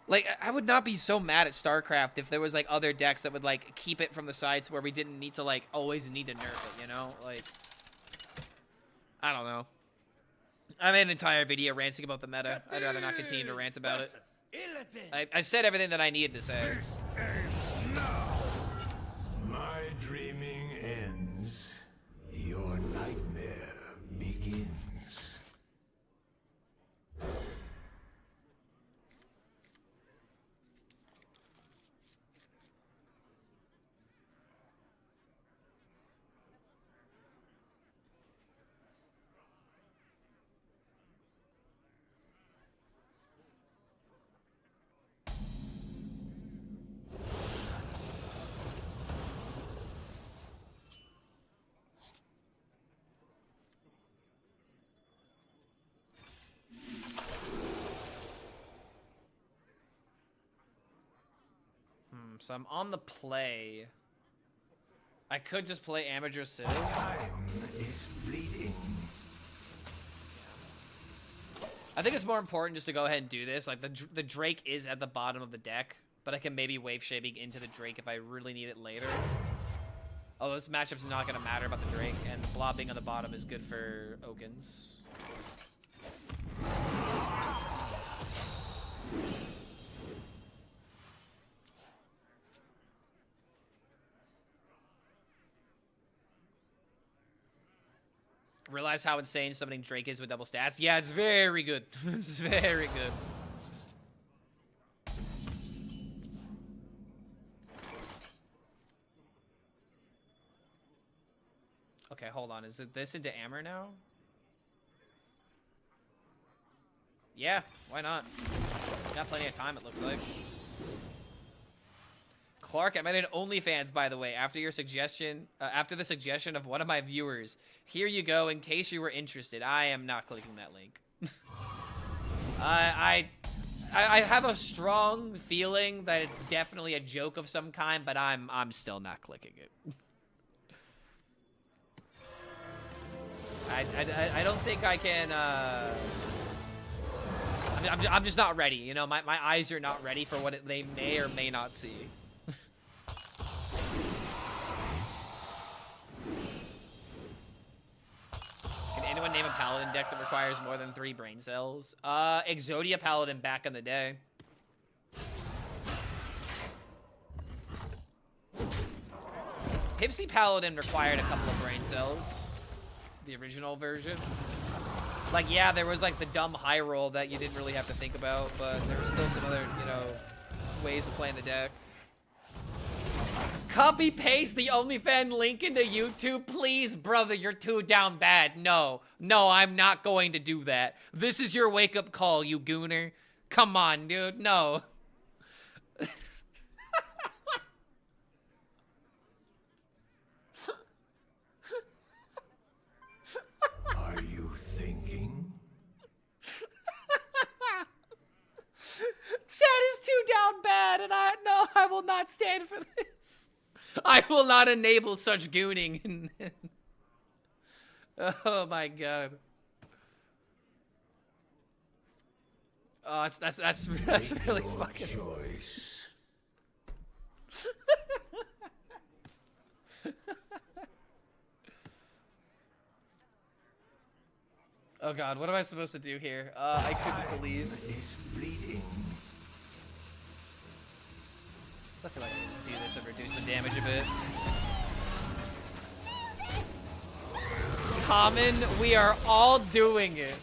Like, I would not be so mad at StarCraft if there was like other decks that would like keep it from the sides where we didn't need to like always need to nerf it. You know, like I don't know. I made an entire video ranting about the meta. I'd rather not continue to rant about it. I said everything that I needed to say.
My dreaming ends. Your nightmare begins.
So I'm on the play. I could just play Amateur Civ.
Time is fleeting.
I think it's more important just to go ahead and do this. Like the Drake is at the bottom of the deck, but I can maybe wave shaping into the Drake if I really need it later. Although this matchup's not gonna matter about the Drake, and Blob being on the bottom is good for Okins. Realize how insane summoning Drake is with double stats? Yeah, it's very good. It's very good. Okay, hold on. Is it this into Amber now? Yeah, why not? Got plenty of time, it looks like. Clark, I made an OnlyFans, by the way, after your suggestion, after the suggestion of one of my viewers. Here you go, in case you were interested. I am not clicking that link. I have a strong feeling that it's definitely a joke of some kind, but I'm still not clicking it. I don't think I can. I'm just not ready. You know, my eyes are not ready for what they may or may not see. Can anyone name a paladin deck that requires more than 3 brain cells? Exodia Paladin back in the day. Pipsy Paladin required a couple of brain cells. The original version. Like, yeah, there was like the dumb high roll that you didn't really have to think about, but there was still some other, you know, ways of playing the deck. Copy paste the OnlyFans link into YouTube, please, brother. You're too down bad. No, I'm not going to do that. This is your wake up call, you gooner. Come on, dude. No.
Are you thinking?
Chat is too down bad, and I will not stand for this. I will not enable such gooning. Oh my god. Oh, that's really fucking.
Choice.
Oh god, what am I supposed to do here? I couldn't believe.
Is bleeding.
I feel like I need to do this and reduce the damage a bit. Common, we are all doing it.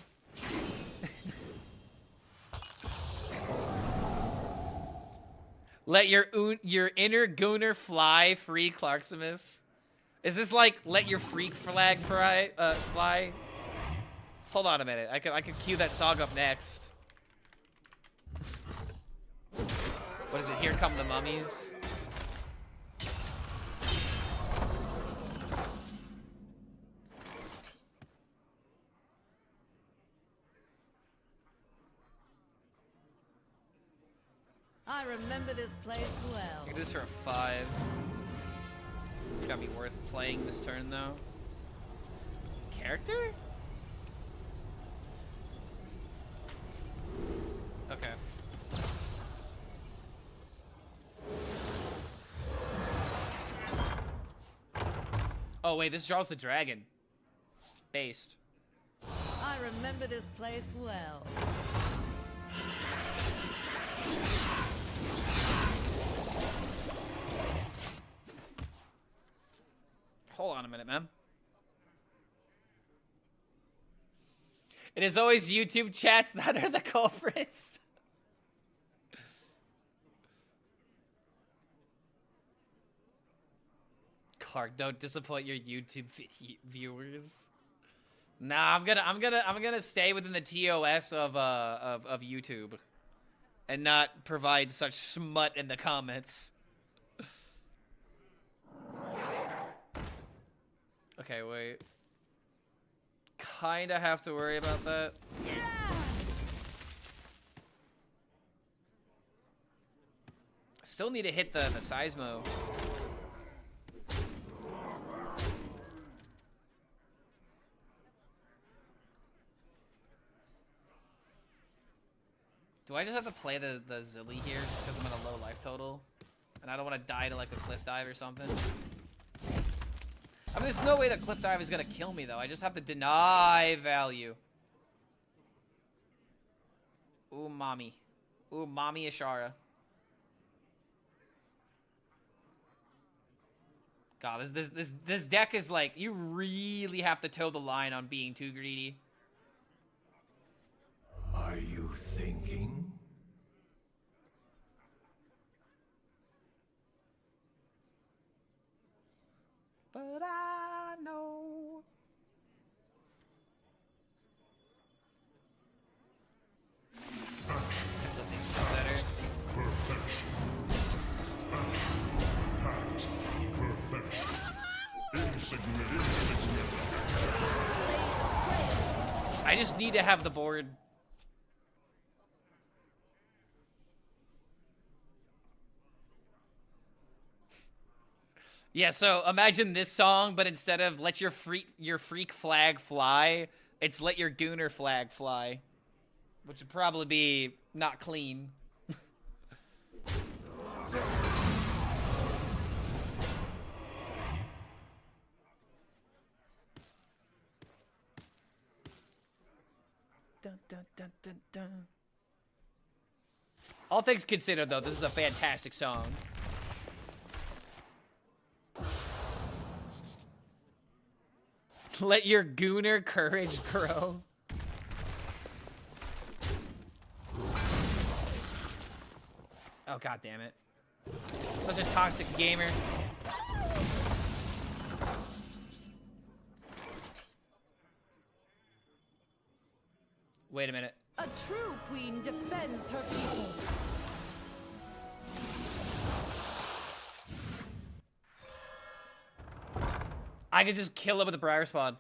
Let your inner gooner fly, free Clarksimus. Is this like let your freak flag fly? Hold on a minute. I could cue that song up next. What is it? Here come the mummies.
I remember this place well.
I can do this for a 5. It's gotta be worth playing this turn though. Character? Okay. Oh wait, this draws the dragon. Based.
I remember this place well.
Hold on a minute, man. It is always YouTube chats that are the culprits. Clark, don't disappoint your YouTube viewers. Nah, I'm gonna stay within the TOS of YouTube, and not provide such smut in the comments. Okay, wait. Kinda have to worry about that. Still need to hit the Seismo. Do I just have to play the Zilly here just because I'm at a low life total? And I don't want to die to like a cliff dive or something? I mean, there's no way the cliff dive is going to kill me, though. I just have to deny value. Ooh, mommy. Ooh, mommy Ashara. God, this deck is like, you really have to toe the line on being too greedy.
Are you thinking?
But I know I just need to have the board. Yeah, so imagine this song, but instead of let your freak flag fly, it's let your gooner flag fly. Which would probably be not clean. Dun, dun, dun, dun, dun. All things considered, though, this is a fantastic song. Let your gooner courage grow. Oh, god damn it. Such a toxic gamer. Wait a minute.
A true queen defends her people.
I could just kill him with a briar spawn.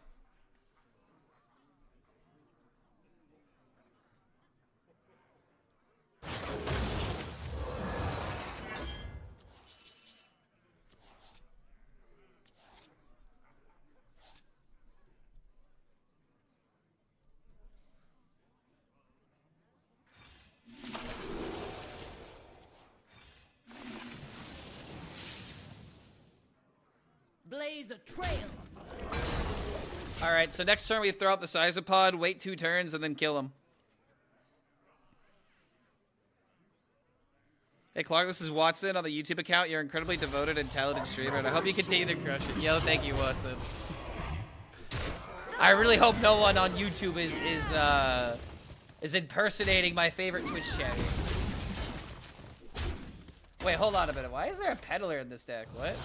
Blaze a trail.
Alright, so next turn we throw out the Seisopod, wait 2 turns, and then kill him. Hey Clark, this is Watson on the YouTube account. You're an incredibly devoted and talented streamer, and I hope you continue to crush it. Yo, thank you, Watson. I really hope no one on YouTube is impersonating my favorite Twitch chat. Wait, hold on a minute. Why is there a peddler in this deck? What?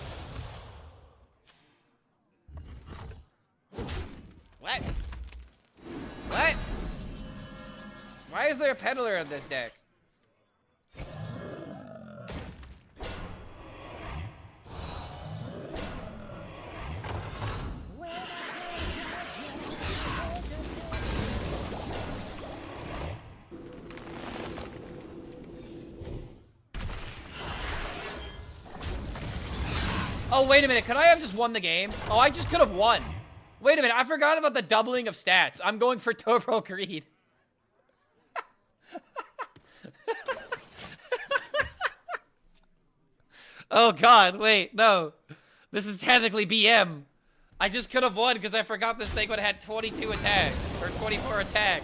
What? What? Why is there a peddler in this deck? Oh, wait a minute. Could I have just won the game? Oh, I just could have won. Wait a minute. I forgot about the doubling of stats. I'm going for Turbo Greed. Oh, God. Wait. No. This is technically BM. I just could have won because I forgot this thing would have had 22 attack. Or 24 attack.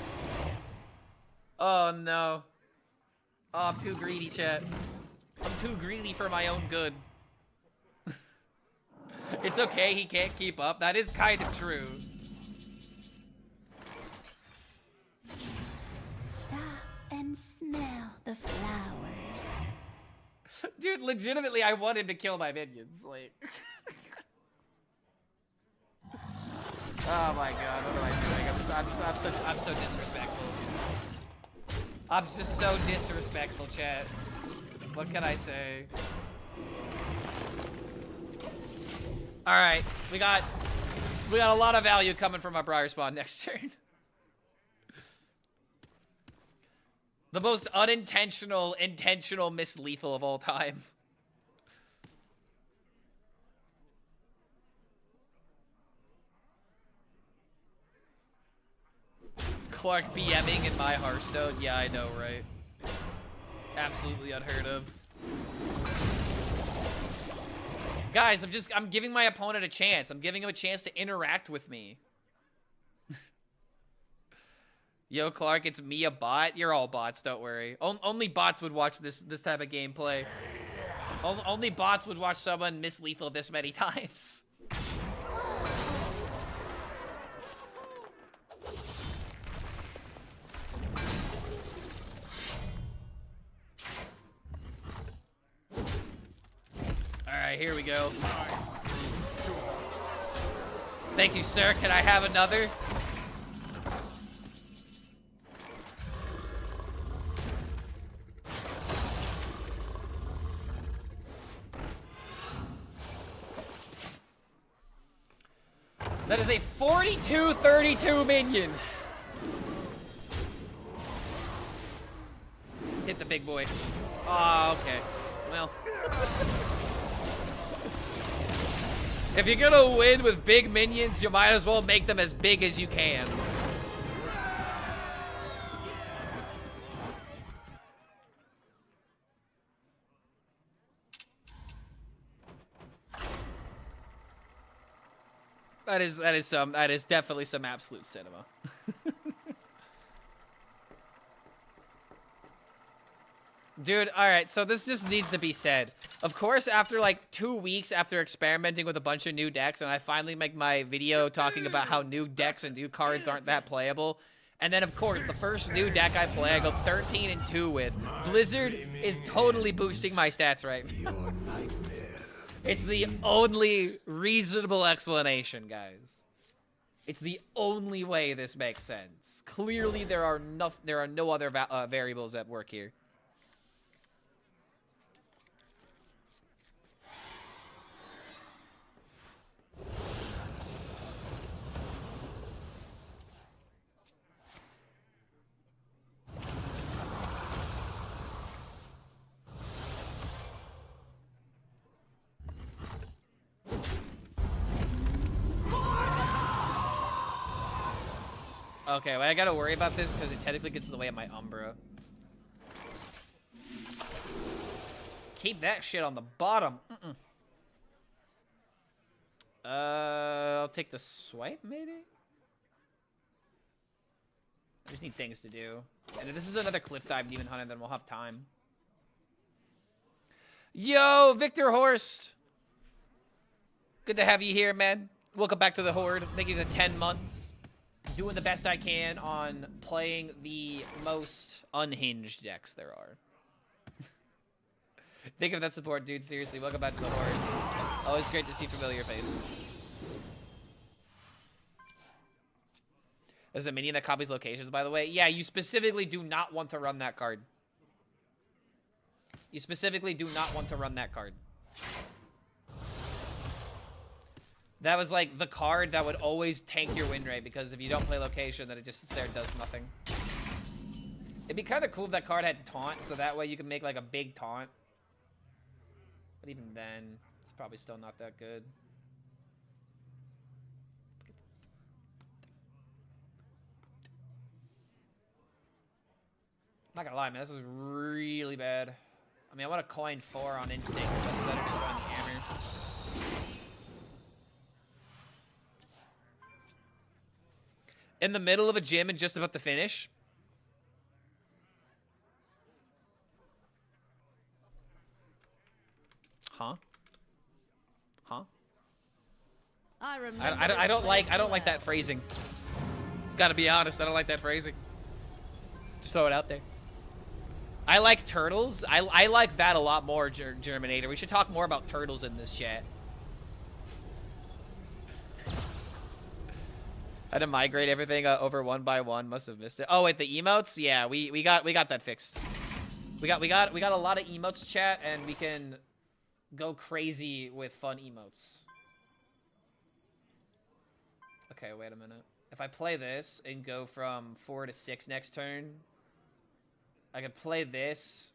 Oh, no. Oh, I'm too greedy, chat. I'm too greedy for my own good. It's okay, he can't keep up. That is kind of true.
Stop and smell the flowers.
Dude, legitimately, I wanted to kill my minions. Like, oh my god, what am I doing? I'm so disrespectful. I'm just so disrespectful, chat. What can I say? All right, we got a lot of value coming from our Briar Spawn next turn. The most unintentional, intentional mislethal of all time. Clark BMing in my Hearthstone. Yeah, I know, right? Absolutely unheard of. Guys, I'm giving my opponent a chance. I'm giving him a chance to interact with me. Yo, Clark, it's me, a bot. You're all bots, don't worry. Only bots would watch this type of gameplay. Only bots would watch someone miss lethal this many times. Alright, here we go. Thank you, sir. Can I have another? That is a 42-32 minion. Hit the big boy. Oh, okay. Well. If you're gonna win with big minions, you might as well make them as big as you can. That is definitely some absolute cinema. Dude, alright, so this just needs to be said. Of course, after like 2 weeks after experimenting with a bunch of new decks, and I finally make my video talking about how new decks and new cards aren't that playable, and then of course, the first new deck I play, I go 13-2 with. Blizzard is totally boosting my stats right now. It's the only reasonable explanation, guys. It's the only way this makes sense. Clearly, there are no other variables at work here. Okay, well, I gotta worry about this because it technically gets in the way of my Umbra. Keep that shit on the bottom. I'll take the swipe, maybe? I just need things to do. And if this is another cliff dive demon hunter, then we'll have time. Yo, Victor Horst! Good to have you here, man. Welcome back to the Horde. Thank you for 10 months. Doing the best I can on playing the most unhinged decks there are. Thank you for that support, dude. Seriously, welcome back to the Horde. Always great to see familiar faces. There's a minion that copies locations, by the way. Yeah, you specifically do not want to run that card. You specifically do not want to run that card. That was like the card that would always tank your win rate, because if you don't play location, then it just sits there and does nothing. It'd be kind of cool if that card had taunt, so that way you can make like a big taunt. But even then, it's probably still not that good. I'm not gonna lie, man, this is really bad. I mean, I want to coin 4 on instinct, but instead of just running hammer. In the middle of a gym and just about to finish. Huh? Huh? I don't like that phrasing. Gotta be honest, I don't like that phrasing. Just throw it out there. I like turtles. I like that a lot more, Germinator. We should talk more about turtles in this chat. I had to migrate everything over 1 by 1. Must have missed it. Oh wait, the emotes? Yeah, we got that fixed. We got a lot of emotes, chat, and we can go crazy with fun emotes. Okay, wait a minute. If I play this and go from 4 to 6 next turn, I could play this,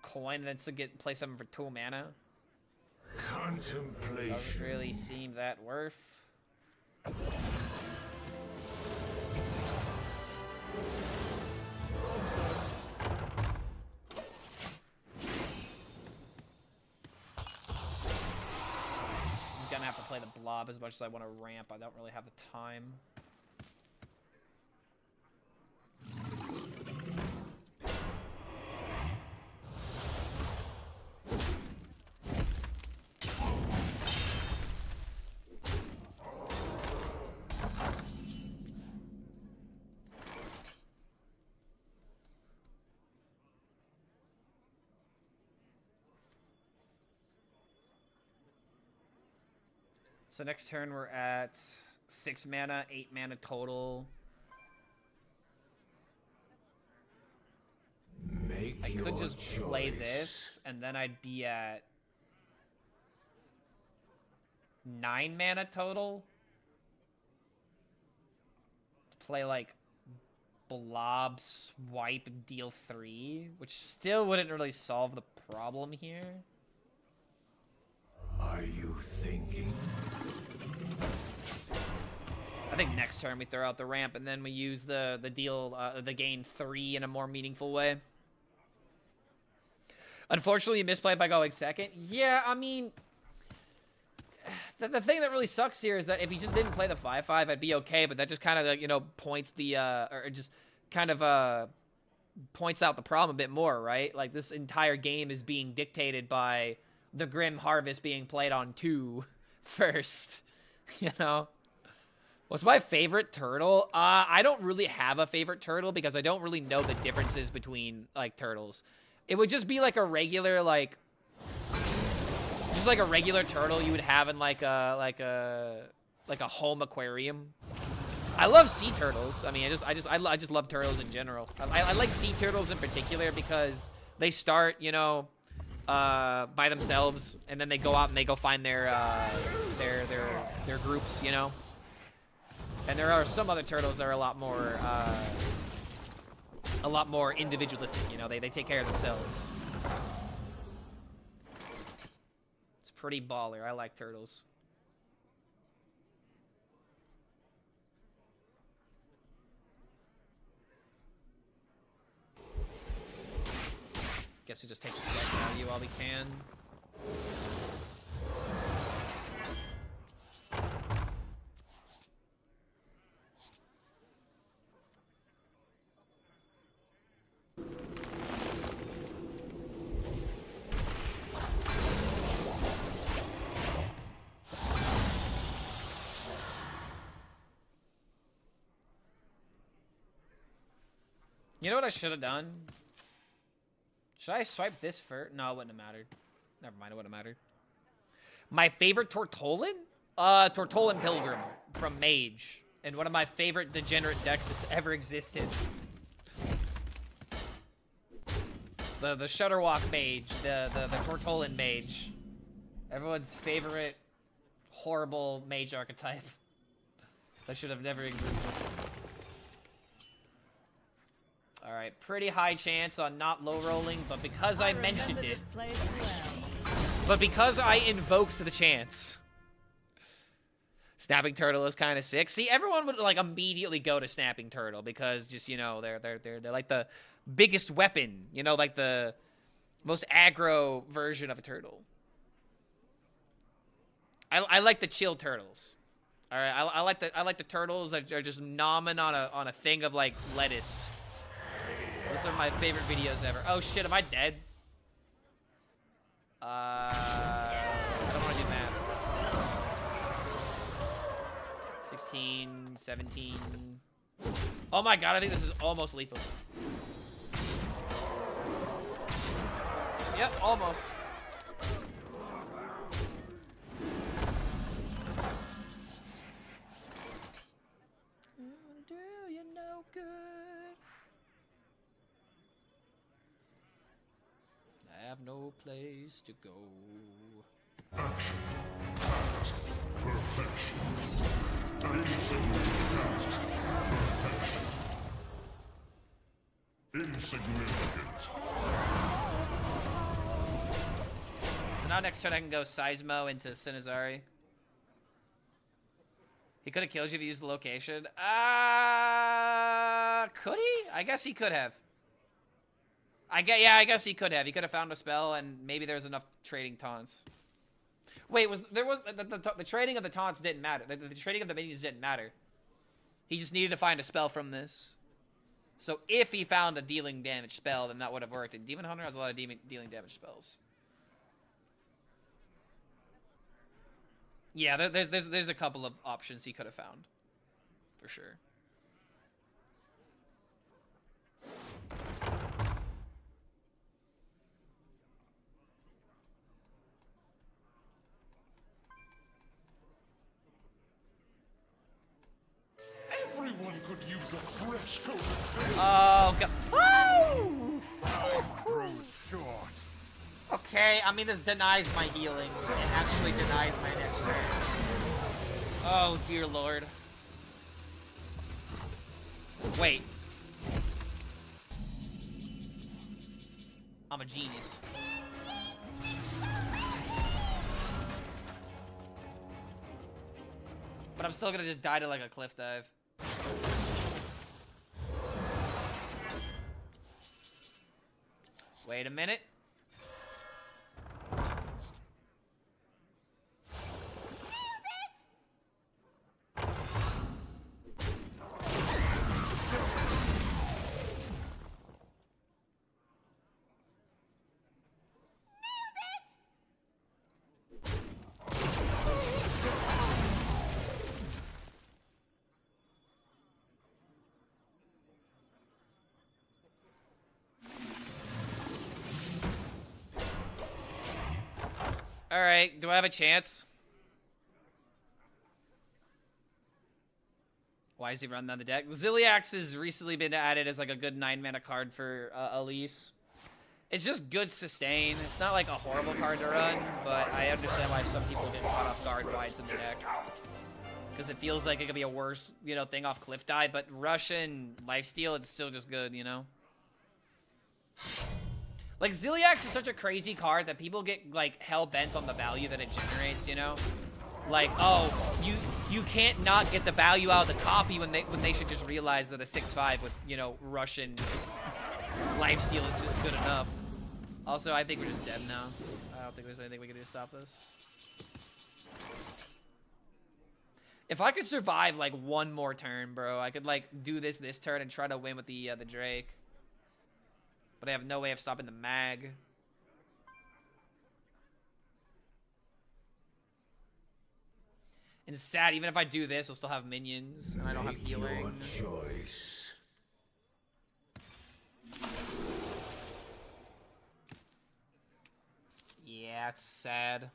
coin, and then still play something for 2 mana.
Contemplation.
Doesn't really seem that worth. I'm gonna have to play the blob as much as I want to ramp. I don't really have the time. So next turn we're at 6 mana, 8 mana total. I could just play this, and then I'd be at 9 mana total to play like blob, swipe, deal 3, which still wouldn't really solve the problem here.
Are you thinking?
I think next turn we throw out the ramp and then we use the gain 3 in a more meaningful way. Unfortunately, you misplayed by going second. Yeah, I mean, the thing that really sucks here is that if he just didn't play the 5/5, I'd be okay. But that just kind of, you know, points the or just kind of points out the problem a bit more, right? Like this entire game is being dictated by the Grim Harvest being played on 2 first. You know. What's my favorite turtle? I don't really have a favorite turtle because I don't really know the differences between like turtles. It would just be like a regular like just like a regular turtle you would have in like a home aquarium. I love sea turtles. I mean, I just love turtles in general. I like sea turtles in particular because they start, you know, by themselves and then they go out and they go find their groups, you know. And there are some other turtles that are a lot more individualistic, you know, they take care of themselves. It's pretty baller. I like turtles. Guess we just take the strike value while we can. You know what I should have done? Should I swipe this first? No, it wouldn't have mattered. Never mind, it wouldn't have mattered. My favorite Tortolan? Tortolan Pilgrim from Mage. And one of my favorite degenerate decks that's ever existed. The Shutterwalk Mage. The Tortolan Mage. Everyone's favorite horrible mage archetype. That should have never existed. Alright, pretty high chance on not low rolling, but because I mentioned it. But because I invoked the chance. Snapping Turtle is kind of sick. See, everyone would like immediately go to Snapping Turtle because just, you know, they're like the biggest weapon, you know, like the most aggro version of a turtle. I like the chill turtles. All right, I like the turtles that are just nomming on a thing of like lettuce. Those are my favorite videos ever. Oh shit, am I dead? I don't want to do math. 16, 17. Oh my god, I think this is almost lethal. Yep, almost. Do you know good? I have no place to go.
Action. Act. Perfection. Insignificant. Perfection. Insignificant.
So now next turn I can go Seismo into Sinazari. He could have killed you if you used the location. Could he? I guess he could have. I guess he could have. He could have found a spell, and maybe there's enough trading taunts. Wait, the trading of the taunts didn't matter. The trading of the minions didn't matter. He just needed to find a spell from this. So if he found a dealing damage spell, then that would have worked. And Demon Hunter has a lot of dealing damage spells. Yeah, there's a couple of options he could have found, for sure.
Everyone could use a fresh coat of paint.
Oh god! Oh!
Grows short.
Okay, I mean, this denies my healing. It actually denies my next turn. Oh, dear lord. Wait. I'm a genius. But I'm still gonna just die to like a cliff dive. Wait a minute. Alright, do I have a chance? Why is he running on the deck? Ziliax has recently been added as like a good 9-mana card for Elise. It's just good sustain. It's not like a horrible card to run, but I understand why some people get caught off guard why it's in the deck. Because it feels like it could be a worse, you know, thing off cliff die, but rush and lifesteal, it's still just good, you know? Like, Ziliax is such a crazy card that people get, like, hell-bent on the value that it generates, you know? Like, oh, you can't not get the value out of the copy when they should just realize that a 6/5 with, you know, Russian lifesteal is just good enough. Also, I think we're just dead now. I don't think there's anything we can do to stop this. If I could survive, like, one more turn, bro, I could, like, do this turn and try to win with the Drake. But I have no way of stopping the mag. And it's sad, even if I do this, I'll still have minions, and I don't have healing.
Your choice.
Yeah, it's sad.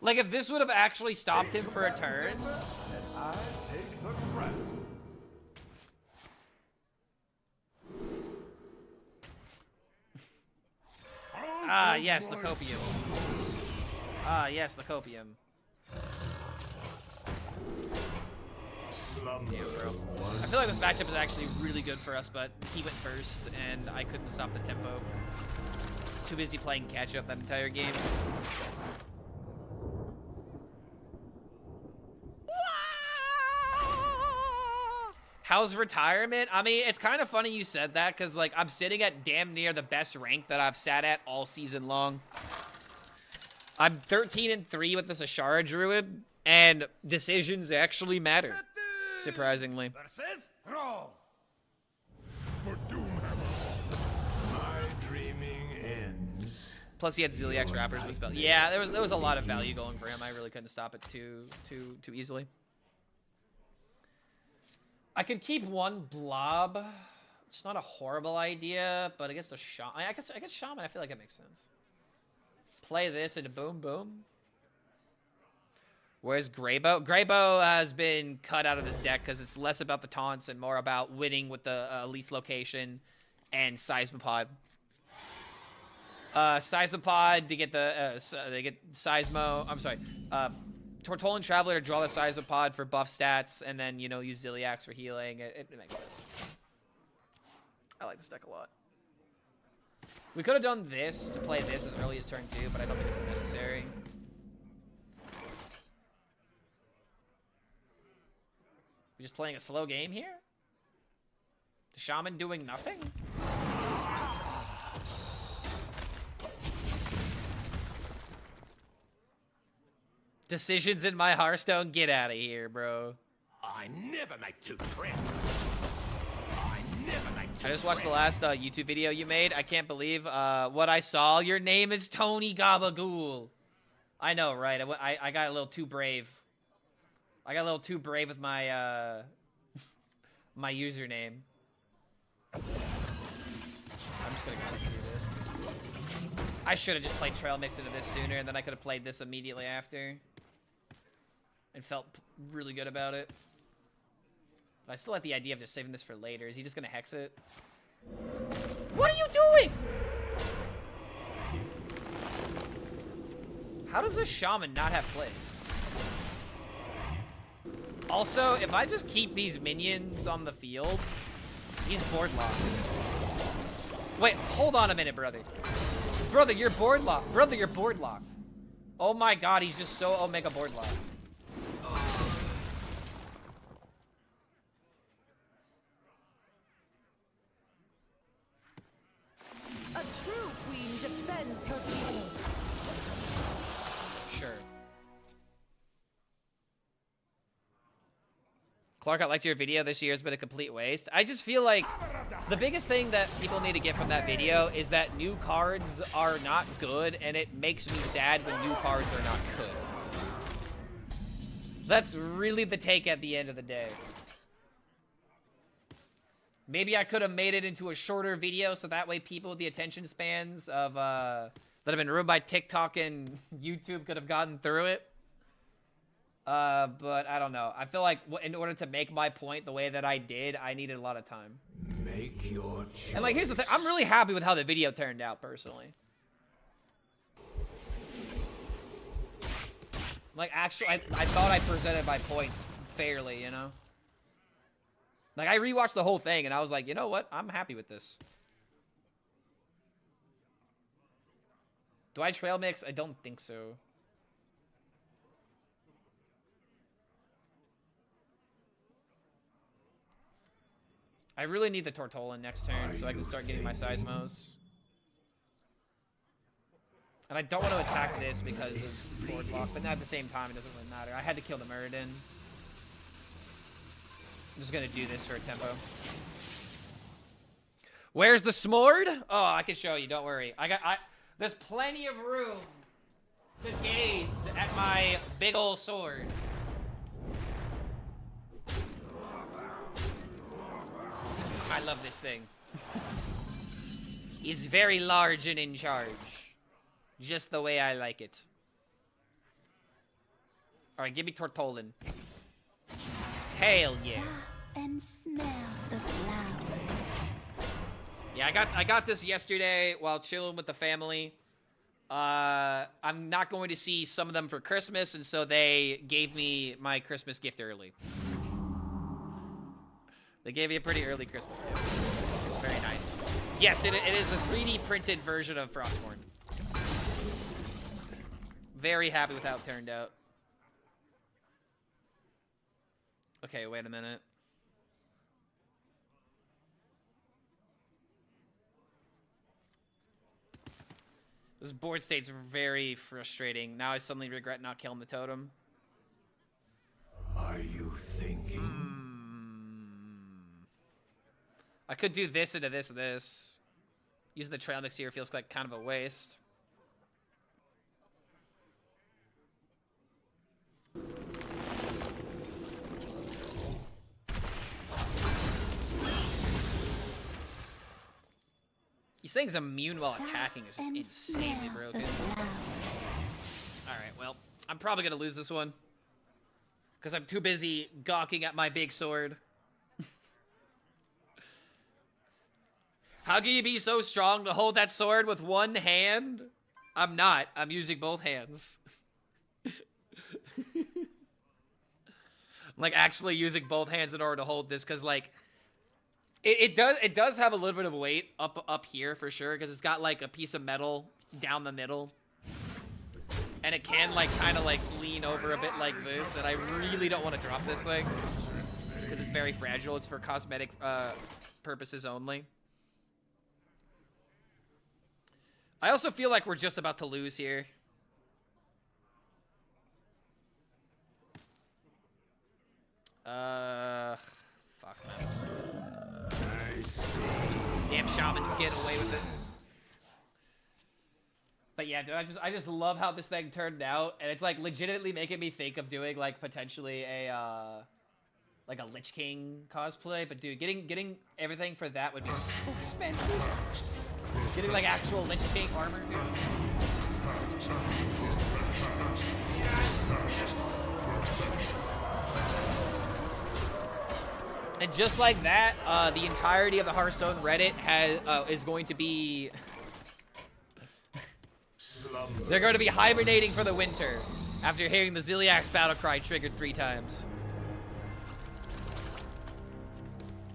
Like, if this would have actually stopped him for a turn.
And I take the crown.
Ah, yes, the copium. Ah, yes, the copium. Yeah, bro. I feel like this matchup is actually really good for us, but he went first, and I couldn't stop the tempo. Too busy playing catch-up that entire game. How's retirement? I mean, it's kind of funny you said that, because, like, I'm sitting at damn near the best rank that I've sat at all season long. I'm 13-3 with this Ashara Druid, and decisions actually matter, surprisingly.
Versus Thrall.
For Doomhammer.
My dreaming ends.
Plus, he had Ziliax Rappers with spell. Yeah, there was a lot of value going for him. I really couldn't stop it too easily. I could keep one blob. It's not a horrible idea, but against a shaman, I guess shaman, I feel like it makes sense. Play this into boom boom. Where's Greybow? Greybow has been cut out of this deck because it's less about the taunts and more about winning with the Elise location and Seismopod. Seismopod to get they get Seismo. I'm sorry. Tortolan Traveler to draw the Seismopod for buff stats, and then, you know, use Ziliax for healing. It makes sense. I like this deck a lot. We could have done this to play this as early as turn 2, but I don't think it's necessary. We're just playing a slow game here? The Shaman doing nothing? Decisions in my Hearthstone? Get out of here, bro.
I never make two trips.
I just watched the last YouTube video you made. I can't believe what I saw. Your name is Tony Gabagool. I know, right? I got a little too brave. I got a little too brave with my my username. I'm just gonna go through this. I should have just played Trail Mix into this sooner, and then I could have played this immediately after. And felt really good about it. But I still like the idea of just saving this for later. Is he just gonna hex it? What are you doing? How does a shaman not have plays? Also, if I just keep these minions on the field, he's board locked. Wait, hold on a minute, brother. Brother, you're board locked. Brother, you're board locked. Oh my god, he's just so Omega board locked.
A true queen defends her people.
Sure. Clark, I liked your video. This year's been a complete waste. I just feel like the biggest thing that people need to get from that video is that new cards are not good, and it makes me sad when new cards are not good. That's really the take at the end of the day. Maybe I could have made it into a shorter video so that way people with the attention spans of that have been ruined by TikTok and YouTube could have gotten through it. But I don't know. I feel like in order to make my point the way that I did, I needed a lot of time.
Make your choice.
And like, here's the thing. I'm really happy with how the video turned out, personally. Like, actually, I thought I presented my points fairly, you know? Like, I rewatched the whole thing, and I was like, you know what? I'm happy with this. Do I trail mix? I don't think so. I really need the Tortolan next turn so I can start getting my Seismos. And I don't want to attack this because of board lock, but at the same time, it doesn't really matter. I had to kill the Muradin. I'm just gonna do this for a tempo. Where's the Smord? Oh, I can show you. Don't worry. There's plenty of room to gaze at my big ol' sword. I love this thing. He's very large and in charge. Just the way I like it. Alright, give me Tortolan. Hell yeah.
And smell the flower.
Yeah, I got this yesterday while chilling with the family. I'm not going to see some of them for Christmas, and so they gave me my Christmas gift early. They gave me a pretty early Christmas gift. Very nice. Yes, it is a 3D printed version of Frostborn. Very happy with how it turned out. Okay, wait a minute. This board state's very frustrating. Now I suddenly regret not killing the totem.
Are you thinking?
I could do this into this and this. Using the trail mix here feels like kind of a waste. These things immune while attacking is just insanely broken. Alright, well, I'm probably gonna lose this one. Because I'm too busy gawking at my big sword. How can you be so strong to hold that sword with one hand? I'm not. I'm using both hands. I'm like actually using both hands in order to hold this because like it does have a little bit of weight up here for sure because it's got like a piece of metal down the middle. And it can like kind of like lean over a bit like this, and I really don't want to drop this thing because it's very fragile. It's for cosmetic purposes only. I also feel like we're just about to lose here. Fuck, man. Damn shamans get away with it. But yeah, dude, I just love how this thing turned out, and it's like legitimately making me think of doing like potentially a like a Lich King cosplay. But dude, getting everything for that would be so expensive. Getting like actual Lich King armor, dude. And just like that, the entirety of the Hearthstone Reddit is going to be They're going to be hibernating for the winter after hearing the Ziliax battle cry triggered 3 times.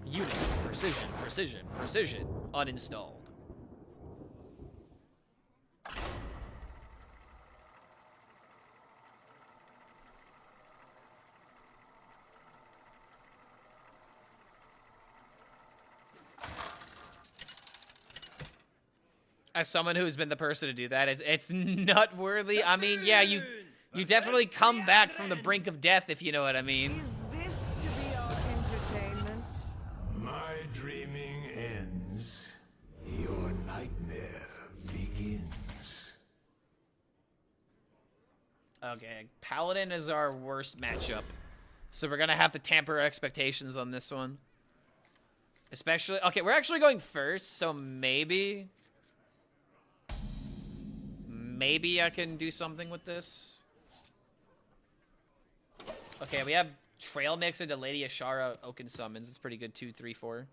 Unit, precision, precision, precision, uninstalled. As someone who's been the person to do that, it's nut-worthy. I mean, yeah, you definitely come back from the brink of death, if you know what I mean.
Is this to be our entertainment?
My dreaming ends. Your nightmare begins.
Okay, Paladin is our worst matchup. So we're gonna have to temper our expectations on this one. Especially, okay, we're actually going first, so maybe I can do something with this. Okay, we have Trail Mix into Lady Ashara Oaken Summons. It's pretty good, 2, 3, 4.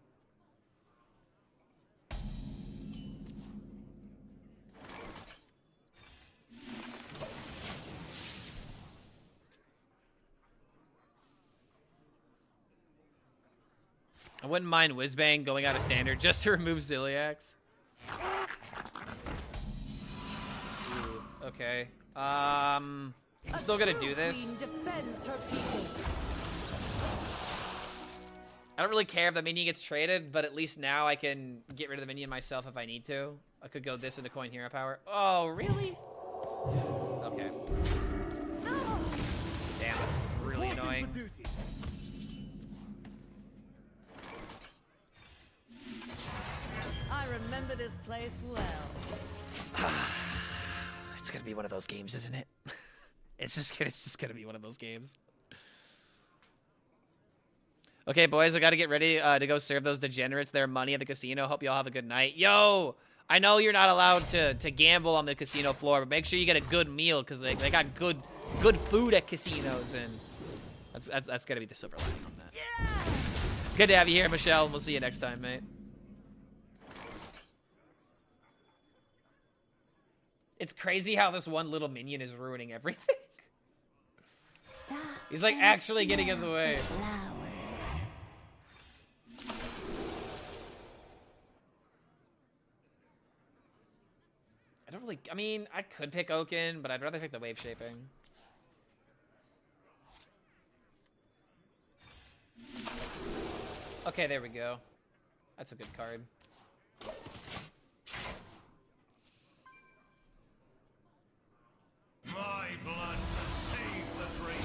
I wouldn't mind Whizbang going out of standard just to remove Ziliax. Ooh, okay. I'm still gonna do this. I don't really care if the minion gets traded, but at least now I can get rid of the minion myself if I need to. I could go this into Coin Hero Power. Oh, really? Okay. Damn, that's really annoying.
I remember this place well.
It's gonna be one of those games, isn't it? It's just gonna be one of those games. Okay, boys, I gotta get ready to go serve those degenerates their money at the casino. Hope y'all have a good night. Yo, I know you're not allowed to gamble on the casino floor, but make sure you get a good meal because they got good food at casinos, and that's gonna be the silver lining on that. Yeah! Good to have you here, Michelle. We'll see you next time, mate. It's crazy how this one little minion is ruining everything. He's like actually getting in the way. I don't really, I mean, I could pick Oaken, but I'd rather pick the wave shaping. Okay, there we go. That's a good card.
My blood to save the dream.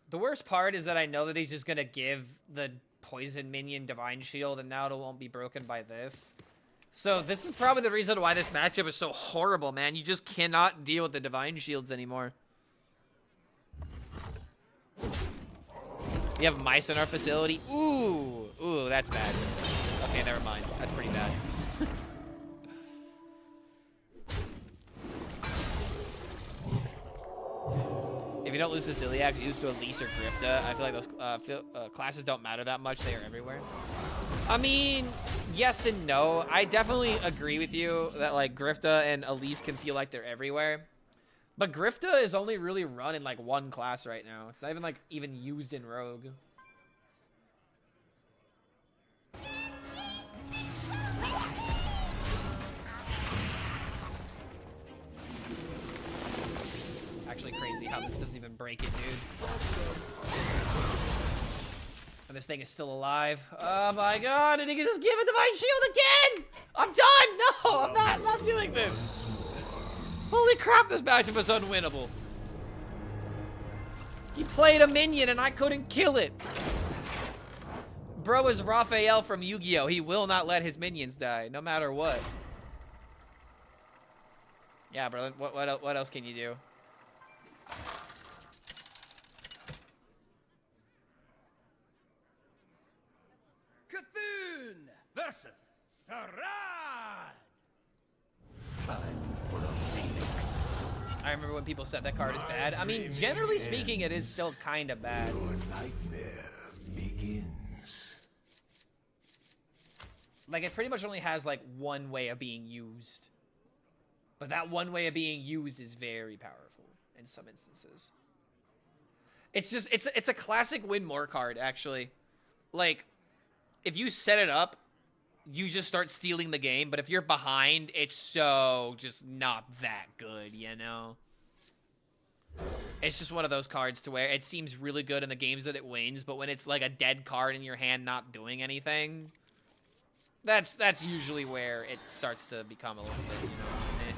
The worst part is that I know that he's just gonna give the poison minion Divine Shield, and now it won't be broken by this. So this is probably the reason why this matchup is so horrible, man. You just cannot deal with the Divine Shields anymore. We have mice in our facility. Ooh, that's bad. Okay, never mind. That's pretty bad. If you don't lose to Ziliax, use to Elise or Grifta. I feel like those classes don't matter that much. They are everywhere. I mean, yes and no. I definitely agree with you that like Grifta and Elise can feel like they're everywhere. But Grifta is only really run in like one class right now. It's not even like even used in Rogue. Actually crazy how this doesn't even break it, dude. And this thing is still alive. Oh my god, and he can just give a Divine Shield again! I'm done! No, I'm not doing this! Holy crap, this matchup is unwinnable. He played a minion and I couldn't kill it. Bro is Raphael from Yu-Gi-Oh! He will not let his minions die, no matter what. Yeah, bro, what else can you do?
versus Sarad.
Time for a phoenix.
I remember when people said that card is bad. I mean, generally speaking, it is still kind of bad.
Your nightmare begins.
Like, it pretty much only has, like, one way of being used. But that one way of being used is very powerful in some instances. It's just, it's a classic win more card, actually. Like, if you set it up, you just start stealing the game. But if you're behind, it's so just not that good, you know? It's just one of those cards to where it seems really good in the games that it wins, but when it's like a dead card in your hand not doing anything, that's usually where it starts to become a little bit, you know, meh.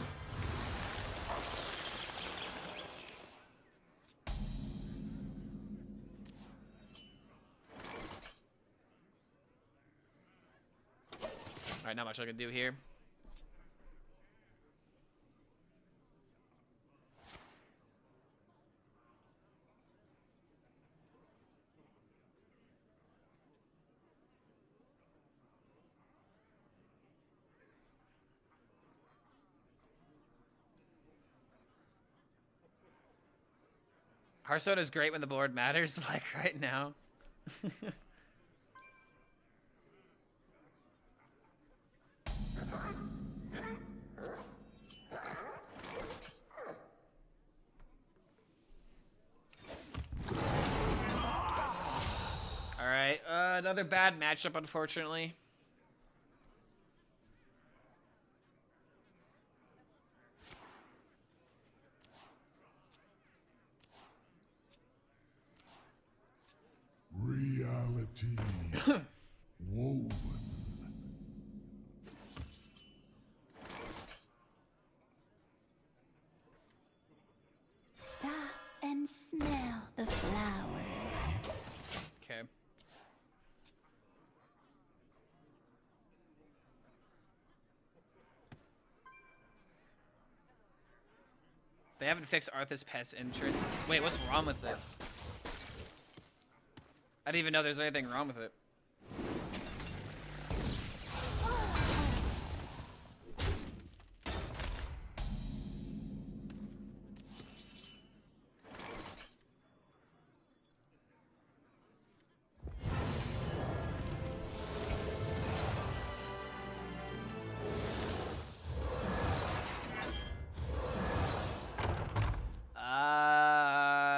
Alright, not much I can do here. Hearthstone is great when the board matters, like right now. Alright, another bad matchup, unfortunately.
Reality woven.
Stop and smell the flowers.
Okay. They haven't fixed Arthur's Pest entrance. Wait, what's wrong with it? I didn't even know there's anything wrong with it.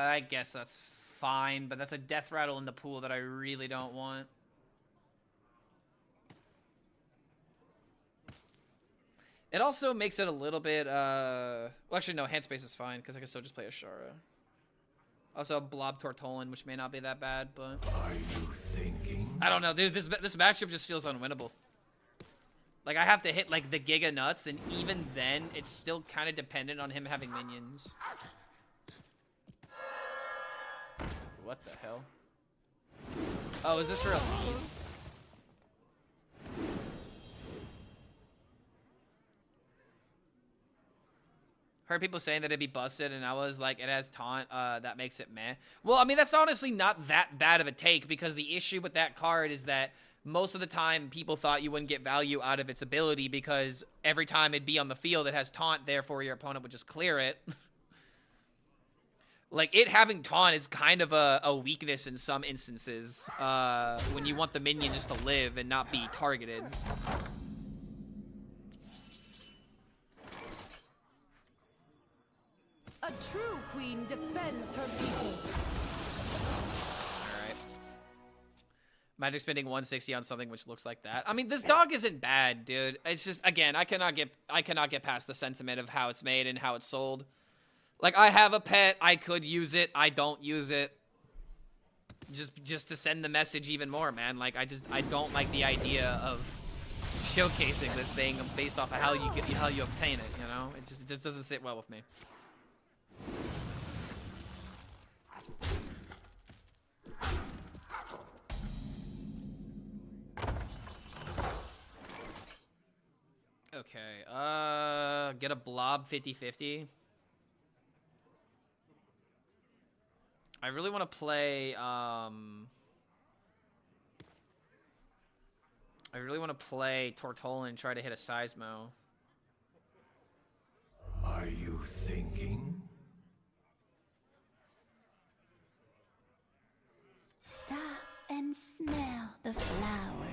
I guess that's fine, but that's a death rattle in the pool that I really don't want. It also makes it a little bit, well, actually, no, hand space is fine, because I can still just play Ashara. Also, Blob Tortolan, which may not be that bad, but...
Are you thinking?
I don't know, dude, this matchup just feels unwinnable. Like, I have to hit, like, the Giga Nuts, and even then, it's still kind of dependent on him having minions. What the hell? Oh, is this for Elise? Heard people saying that it'd be busted, and I was like, it has taunt, that makes it meh. Well, I mean, that's honestly not that bad of a take, because the issue with that card is that most of the time, people thought you wouldn't get value out of its ability, because every time it'd be on the field, it has taunt, therefore your opponent would just clear it. Like, it having taunt is kind of a weakness in some instances, when you want the minion just to live and not be targeted.
A true queen defends her people.
Alright. Magic spending 160 on something which looks like that. I mean, this dog isn't bad, dude. It's just, again, I cannot get past the sentiment of how it's made and how it's sold. Like, I have a pet, I could use it, I don't use it. Just to send the message even more, man. Like, I don't like the idea of showcasing this thing based off of how you obtain it, you know? It just doesn't sit well with me. Okay, get a blob 50-50. I really want to play, I really want to play Tortola and try to hit a Seismo.
Are you thinking?
Stop and smell the flowers.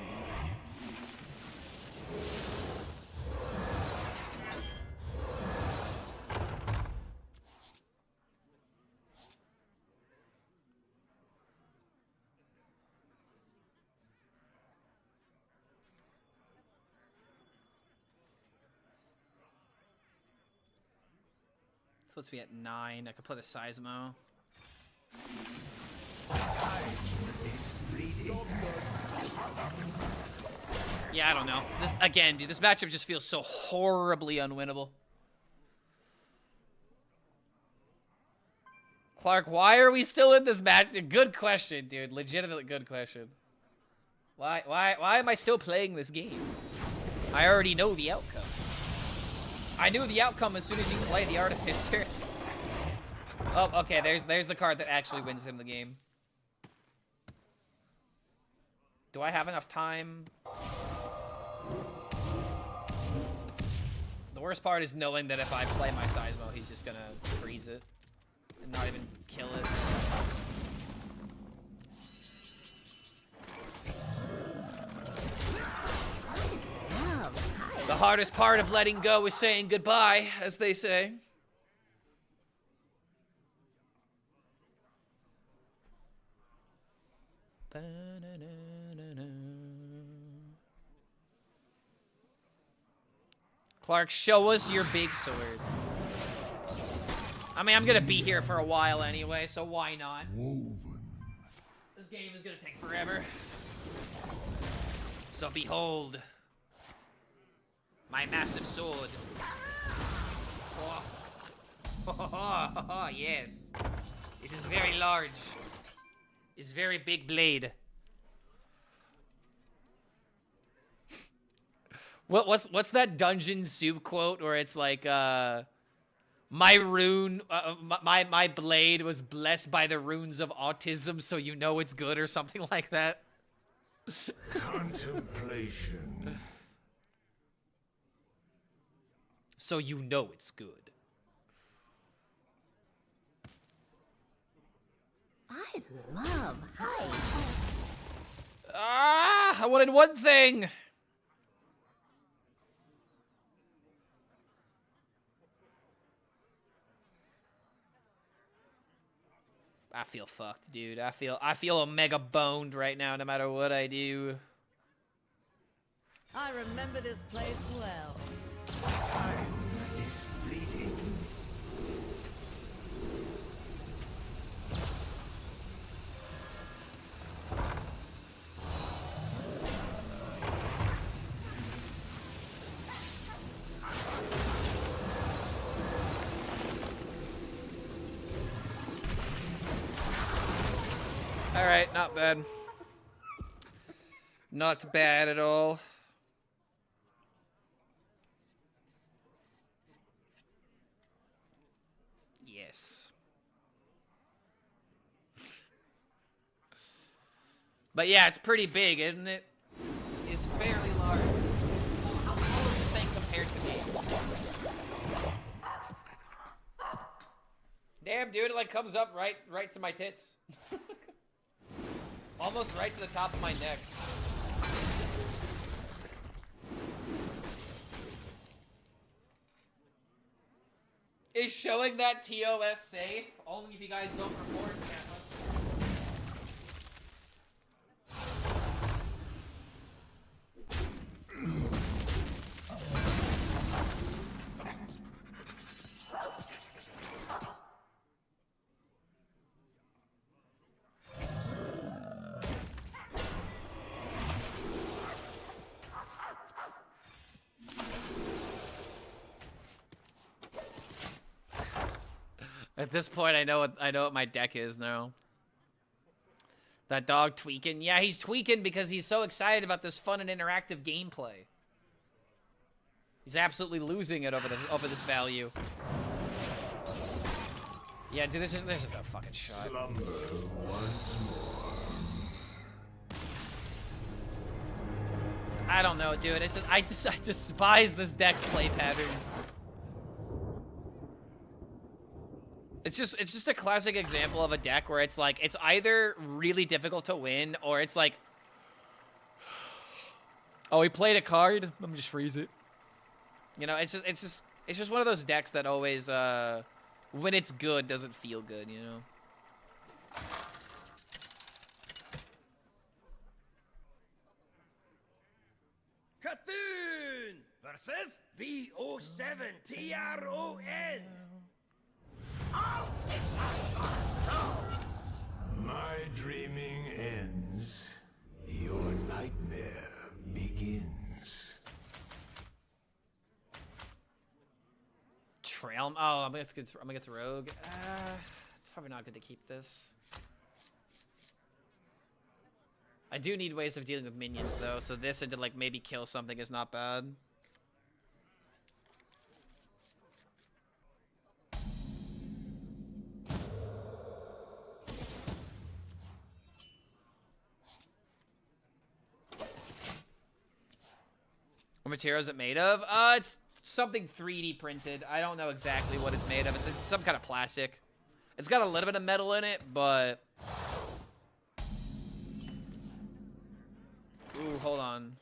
Supposed to be at 9. I could play the Seismo. Yeah, I don't know. This again, dude. This matchup just feels so horribly unwinnable. Clark, why are we still in this match? Good question, dude. Legitimately good question. Why am I still playing this game? I already know the outcome. I knew the outcome as soon as you play the Artificer. Oh, okay. There's the card that actually wins him the game. Do I have enough time? The worst part is knowing that if I play my Seismo, he's just gonna freeze it and not even kill it. The hardest part of letting go is saying goodbye, as they say. Clark, show us your big sword. I mean, I'm gonna be here for a while anyway, so why not? This game is gonna take forever. So behold, my massive sword. Oh, yes. It is very large. It's very big blade. What's that Dungeon Soup quote where it's like, my rune, my blade was blessed by the runes of autism, so you know it's good, or something like that?
Contemplation.
So you know it's good.
I love heights.
Ah, I wanted one thing. I feel fucked, dude. I feel omega boned right now, no matter what I do.
I remember this place well.
Time is fleeting.
All right, not bad. Not bad at all. Yes. But yeah, it's pretty big, isn't it? It's fairly large. How small is this thing compared to me? Damn, dude, it like comes up right to my tits. Almost right to the top of my neck. Is showing that TOS safe? Only if you guys don't record, At this point, I know what my deck is now. That dog tweaking. Yeah, he's tweaking because he's so excited about this fun and interactive gameplay. He's absolutely losing it over this value. Yeah, dude, this is no fucking shot.
Slumber once more.
I don't know, dude. It's just, I despise this deck's play patterns. It's just a classic example of a deck where it's like it's either really difficult to win or it's like, oh, he played a card. Let me just freeze it. You know, it's just one of those decks that always when it's good doesn't feel good, you know.
Cthulhu versus VO7TRON.
My dreaming ends. Your nightmare begins.
Trail. Oh, I'm against Rogue. It's probably not good to keep this. I do need ways of dealing with minions though, so this and to like maybe kill something is not bad. What material is it made of? It's something 3D printed. I don't know exactly what it's made of. It's some kind of plastic. It's got a little bit of metal in it, but... Ooh, hold on.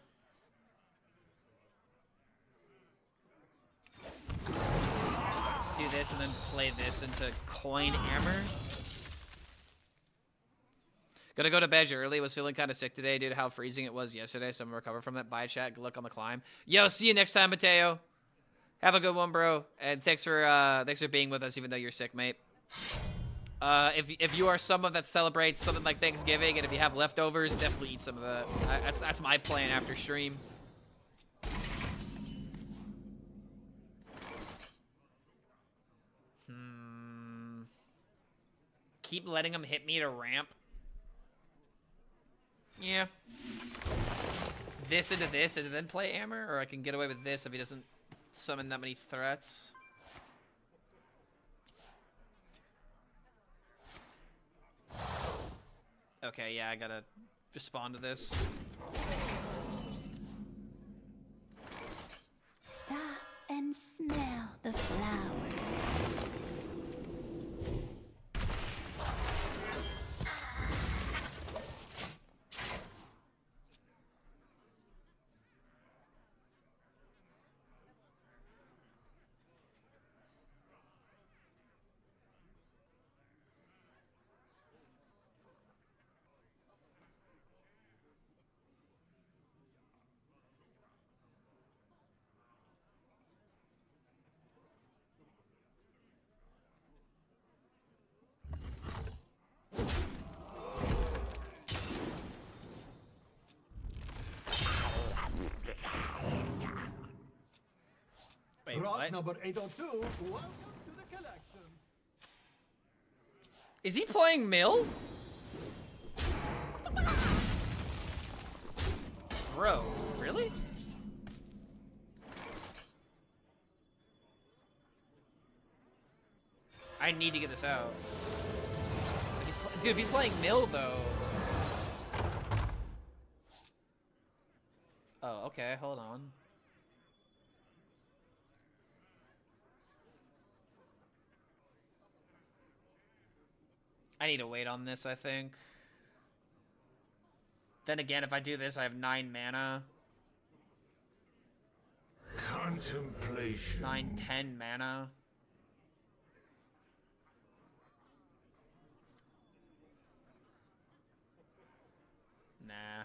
Do this and then play this into coin hammer. Gonna go to bed early. Was feeling kind of sick today due to how freezing it was yesterday. So I'm gonna recover from that. Bye, chat. Good luck on the climb. Yo, see you next time, Mateo. Have a good one, bro. And thanks for being with us, even though you're sick, mate. If you are someone that celebrates something like Thanksgiving, and if you have leftovers, definitely eat some of that. That's my plan after stream. Keep letting him hit me to ramp. Yeah. This into this and then play Hammer, or I can get away with this if he doesn't summon that many threats. Okay, yeah, I gotta respond to this.
Stop and smell the flowers.
Wait,
Rock
what?
number 802, welcome to the collection.
Is he playing Mill? Bro, really? I need to get this out. Dude, if he's playing Mill, though. Oh, okay, hold on. I need to wait on this, I think. Then again, if I do this, I have 9 mana.
Contemplation.
9, 10 mana. Nah.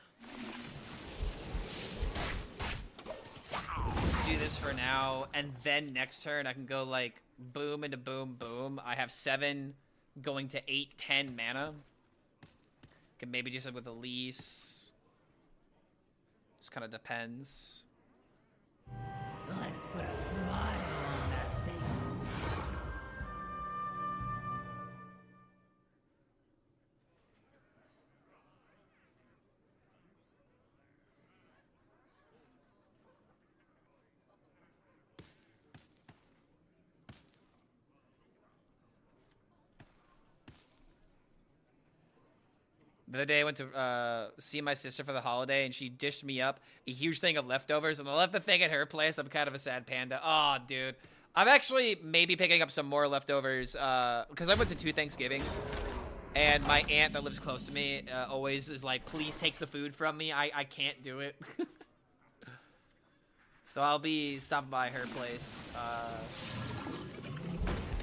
Do this for now, and then next turn I can go like boom into boom, boom. I have 7 going to 8, 10 mana. Can maybe do something with Elise. Just kind of depends.
Let's put a smile on that face.
The other day I went to see my sister for the holiday, and she dished me up a huge thing of leftovers, and I left the thing at her place. I'm kind of a sad panda. Oh, dude. I'm actually maybe picking up some more leftovers because I went to 2 Thanksgivings, and my aunt that lives close to me always is like, please take the food from me. I can't do it. So I'll be stopping by her place to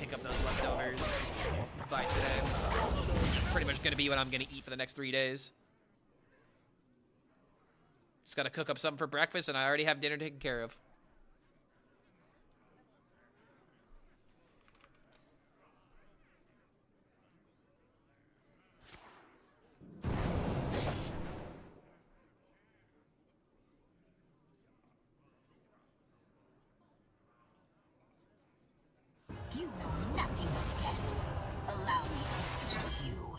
pick up those leftovers by today. Pretty much gonna be what I'm gonna eat for the next 3 days. Just gotta cook up something for breakfast, and I already have dinner taken care of.
You know nothing of death. Allow me to teach you.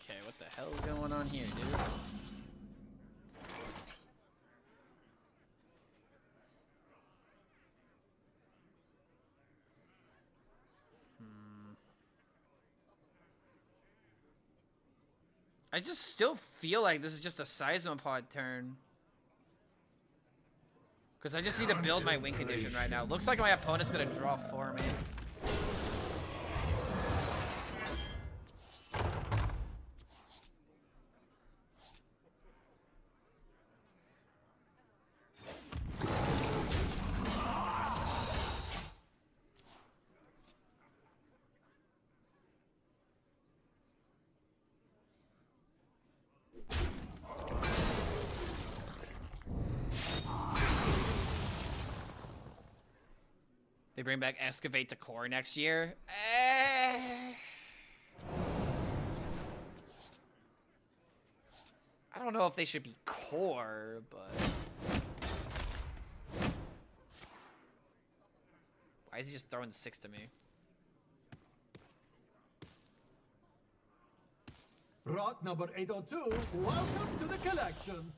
Okay, what the hell is going on here, dude? I just still feel like this is just a Seismopod turn. Because I just need to build my win condition right now. Looks like my opponent's going to draw for me. They bring back Excavate to core next year. I don't know if they should be core, but... Why is he just throwing 6 to me?
Rock number 802, welcome to the collection.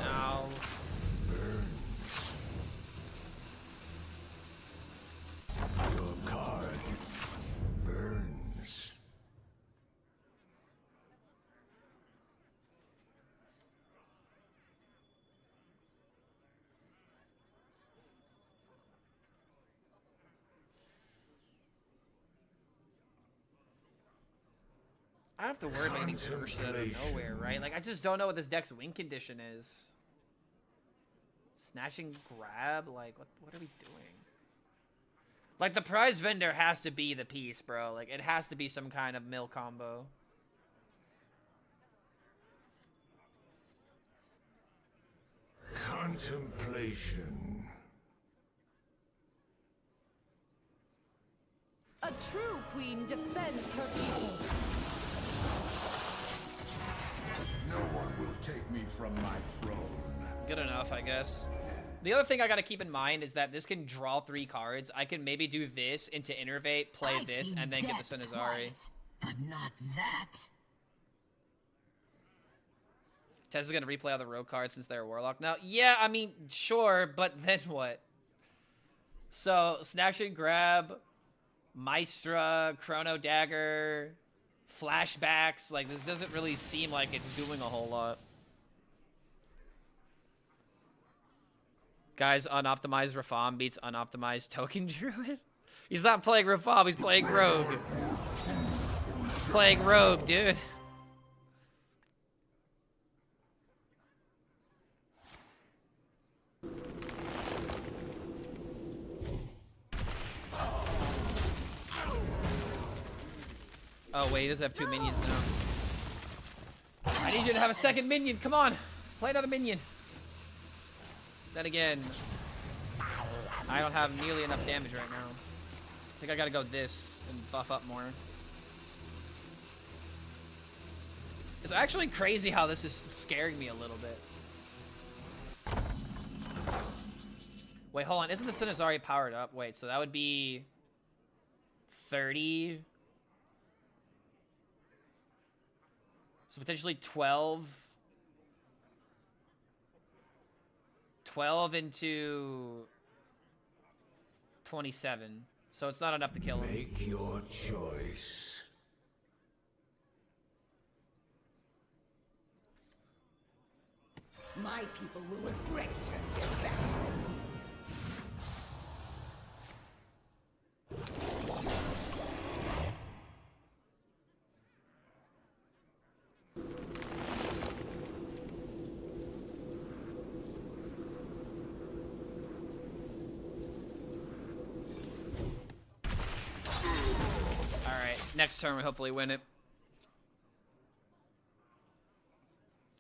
No.
Your card burns.
I don't have to worry about getting bursted out of nowhere, right? Like, I just don't know what this deck's win condition is. Snatching grab? Like, what are we doing? Like, the prize vendor has to be the piece, bro. Like, it has to be some kind of mill combo.
Contemplation.
A true queen defends her people.
No one will take me from my throne.
Good enough, I guess. The other thing I gotta keep in mind is that this can draw 3 cards. I can maybe do this into Innervate, play this, and then get the Sinazari.
But not that.
Tessa's gonna replay all the rogue cards since they're a Warlock now. Yeah, I mean, sure, but then what? So, Snatch and Grab, Maestra, Chrono Dagger, flashbacks. Like, this doesn't really seem like it's doing a whole lot. Guys, unoptimized Rafam beats unoptimized Token Druid. He's not playing Rafam, he's playing Rogue. He's playing Rogue, dude. Oh wait, he doesn't have 2 minions now. I need you to have a second minion. Come on, play another minion. Then again, I don't have nearly enough damage right now. I think I gotta go this and buff up more. It's actually crazy how this is scaring me a little bit. Wait, hold on. Isn't the Sinnoh's already powered up? Wait, so that would be 30. So potentially 12. 12 into 27. So it's not enough to kill him.
Make your choice.
My people will regret their back.
Next turn, we hopefully win it.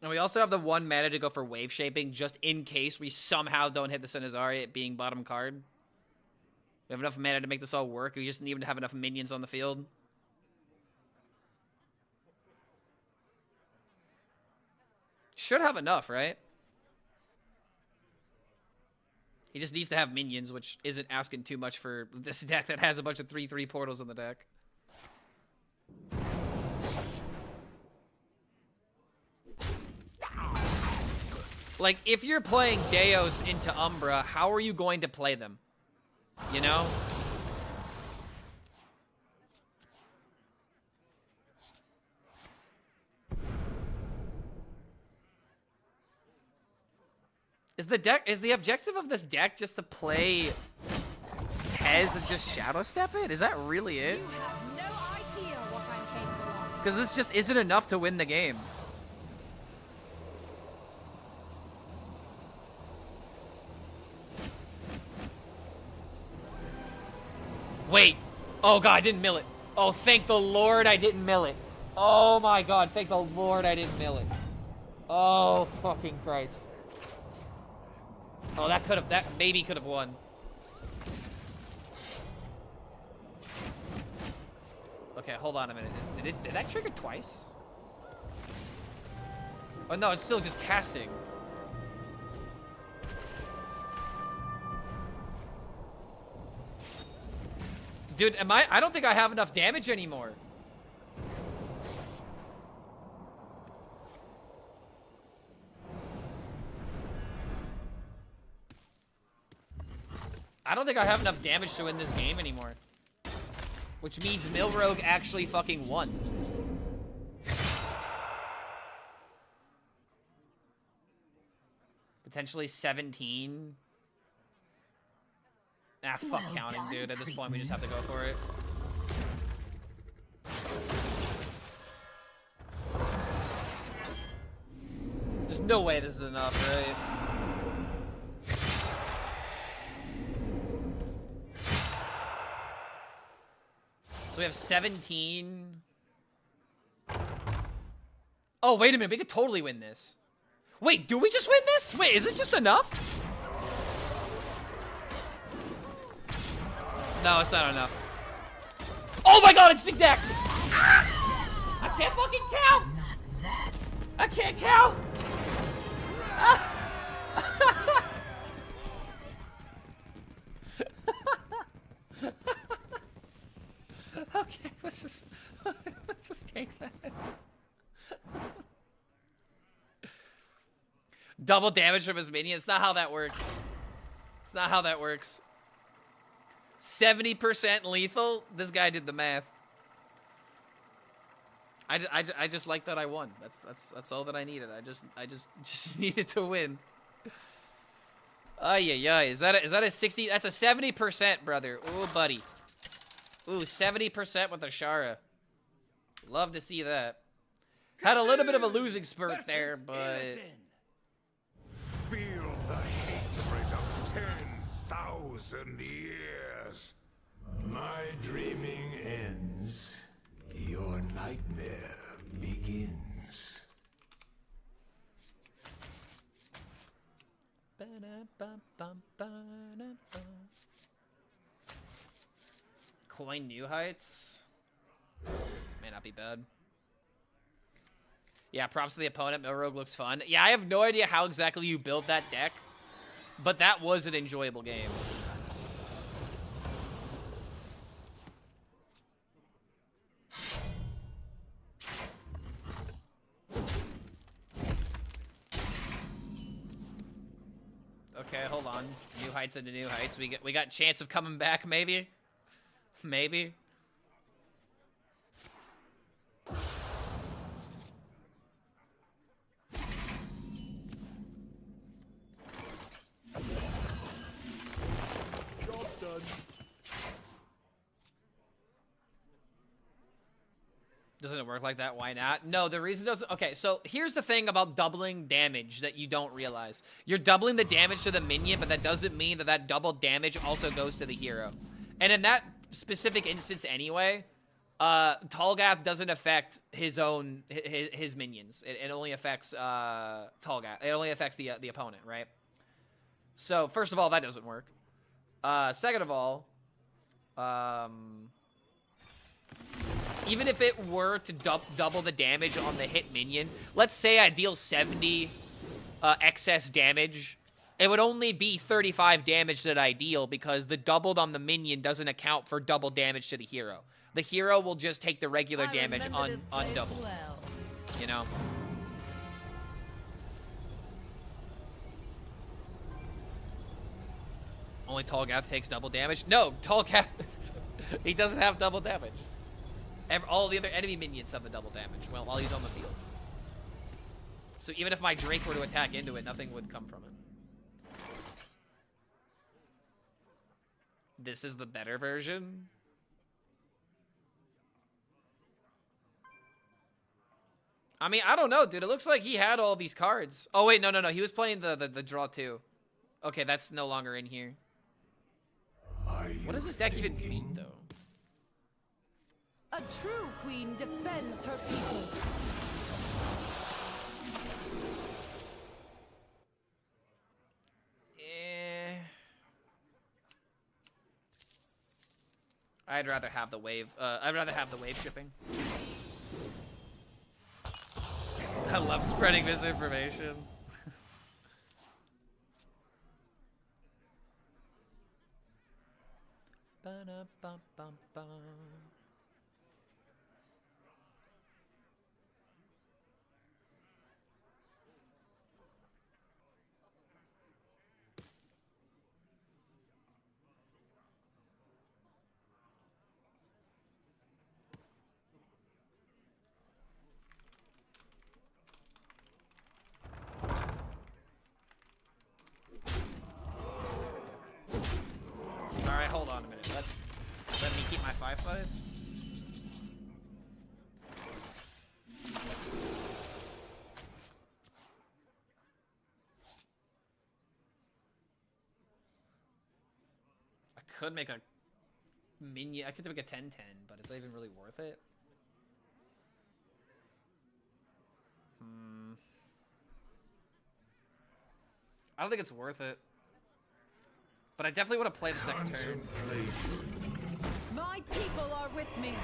And we also have the 1 mana to go for wave shaping, just in case we somehow don't hit the Sinozari, it being bottom card. We have enough mana to make this all work. We just need to have enough minions on the field. Should have enough, right? He just needs to have minions, which isn't asking too much for this deck that has a bunch of 3/3 portals on the deck. Like, if you're playing Deos into Umbra, how are you going to play them? You know? Is the objective of this deck just to play Tez and just Shadow Step it? Is that really it?
You have no idea what I'm capable of.
Because this just isn't enough to win the game. Wait. Oh god, I didn't mill it. Oh, thank the Lord I didn't mill it. Oh my god, thank the Lord I didn't mill it. Oh, fucking Christ. Oh, that maybe could have won. Okay, hold on a minute. Did that trigger twice? Oh no, it's still just casting. Dude, I don't think I have enough damage anymore. I don't think I have enough damage to win this game anymore. Which means Milrogue actually fucking won. Potentially 17. Ah, fuck counting, dude. At this point, we just have to go for it. There's no way this is enough, right? So we have 17. Oh, wait a minute. We could totally win this. Wait, do we just win this? Wait, is it just enough? No, it's not enough. Oh my god, it's exact! Ah! I can't fucking count!
Not that.
I can't count! Ah! Okay, let's just take that. Double damage from his minion. It's not how that works. It's not how that works. 70% lethal. This guy did the math. I just like that I won. That's all that I needed. I just needed to win. Ay ay ay. Is that a 60? That's a 70%, brother. Ooh, buddy. Ooh, 70% with Ashara. Love to see that. Had a little bit of a losing spurt there, but
Feel the hatred of 10,000 years. My dreaming ends. Your nightmare begins.
Coin new heights. May not be bad. Yeah, props to the opponent. Milrogue looks fun. Yeah, I have no idea how exactly you built that deck, but that was an enjoyable game. Okay, hold on. New heights into new heights. We got chance of coming back, maybe. Maybe.
Job done.
Doesn't it work like that? Why not? No, the reason it doesn't... Okay, so here's the thing about doubling damage that you don't realize. You're doubling the damage to the minion, but that doesn't mean that that double damage also goes to the hero. And in that specific instance anyway, Tallgath doesn't affect his minions. It only affects Tallgath. It only affects the opponent, right? So, first of all, that doesn't work. Second of all, even if it were to double the damage on the hit minion, let's say I deal 70 excess damage, it would only be 35 damage that I deal because the doubled on the minion doesn't account for double damage to the hero. The hero will just take the regular damage undoubled.
Well.
You know? Only Tallgath takes double damage? No, Tallgath, he doesn't have double damage. All the other enemy minions have the double damage while he's on the field. So even if my Drake were to attack into it, nothing would come from it. This is the better version? I mean, I don't know, dude. It looks like he had all these cards. Oh, wait, no. He was playing the draw too. Okay, that's no longer in here. What does this deck even mean, though?
A true queen defends her people.
I'd rather have the wave. I'd rather have the wave shipping. I love spreading misinformation. Ba-da-bum-bum-bum. Alright, hold on a minute. Let me keep my 5-5. I could make a minion. I could make a 10-10, but is that even really worth it? I don't think it's worth it. But I definitely want to play this next turn.
My people are with me.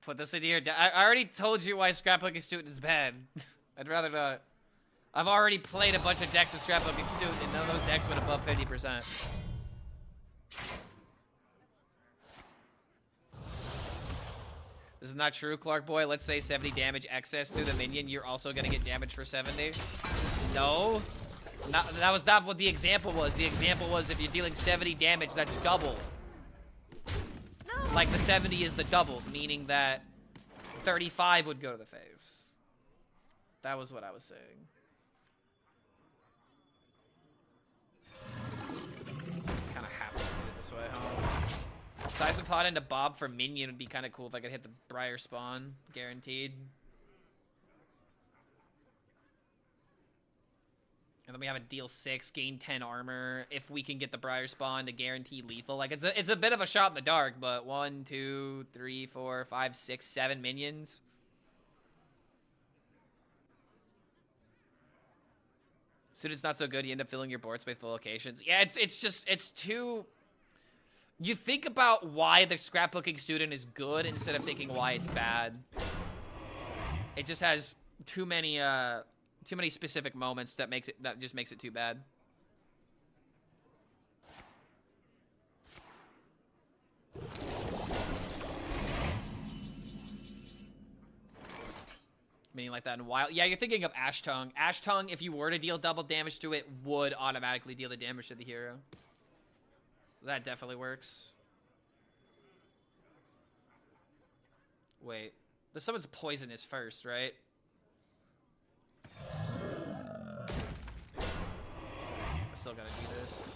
Put this into your deck. I already told you why Scrapbooking Student is bad. I'd rather not. I've already played a bunch of decks with Scrapbooking Student, and none of those decks went above 50%. This is not true, Clark Boy. Let's say 70 damage excess through the minion. You're also going to get damage for 70. No. That was not what the example was. The example was if you're dealing 70 damage, that's double. Like the 70 is the double, meaning that 35 would go to the face. That was what I was saying. Kind of have to do it this way, huh? Seismic Pod into Bob for minion would be kind of cool if I could hit the Briar spawn, guaranteed. And then we have a deal 6, gain 10 armor. If we can get the Briar spawn to guarantee lethal, like it's a bit of a shot in the dark, but 1, 2, 3, 4, 5, 6, 7 minions. Suited's not so good. You end up filling your board space with locations. Yeah, it's too. You think about why the scrapbooking student is good instead of thinking why it's bad. It just has too many specific moments that just makes it too bad. Meaning like that in Wild. Yeah, you're thinking of Ash Tongue. Ash Tongue, if you were to deal double damage to it, would automatically deal the damage to the hero. That definitely works. Wait. The someone's poisonous first, right? I still gotta do this.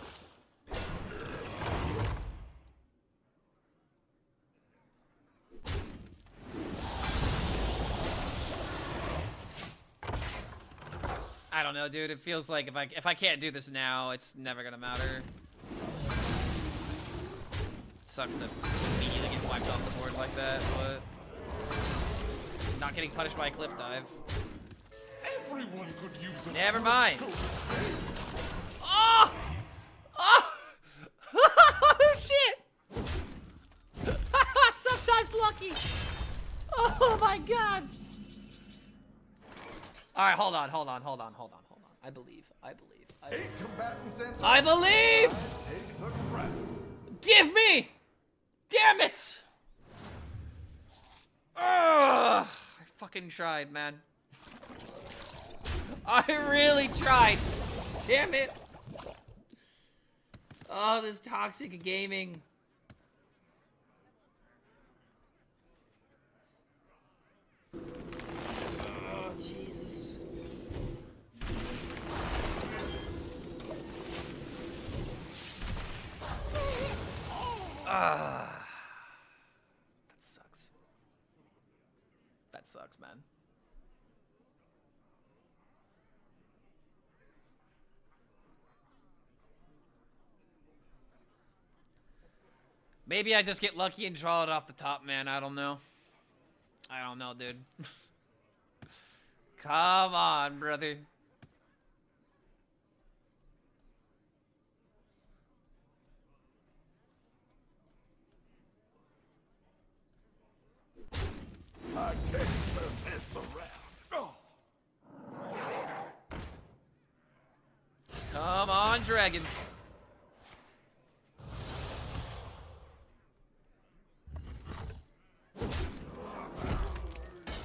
I don't know, dude. It feels like if I can't do this now, it's never gonna matter. Sucks to immediately get wiped off the board like that, but not getting punished by a cliff dive.
Everyone could use a
Never mind. Oh! Oh! Oh shit! Sometimes lucky. Oh my god. All right, hold on. I believe. I believe. Give me. Damn it. Ugh, I fucking tried, man. I really tried. Damn it. Oh, this toxic gaming. Oh, Jesus. Ah. That sucks. That sucks, man. Maybe I just get lucky and draw it off the top, man. I don't know. I don't know, dude. Come on, brother.
I can't turn this around. Oh.
Come on, dragon.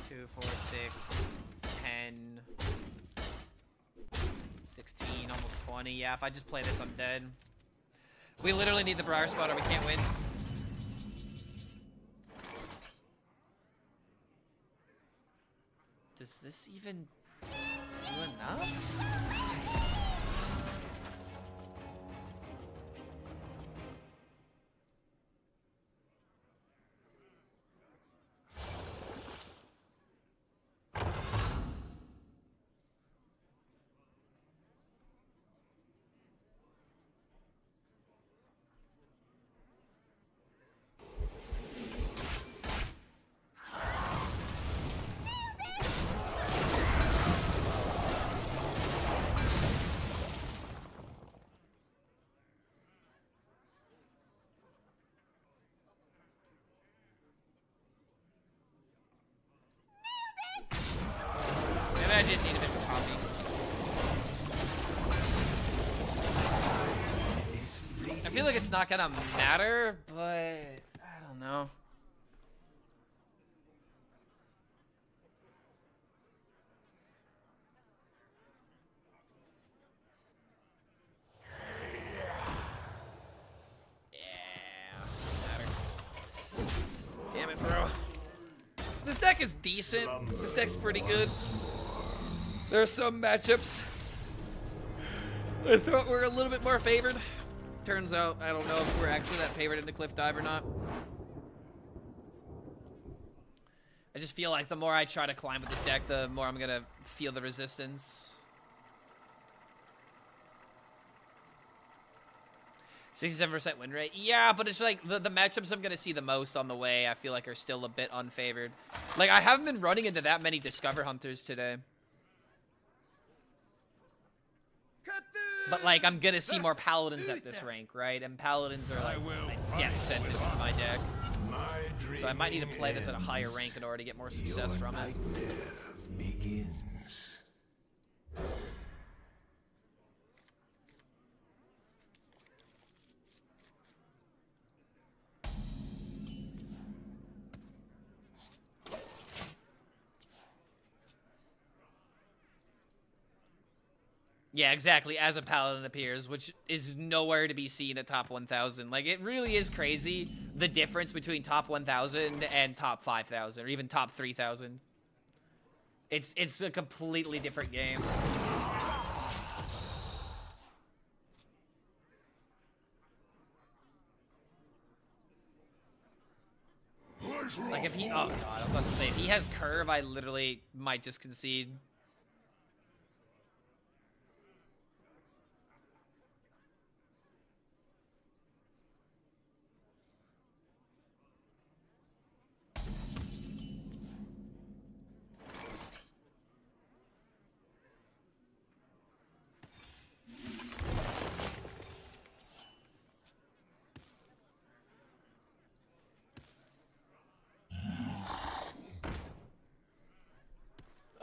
Two, 4, 6, 10, 16, almost 20. Yeah, if I just play this, I'm dead. We literally need the Briar spot or we can't win. Does this even do enough? Maybe I did need a bit of coffee. I feel like it's not gonna matter, but I don't know. it, bro. This deck is decent. This deck's pretty good. There are some matchups I thought were a little bit more favored. Turns out, I don't know if we're actually that favored into Cliff Dive or not. I just feel like the more I try to climb with this deck, the more I'm gonna feel the resistance. 67% win rate. Yeah, but it's like the matchups I'm gonna see the most on the way, I feel like are still a bit unfavored. Like, I haven't been running into that many Discover Hunters today. But like, I'm gonna see more Paladins at this rank, right? And Paladins are like a death sentence to my deck. So I might need to play this at a higher rank in order to get more success from it.
Begins.
Yeah, exactly, as a Paladin appears, which is nowhere to be seen at top 1,000. Like, it really is crazy, the difference between top 1,000 and top 5,000, or even top 3,000. It's a completely different game. Like, if he... Oh, God, I was about to say, if he has Curve, I literally might just concede.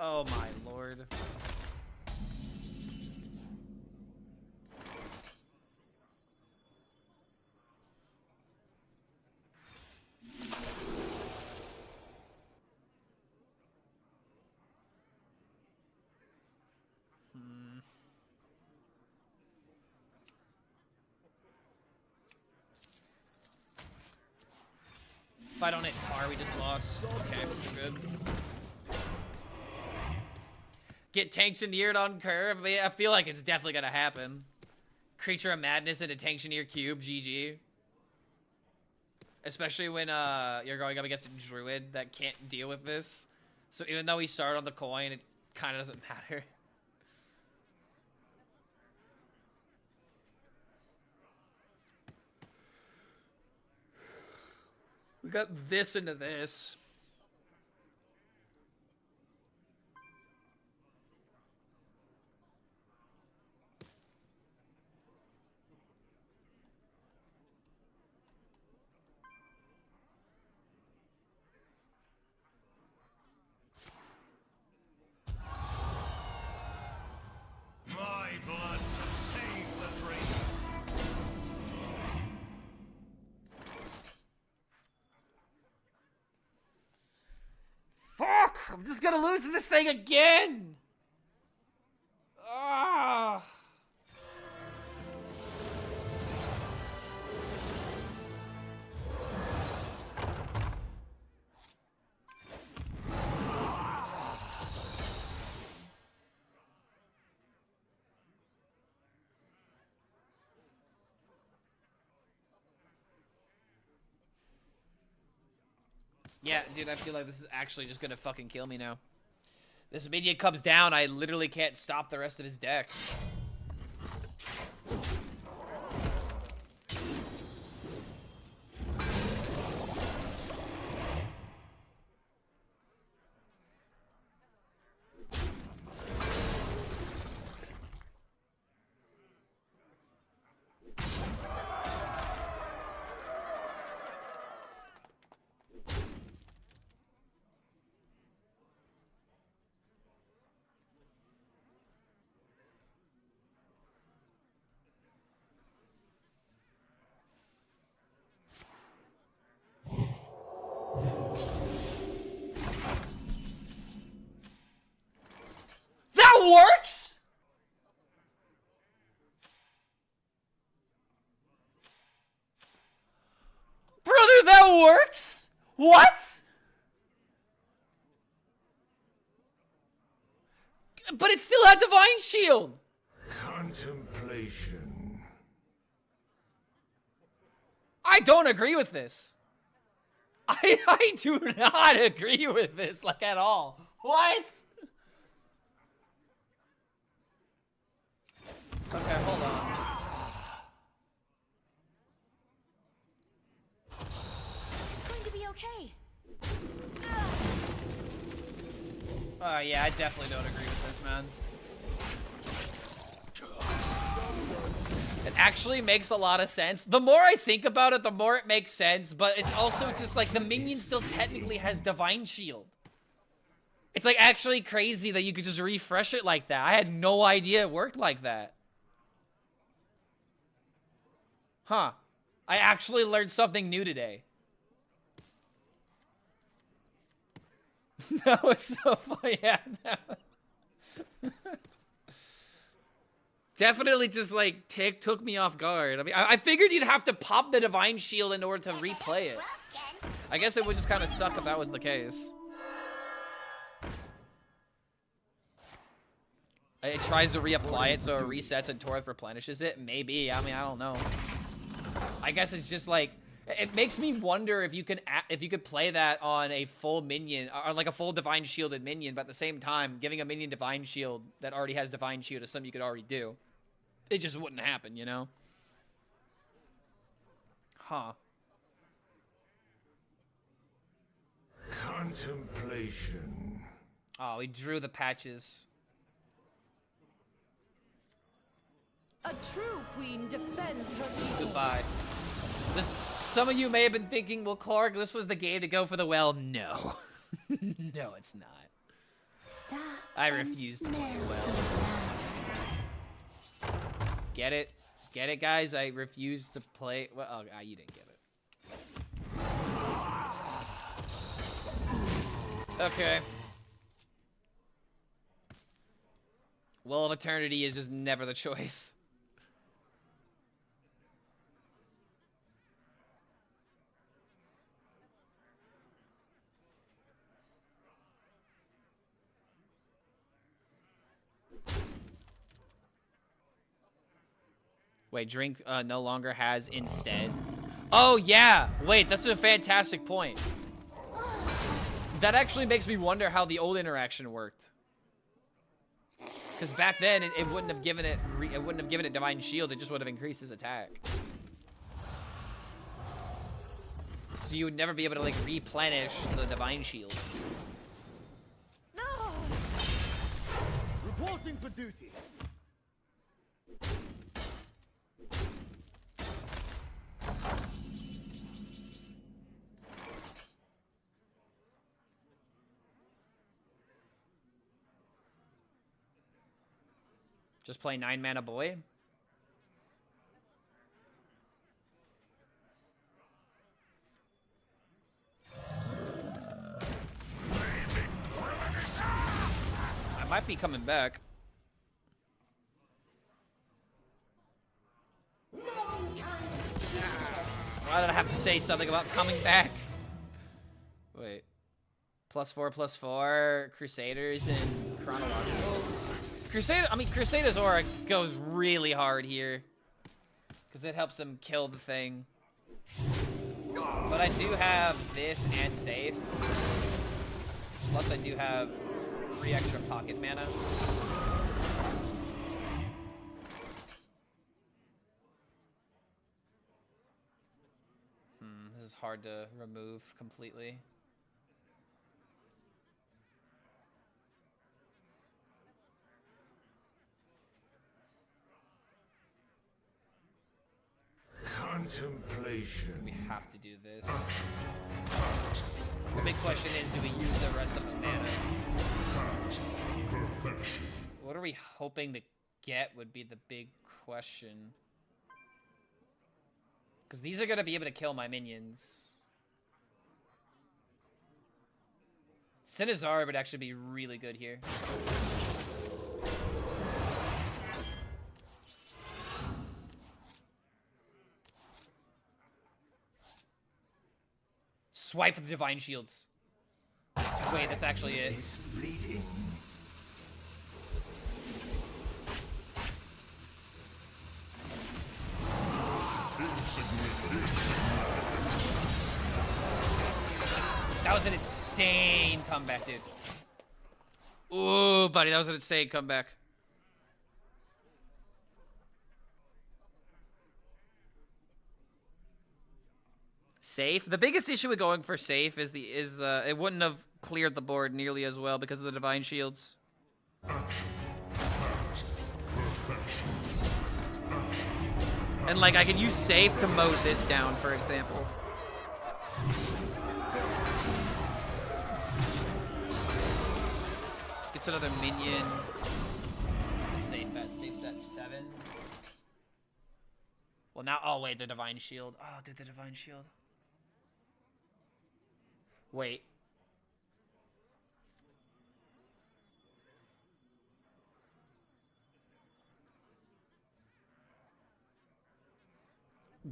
Oh my lord. If I don't hit tar, we just lost. Okay, we're good. Get Tanctioneered on Curve. I mean, I feel like it's definitely gonna happen. Creature of Madness into Tanctioneer Cube, GG. Especially when you're going up against a Druid that can't deal with this. So even though we start on the coin, it kind of doesn't matter. We got this into this.
My blood to save the dream.
Fuck! I'm just gonna lose this thing again! Ah! Yeah, dude, I feel like this is actually just gonna fucking kill me now. This minion comes down, I literally can't stop the rest of his deck. That works? Brother, that works? What? But it still had Divine Shield.
Contemplation.
I don't agree with this. I do not agree with this, like, at all. What? Okay, hold on.
It's going to be okay.
Yeah, I definitely don't agree with this, man. It actually makes a lot of sense. The more I think about it, the more it makes sense, but it's also just like the minion still technically has Divine Shield. It's like actually crazy that you could just refresh it like that. I had no idea it worked like that. Huh. I actually learned something new today. That was so funny. Yeah, definitely just like took me off guard. I mean, I figured you'd have to pop the Divine Shield in order to replay it. I guess it would just kind of suck if that was the case. It tries to reapply it so it resets and Torth replenishes it. Maybe. I mean, I don't know. I guess it's just like it makes me wonder if you could play that on a full minion or like a full Divine Shielded minion, but at the same time, giving a minion Divine Shield that already has Divine Shield is something you could already do. It just wouldn't happen, you know? Huh.
Contemplation.
Oh, we drew the patches.
A true queen defends her people.
Goodbye. Some of you may have been thinking, well, Clark, this was the game to go for the well. No. No, it's not.
Stop
I refuse to play well. Get it? Get it, guys? I refuse to play... Well, oh, you didn't get it. Okay. Well of Eternity is just never the choice. Wait, drink no longer has instead. Oh, yeah. Wait, that's a fantastic point. That actually makes me wonder how the old interaction worked. Because back then, it wouldn't have given it Divine Shield. It just would have increased his attack. So you would never be able to like replenish the Divine Shield.
Reporting for duty.
Just play 9-mana boy. I might be coming back. Why did I have to say something about coming back? Wait. +4/+4, Crusaders, and Chronological. Crusader's Aura goes really hard here. Because it helps him kill the thing. But I do have this and save. Plus I do have 3 extra pocket mana. This is hard to remove completely.
Contemplation.
We have to do this. The big question is, do we use the rest of the mana? What are we hoping to get would be the big question. Because these are going to be able to kill my minions. Sinizar would actually be really good here. Swipe with the Divine Shields. Wait, that's actually it.
Is fleeting.
That was an insane comeback, dude. Ooh, buddy, that was an insane comeback. Safe. The biggest issue with going for safe is it wouldn't have cleared the board nearly as well because of the Divine Shields. And like I can use safe to moat this down, for example. Gets another minion. Safe's at 7. Well now, oh wait, the Divine Shield. Oh, dude, the Divine Shield. Wait.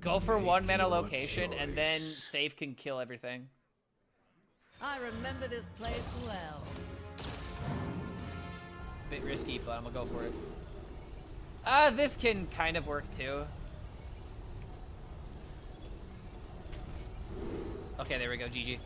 Go for 1 mana location and then safe can kill everything.
I remember this place well.
Bit risky, but I'm gonna go for it. This can kind of work too. Okay, there we go, GG.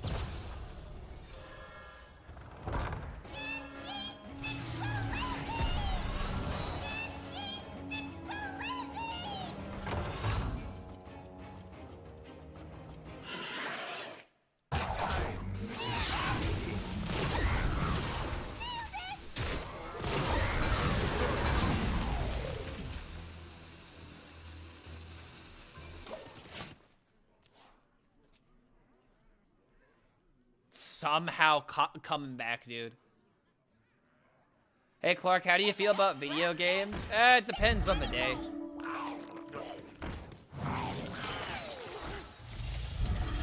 Somehow coming back, dude. Hey, Clark, how do you feel about video games? It depends on the day.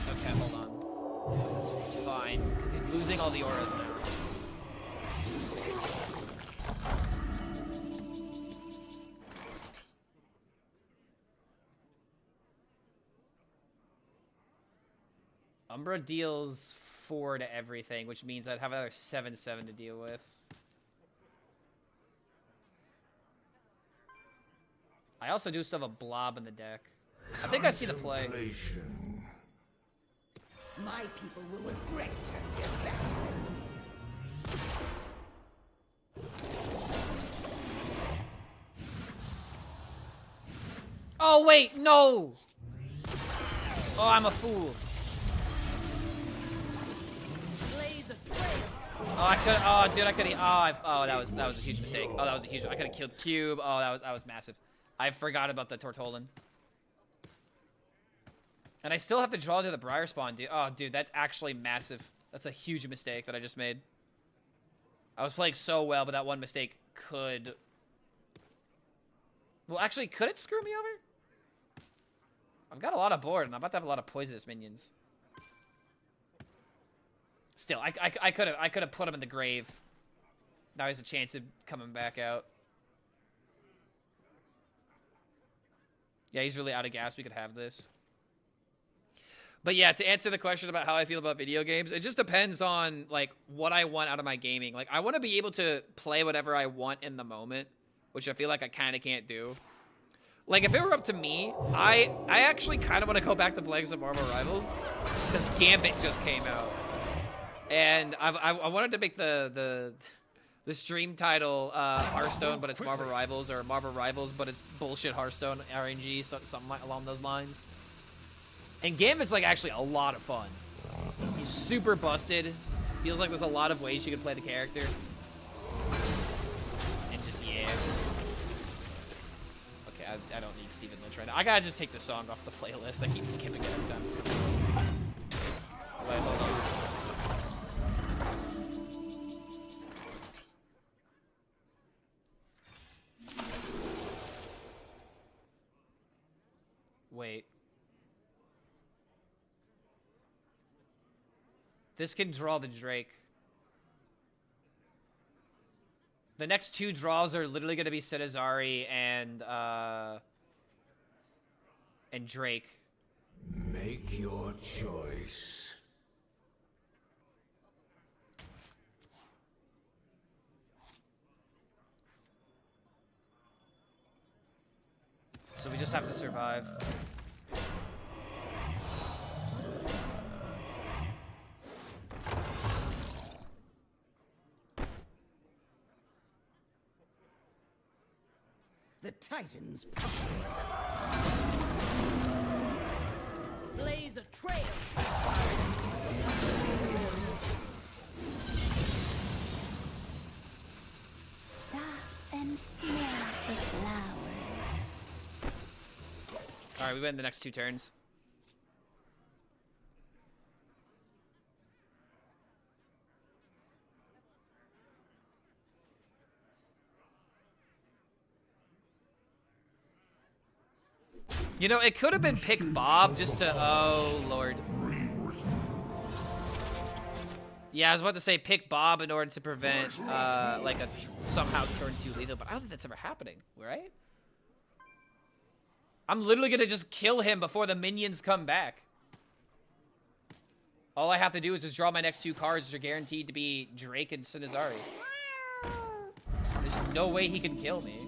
Okay, hold on. This is fine, because he's losing all the auras now. Umbra deals 4 to everything, which means I'd have another 7/7 to deal with. I also do still have a blob in the deck. I think I see the play.
My people will regret their backs.
Oh wait, no! Oh, I'm a fool. Oh, I could. Oh, dude, I could. Oh, that was a huge mistake. Oh, that was a huge. I could have killed Cube. Oh, that was massive. I forgot about the Tortolan. And I still have to draw to the Briar Spawn, dude. Oh, dude, that's actually massive. That's a huge mistake that I just made. I was playing so well, but that one mistake could. Well, actually, could it screw me over? I've got a lot of board, and I'm about to have a lot of poisonous minions. Still, I could have put him in the grave. Now he has a chance of coming back out. Yeah, he's really out of gas. We could have this. But yeah, to answer the question about how I feel about video games, it just depends on like what I want out of my gaming. Like I want to be able to play whatever I want in the moment, which I feel like I kind of can't do. Like if it were up to me, I actually kind of want to go back to playing some Marvel Rivals because Gambit just came out. And I wanted to make the stream title Hearthstone, but it's Marvel Rivals, or Marvel Rivals, but it's bullshit Hearthstone RNG, something along those lines. And Gambit's like actually a lot of fun. He's super busted. Feels like there's a lot of ways you can play the character. And just yeah. Okay, I don't need Steven Lynch right now. I gotta just take the song off the playlist. I keep skipping it every time. Wait, hold on. Wait. This can draw the Drake. The next 2 draws are literally going to be Cetazari and Drake.
Make your choice.
just have to survive.
The Titan's pockets. Blaze a trail.
Stop and smell the flowers.
Alright, we win the next 2 turns. You know, it could have been pick Bob just to... Oh, Lord. Yeah, I was about to say pick Bob in order to prevent, like, a somehow turn 2 lethal, but I don't think that's ever happening, right? I'm literally gonna just kill him before the minions come back. All I have to do is just draw my next 2 cards, which are guaranteed to be Drake and Sinazari. There's no way he can kill me.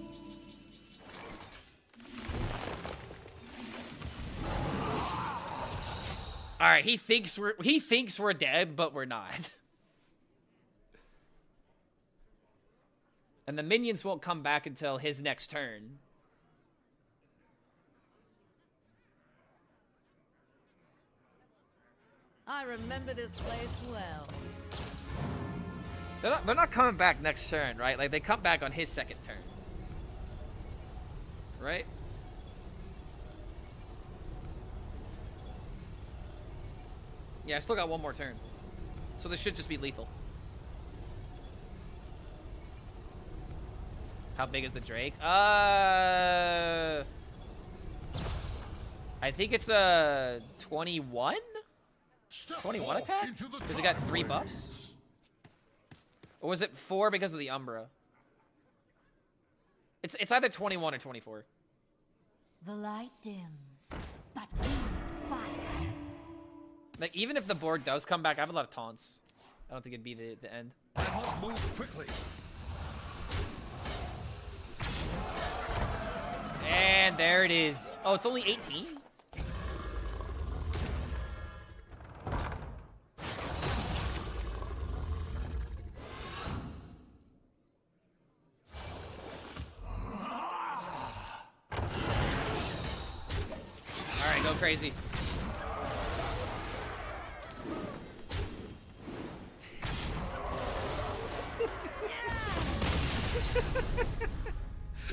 All right, he thinks we're dead, but we're not. And the minions won't come back until his next turn.
I remember this place well.
They're not coming back next turn, right? Like, they come back on his second turn. Right? Yeah, I still got 1 more turn. So this should just be lethal. How big is the Drake? I think it's a 21? 21 attack? Because it got 3 buffs? Or was it 4 because of the Umbra? It's either 21 or 24.
The light dims, but we fight.
Like, even if the board does come back, I have a lot of taunts. I don't think it'd be the end.
I must move quickly.
And there it is. Oh, it's only 18? Alright, go crazy.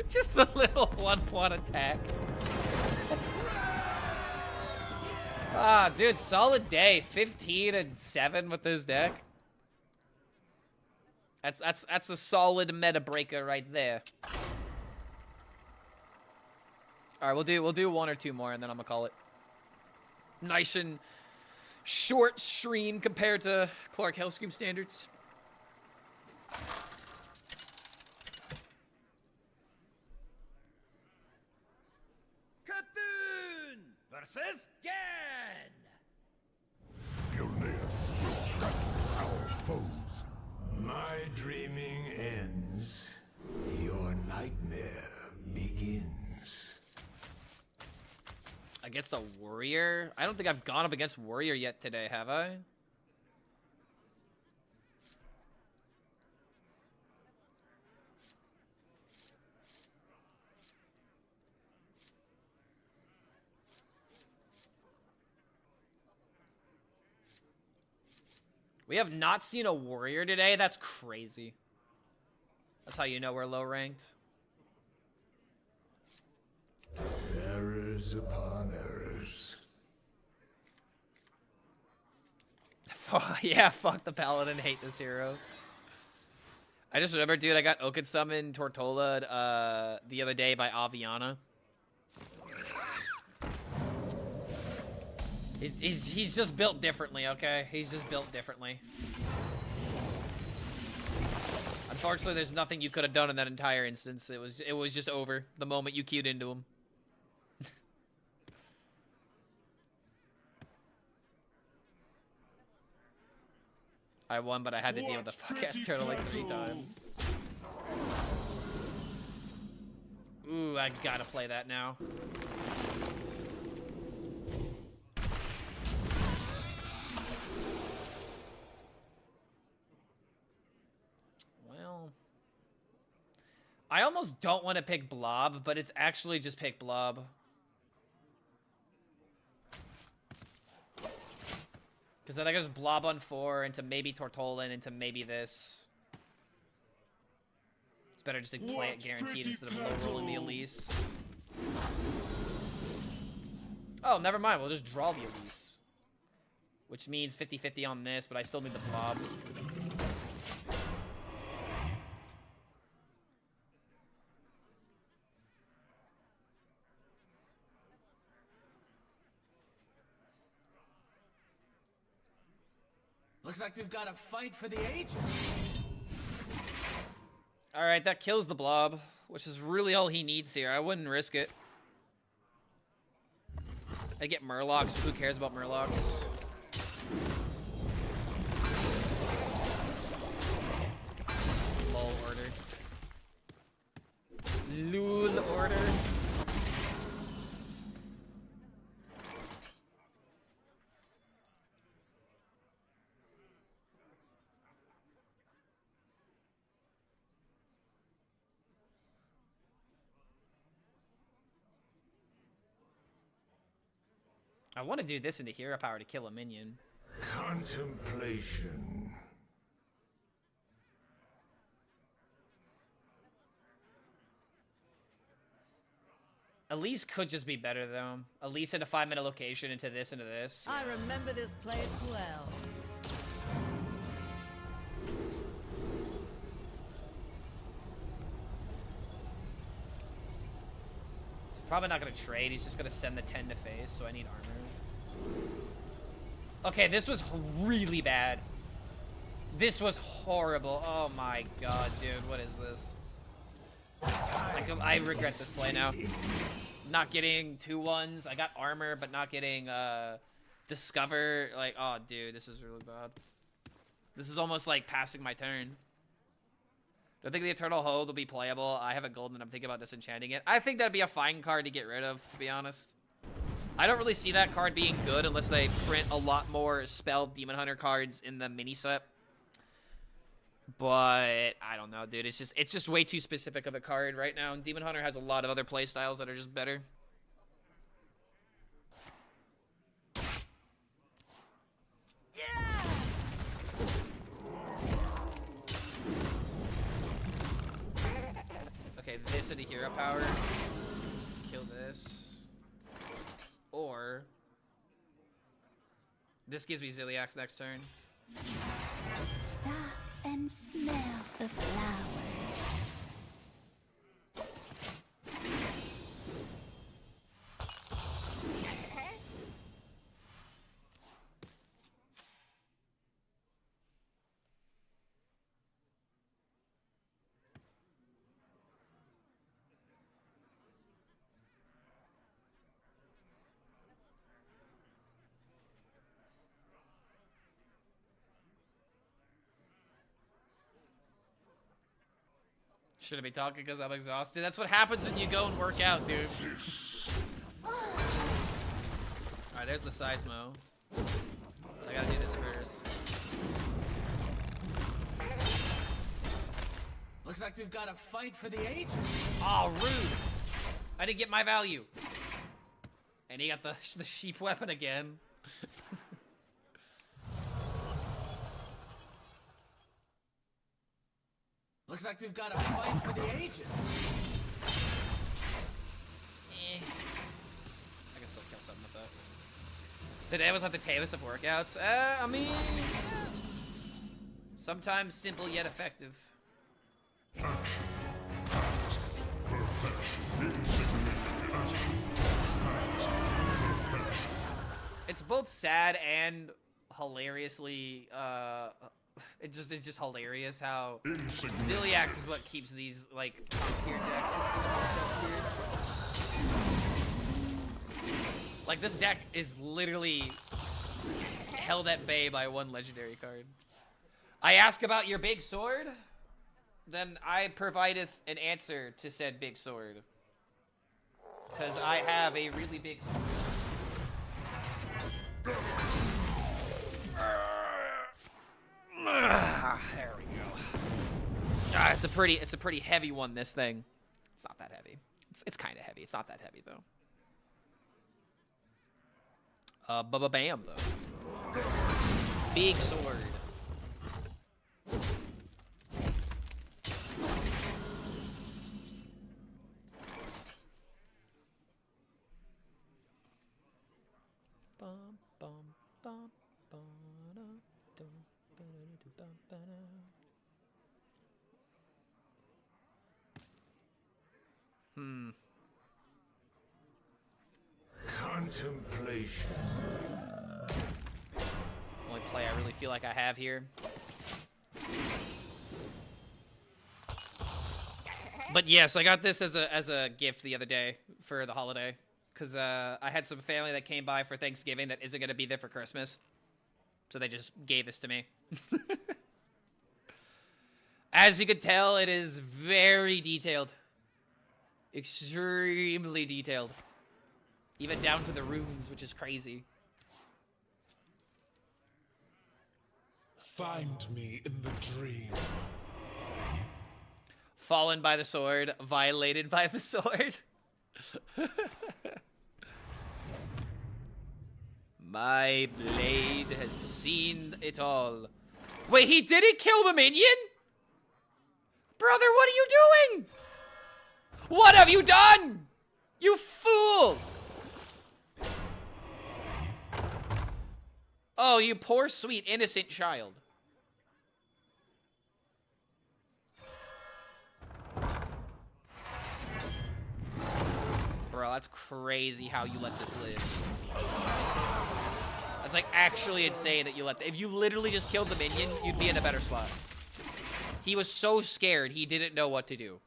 Just the little 1-point attack. Ah, dude, solid day. 15 and 7 with this deck. That's a solid meta breaker right there. All right, we'll do 1 or 2 more, and then I'm gonna call it. Nice and short stream compared to Clark HELLSCREAM standards.
Versus Gan!
Gilneas will track our foes. My dreaming ends. Your nightmare begins.
Against a warrior? I don't think I've gone up against warrior yet today, have I? We have not seen a warrior today? That's crazy. That's how you know we're low ranked.
Errors upon errors.
Yeah, fuck the paladin. Hate this hero. I just remember, dude, I got Oaken Summon Tortola the other day by Aviana. He's just built differently, okay? He's just built differently. Unfortunately, there's nothing you could have done in that entire instance. It was just over the moment you queued into him. I won, but I had to deal with the fuck-ass turtle like 3 times. Ooh, I gotta play that now. I almost don't want to pick Blob, but it's actually just pick Blob. Because then I can just Blob on 4 into maybe Tortolan into maybe this. It's better just to play it guaranteed instead of low rolling the Elise. Oh, never mind. We'll just draw the Elise. Which means 50-50 on this, but I still need the Blob.
Looks like we've got a fight for the ages.
Alright, that kills the Blob, which is really all he needs here. I wouldn't risk it. I get Murlocs. Who cares about Murlocs? Lol order. Lul order. I want to do this into hero power to kill a minion.
Contemplation.
Elise could just be better though. Elise into 5-minute location into this into this.
I remember this place well.
Probably not gonna trade. He's just gonna send the 10 to face, so I need armor. Okay, this was really bad. This was horrible. Oh my god, dude, what is this? I regret this play now. Not getting 2-1s. I got armor, but not getting discover. Like, oh, dude, this is really bad. This is almost like passing my turn. Do I think the Eternal Hold will be playable? I have a golden. I'm thinking about disenchanting it. I think that'd be a fine card to get rid of, to be honest. I don't really see that card being good unless they print a lot more spell Demon Hunter cards in the mini set. But I don't know, dude. It's just way too specific of a card right now. And Demon Hunter has a lot of other playstyles that are just better. Okay, this into hero power. Kill this. Or this gives me Ziliax next turn.
Stop and smell the flowers.
Shouldn't be talking because I'm exhausted. That's what happens when you go and work out, dude. Alright, there's the Seismo. I gotta do this first.
Looks like we've got a fight for the ages.
Oh, rude. I didn't get my value. And he got the sheep weapon again.
Looks like we've got a fight for the ages.
I can still kill something with that. Today was like the tamest of workouts. I mean, sometimes simple yet effective. It's both sad and hilariously it's just hilarious how Ziliax is what keeps these like top-tier decks. Like this deck is literally held at bay by one legendary card. I ask about your big sword, then I provideth an answer to said big sword. Because I have a really big sword. There we go. Ah, it's a pretty heavy one, this thing. It's not that heavy. It's kind of heavy. It's not that heavy, though. Bam, though. Big sword.
Contemplation.
Only play I really feel like I have here. But yes, I got this as a gift the other day for the holiday. Because I had some family that came by for Thanksgiving that isn't going to be there for Christmas. So they just gave this to me. As you can tell, it is very detailed. Extremely detailed. Even down to the runes, which is crazy.
Find me in the dream.
Fallen by the sword, violated by the sword. My blade has seen it all. Wait, he didn't kill the minion? Brother, what are you doing? What have you done? You fool! Oh, you poor, sweet, innocent child. Bro, that's crazy how you let this live. That's like actually insane that you let if you literally just killed the minion, you'd be in a better spot. He was so scared, he didn't know what to do.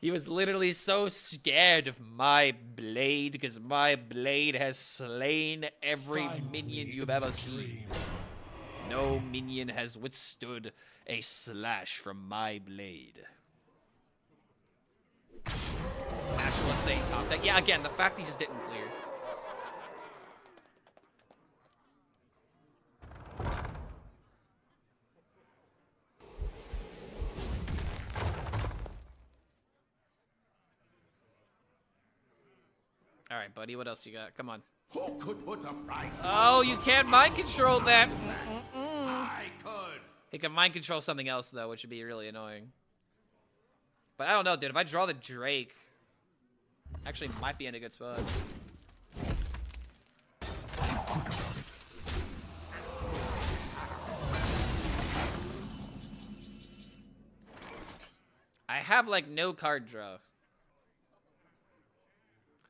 He was literally so scared of my blade because my blade has slain every minion you've ever seen. No minion has withstood a slash from my blade. Actual insane top deck. Yeah, again, the fact he just didn't clear. All right, buddy, what else you got? Come on.
Who could put a price?
Oh, you can't mind control that.
I could.
He can mind control something else, though, which would be really annoying. But I don't know, dude. If I draw the Drake, actually might be in a good spot. I have, like, no card draw.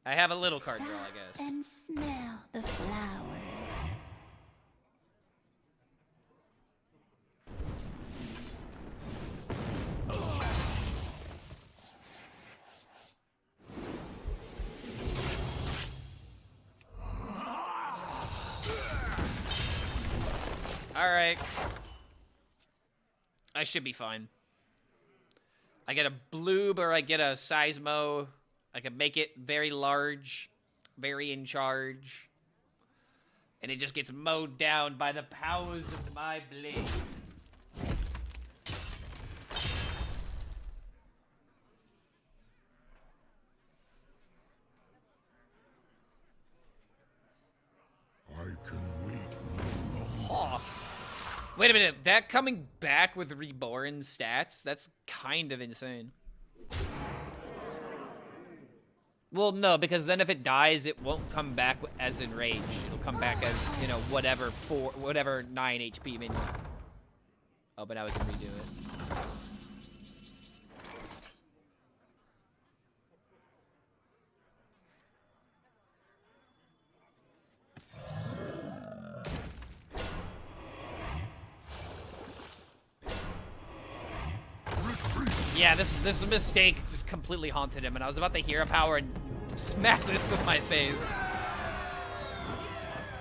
I have a little card draw, I guess.
And smell the flowers.
All right. I should be fine. I get a bloob or I get a seismo. I can make it very large, very in charge. And it just gets mowed down by the powers of my blade.
I can wait.
Huh. Wait a minute, that coming back with reborn stats? That's kind of insane. Well, no, because then if it dies, it won't come back as enraged. It'll come back as, you know, whatever 9 HP minion. Oh, but now we can redo it. Yeah, this mistake just completely haunted him, and I was about to hero power and smack this with my face.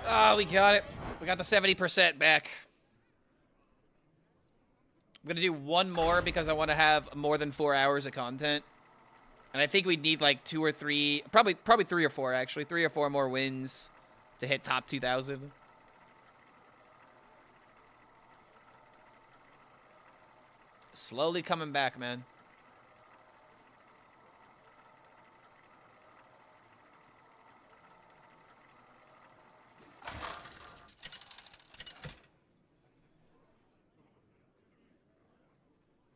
Oh, we got it. We got the 70% back. I'm gonna do one more because I want to have more than 4 hours of content, and I think we need like 2 or 3, probably 3 or 4 actually, 3 or 4 more wins to hit top 2,000. Slowly coming back, man.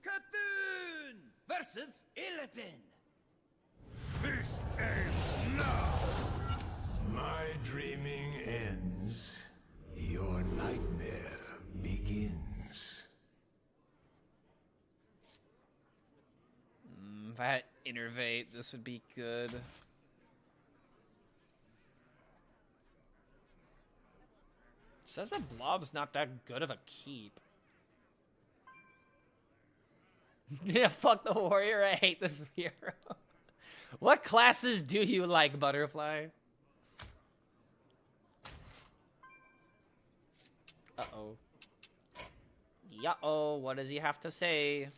Cthulhu versus Illidan.
This ends now. My dreaming ends. Your nightmare begins.
If I had Innervate, this would be good. Says that Blob's not that good of a keep. Yeah, fuck the warrior. I hate this hero. What classes do you like, Butterfly? Uh-oh. Yeah-oh, what does he have to say?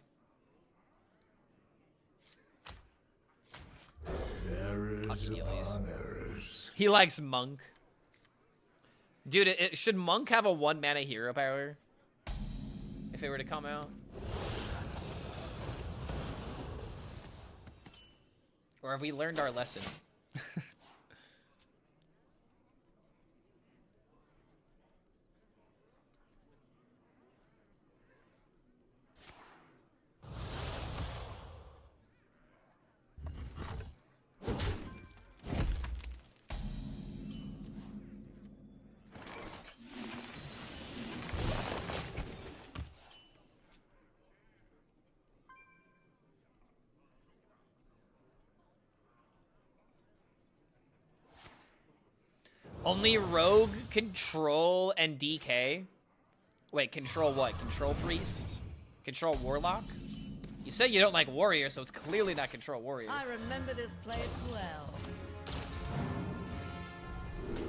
Errors upon errors.
He likes Monk. Dude, should Monk have a 1-mana hero power? If it were to come out? Or have we learned our lesson? Only Rogue, Control, and DK? Wait, Control what? Control Priest? Control Warlock? You said you don't like Warrior, so it's clearly not Control Warrior.
I remember this place well.
Do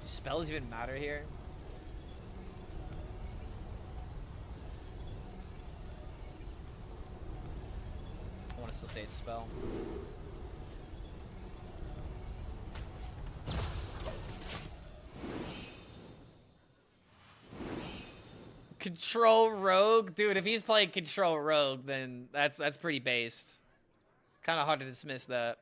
spells even matter here? I want to still say it's spell. Control Rogue? Dude, if he's playing Control Rogue, then that's pretty based. Kind of hard to dismiss that.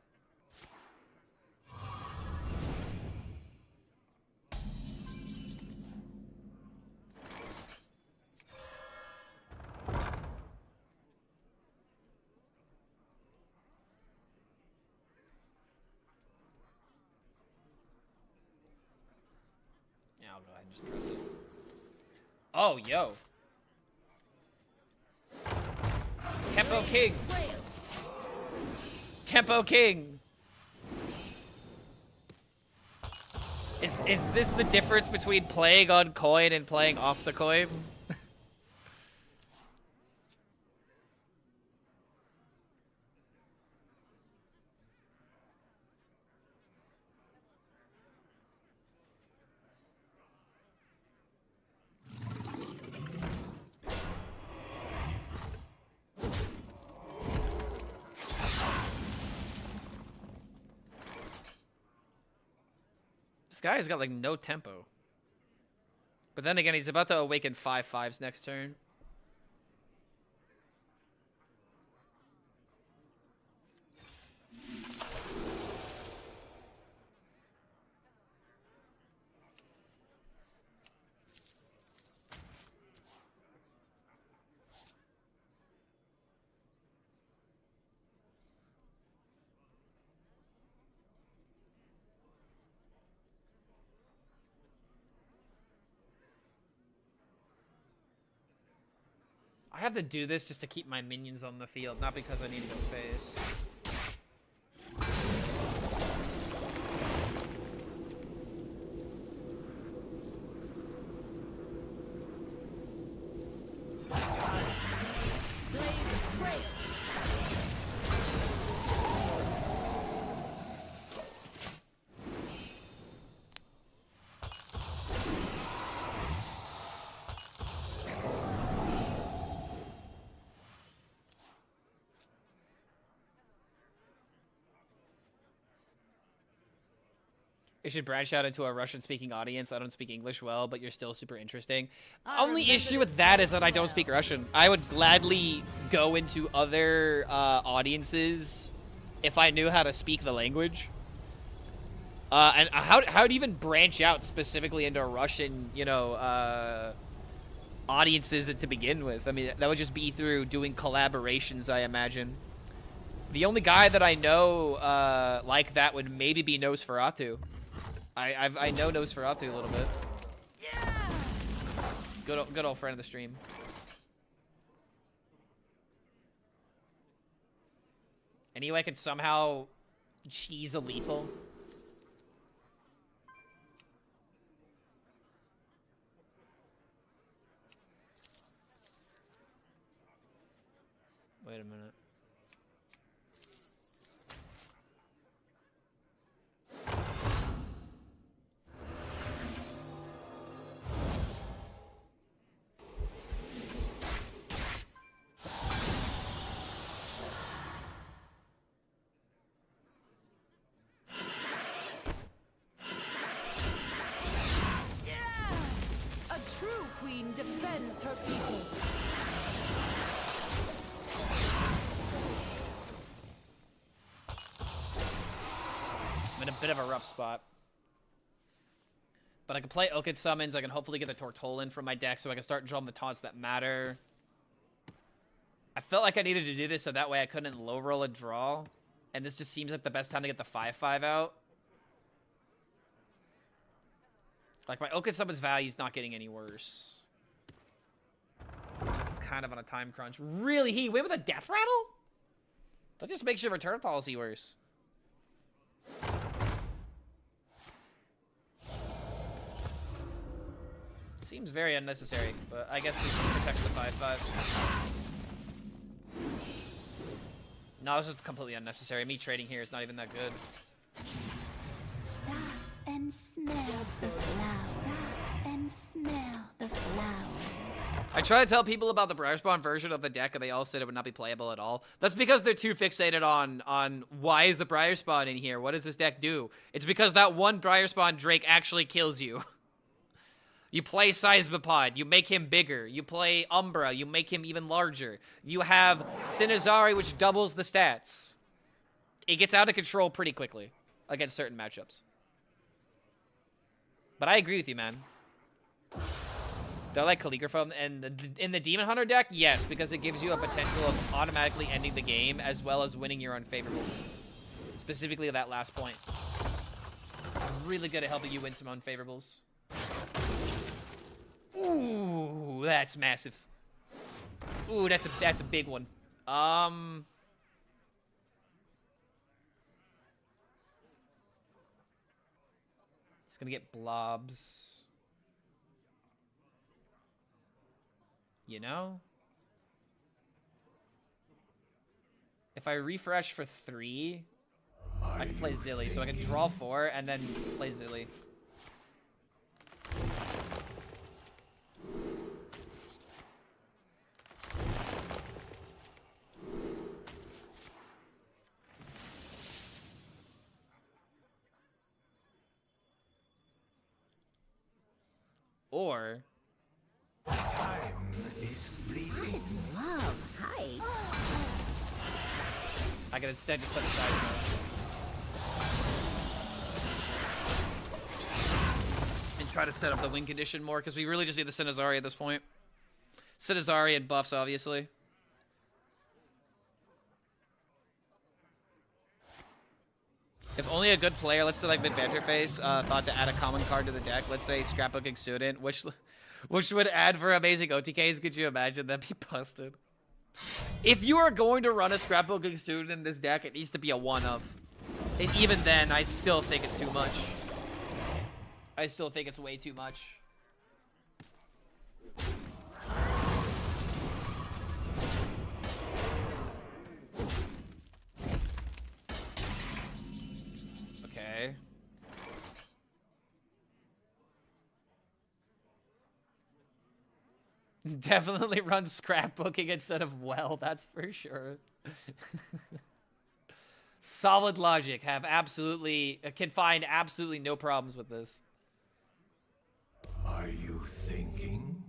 Yeah, I'll go ahead and just press it. Oh, yo. Tempo King. Tempo King. Is this the difference between playing on coin and playing off the coin? This guy's got like no tempo. But then again, he's about to awaken 5/5s next turn. I have to do this just to keep my minions on the field, not because I need to go face. It should branch out into a Russian-speaking audience. I don't speak English well, but you're still super interesting.
I
Only
remember
issue with that is that I don't speak Russian. I would gladly go into other audiences if I knew how to speak the language. And how to even branch out specifically into Russian, you know, audiences to begin with. I mean, that would just be through doing collaborations, I imagine. The only guy that I know like that would maybe be Nosferatu. I know Nosferatu a little bit.
Yeah.
Good old friend of the stream. Anyway, I could somehow cheese a lethal. Wait a minute.
A true queen defends her people.
I'm in a bit of a rough spot. But I can play Okid summons. I can hopefully get the Tortolin from my deck so I can start drawing the taunts that matter. I felt like I needed to do this so that way I couldn't low roll a draw. And this just seems like the best time to get the 5/5 out. Like, my Okid summons value is not getting any worse. This is kind of on a time crunch. Really? He win with a death rattle? That just makes your return policy worse. Seems very unnecessary, but I guess this protects the 5/5. No, it's just completely unnecessary. Me trading here is not even that good.
Stop and smell the flowers. Stop and smell the flowers.
I try to tell people about the Briarspawn version of the deck, and they all said it would not be playable at all. That's because they're too fixated on why is the Briarspawn in here? What does this deck do? It's because that one Briarspawn Drake actually kills you. You play Seismopod, you make him bigger. You play Umbra, you make him even larger. You have Sinizari, which doubles the stats. It gets out of control pretty quickly against certain matchups. But I agree with you, man. Do I like Calligrapha in the Demon Hunter deck? Yes, because it gives you a potential of automatically ending the game as well as winning your unfavorables. Specifically that last point. Really good at helping you win some unfavorables. Ooh, that's massive. Ooh, that's a big one. He's gonna get blobs. You know? If I refresh for 3, I can play Zilly, so I can draw 4 and then play Zilly. Or
Time is fleeting.
Love, hi.
I can instead just put aside and try to set up the win condition more, because we really just need the Sinizari at this point. Sinizari and buffs, obviously. If only a good player, let's say like Mid-Banterface, thought to add a common card to the deck, let's say Scrapbooking Student, which would add for amazing OTKs, could you imagine? That'd be busted. If you are going to run a Scrapbooking Student in this deck, it needs to be a 1-of. And even then, I still think it's too much. I still think it's way too much. Okay. Definitely run Scrapbooking instead of Well, that's for sure. Solid logic. Have absolutely can find absolutely no problems with this.
Are you thinking?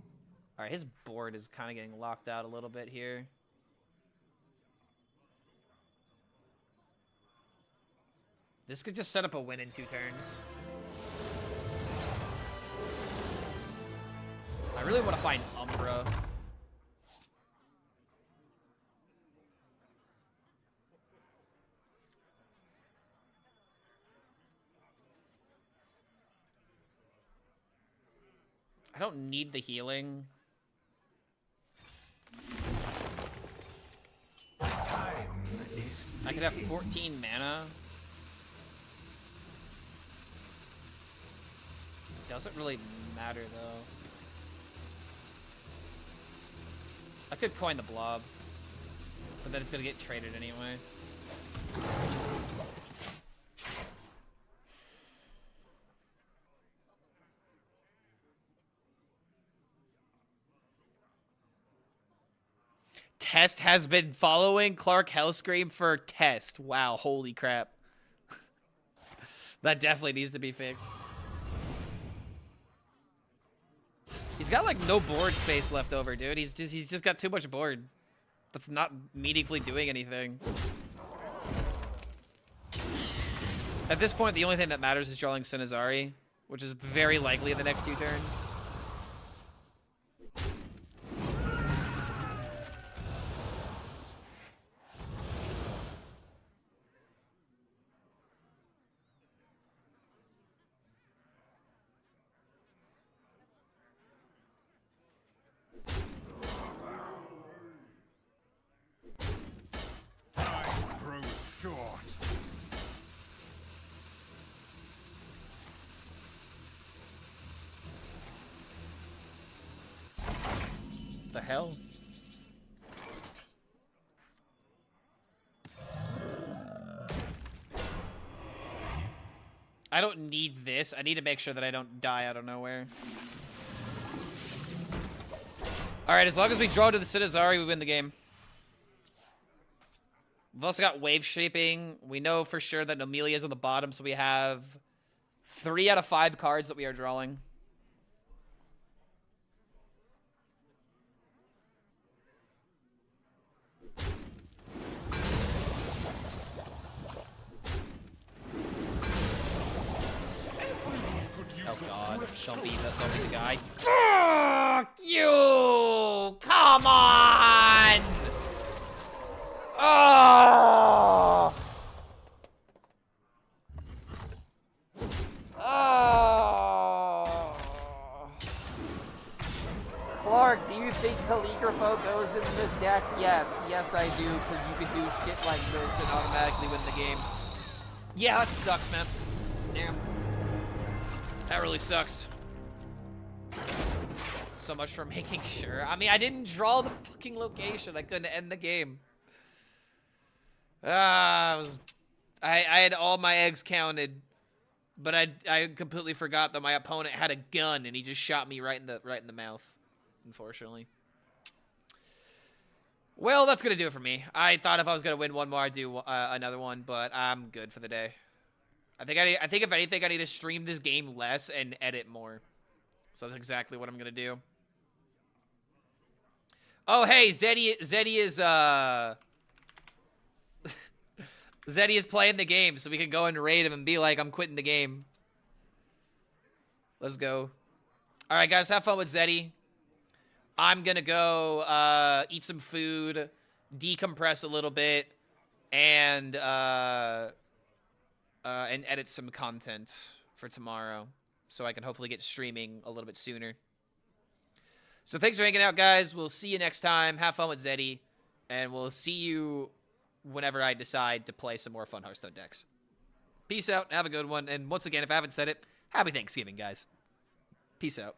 All right, his board is kind of getting locked out a little bit here. This could just set up a win in 2 turns. I really want to find Umbra. I don't need the healing.
Time is
I could have 14 mana. Doesn't really matter though. I could coin the blob, but then it's gonna get traded anyway. Test has been following Clark HELLSCREAM for Test. Wow, holy crap. That definitely needs to be fixed. He's got like no board space left over, dude. He's just got too much board. That's not meaningfully doing anything. At this point, the only thing that matters is drawing Sinazari, which is very likely in the next 2 turns. The hell? I don't need this. I need to make sure that I don't die out of nowhere. Alright, as long as we draw to the Sinazari, we win the game. We've also got wave shaping. We know for sure that Nomelia's on the bottom, so we have 3 out of 5 cards that we are drawing. Oh god, don't be the guy. Fuck you! Come on! Oh! Oh! Clark, do you think Calligrapho goes in this deck? Yes. Yes, I do, because you can do shit like this and automatically win the game. Yeah, that sucks, man. Damn. That really sucks. So much for making sure. I mean, I didn't draw the fucking location. I couldn't end the game. I had all my eggs counted, but I completely forgot that my opponent had a gun and he just shot me right in the mouth. Unfortunately. Well, that's gonna do it for me. I thought if I was gonna win one more, I'd do another one, but I'm good for the day. I think if anything, I need to stream this game less and edit more. So that's exactly what I'm gonna do. Oh, hey, Zeddy is Zeddy is playing the game, so we can go and raid him and be like, I'm quitting the game. Let's go. All right, guys, have fun with Zeddy. I'm gonna go eat some food, decompress a little bit, and edit some content for tomorrow so I can hopefully get streaming a little bit sooner. So thanks for hanging out, guys. We'll see you next time. Have fun with Zeddy, and we'll see you whenever I decide to play some more fun Hearthstone decks. Peace out. Have a good one. And once again, if I haven't said it, happy Thanksgiving, guys. Peace out.